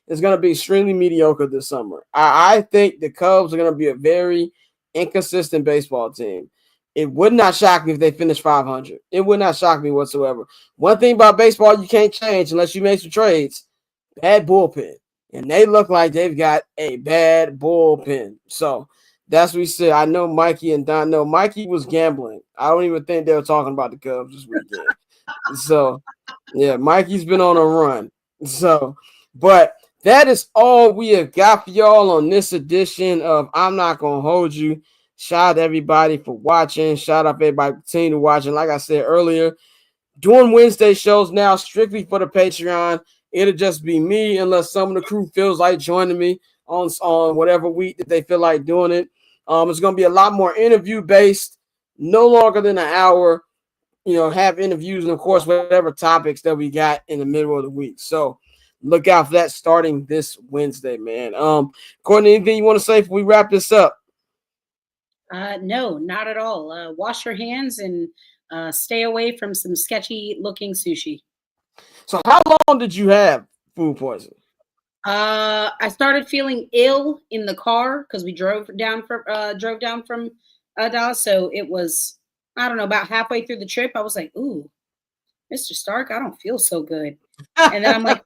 is going to be extremely mediocre this summer. I think the Cubs are going to be a very inconsistent baseball team. It would not shock me if they finish 500. It would not shock me whatsoever. One thing about baseball you can't change unless you make some trades, bad bullpen. And they look like they've got a bad bullpen. So that's what we said. I know Mikey and Don know. Mikey was gambling. I don't even think they were talking about the Cubs this weekend. So, yeah, Mikey's been on a run. So, but that is all we have got for y'all on this edition of I'm Not Gonna Hold You. Shout out to everybody for watching. Shout out to everybody continue to watching. Like I said earlier, doing Wednesday shows now strictly for the Patreon. It'll just be me unless some of the crew feels like joining me on whatever week that they feel like doing it. It's going to be a lot more interview based, no longer than an hour. Have interviews and, of course, whatever topics that we got in the middle of the week. So look out for that starting this Wednesday, man. Courtney, anything you want to say before we wrap this up? No, not at all. Wash your hands and stay away from some sketchy-looking sushi. So how long did you have food poisoning? I started feeling ill in the car because we drove down from Dallas. So it was, I don't know, about halfway through the trip, I was like, ooh, Mr. Stark, I don't feel so good. And then I'm like,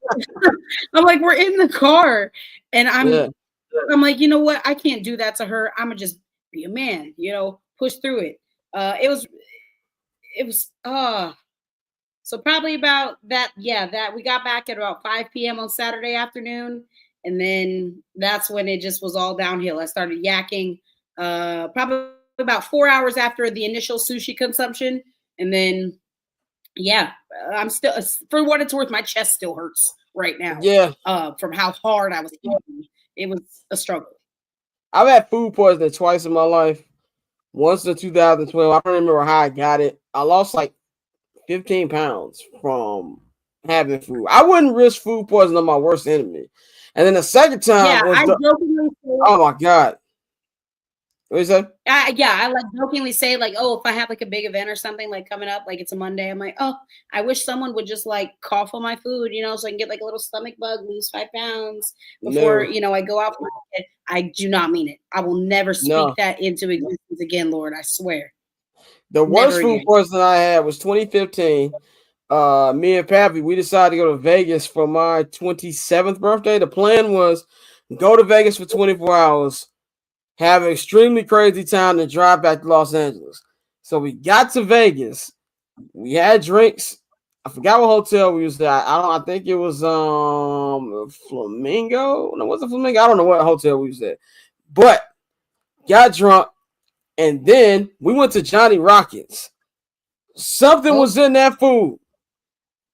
we're in the car. And I'm like, you know what? I can't do that to her. I'm going to just be a man, push through it. It was, so probably about that. Yeah, that we got back at about 5 p.m. on Saturday afternoon. And then that's when it just was all downhill. I started yakking, probably about 4 hours after the initial sushi consumption. And then, yeah, I'm still, for what it's worth, my chest still hurts right now. Yeah. From how hard I was eating. It was a struggle. I've had food poisoning twice in my life. Once in 2012. I don't remember how I got it. I lost like 15 pounds from having food. I wouldn't risk food poisoning on my worst enemy. And then the second time oh my God. What you say? I like jokingly say like, oh, if I have like a big event or something like coming up, like it's a Monday, I'm like, oh, I wish someone would just like cough on my food, so I can get like a little stomach bug, lose 5 pounds before, I go out for it. I do not mean it. I will never speak that into existence again, Lord. I swear. The worst food poisoning I had was 2015. Me and Pavy, we decided to go to Vegas for my 27th birthday. The plan was go to Vegas for 24 hours, have an extremely crazy time, and drive back to Los Angeles. So we got to Vegas. We had drinks. I forgot what hotel we was at. I think it was Flamingo. No, was it Flamingo? I don't know what hotel we was at. But got drunk, and then we went to Johnny Rockets. Something was in that food.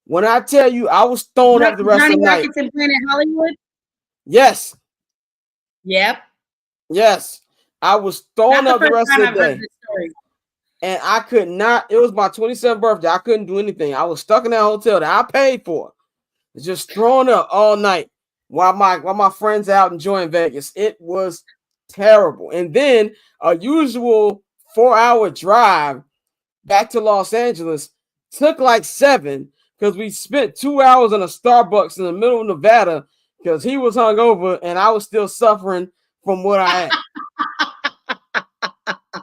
When I tell you, I was throwing up the rest of the night. Johnny Rockets in Planet Hollywood? Yes. Yep. Yes. I was throwing up the rest of the day. And I could not. It was my 27th birthday. I couldn't do anything. I was stuck in that hotel that I paid for. Just throwing up all night while my friends out enjoying Vegas. It was terrible. And then a usual 4-hour drive back to Los Angeles took like 7 because we spent 2 hours in a Starbucks in the middle of Nevada because he was hungover and I was still suffering from what I had.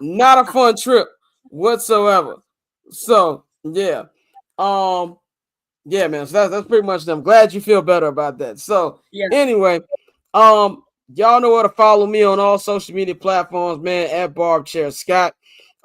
Not a fun trip whatsoever. So yeah. Yeah, man. So that's pretty much them. Glad you feel better about that. So anyway, y'all know where to follow me on all social media platforms, man, at Barb Chair Scott.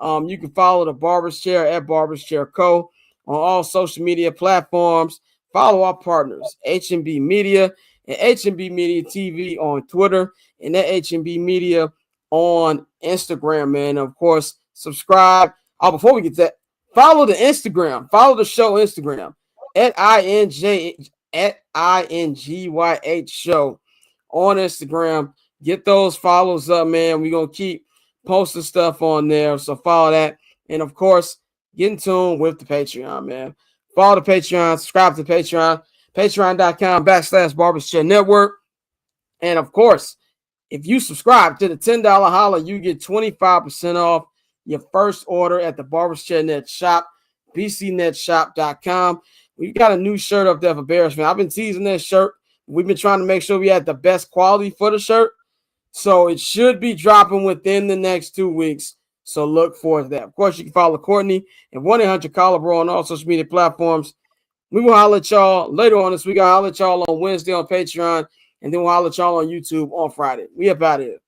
You can follow the Barber's Chair at Barber's Chair Co. on all social media platforms. Follow our partners, H&B Media and H&B Media TV on Twitter and at H&B Media on Instagram, man. Of course, subscribe. Oh, before we get that, follow the Instagram. Follow the show Instagram at INGYH show on Instagram. Get those follows up, man. We're going to keep posting stuff on there. So follow that. And, of course, get in tune with the Patreon, man. Follow the Patreon. Subscribe to Patreon. Patreon.com/Barbers Chair Network. And, of course, if you subscribe to the $10 holla, you get 25% off your first order at the Barbers Chair Net shop, bcnetshop.com. We got a new shirt up there for Bears fan. I've been teasing that shirt. We've been trying to make sure we had the best quality for the shirt. So it should be dropping within the next 2 weeks. So look forward to that. Of course, you can follow Courtney and 1-800-Callabro on all social media platforms. We will holler at y'all later on this week. I'll holler at y'all on Wednesday on Patreon. And then we'll holler at y'all on YouTube on Friday. We up out of here.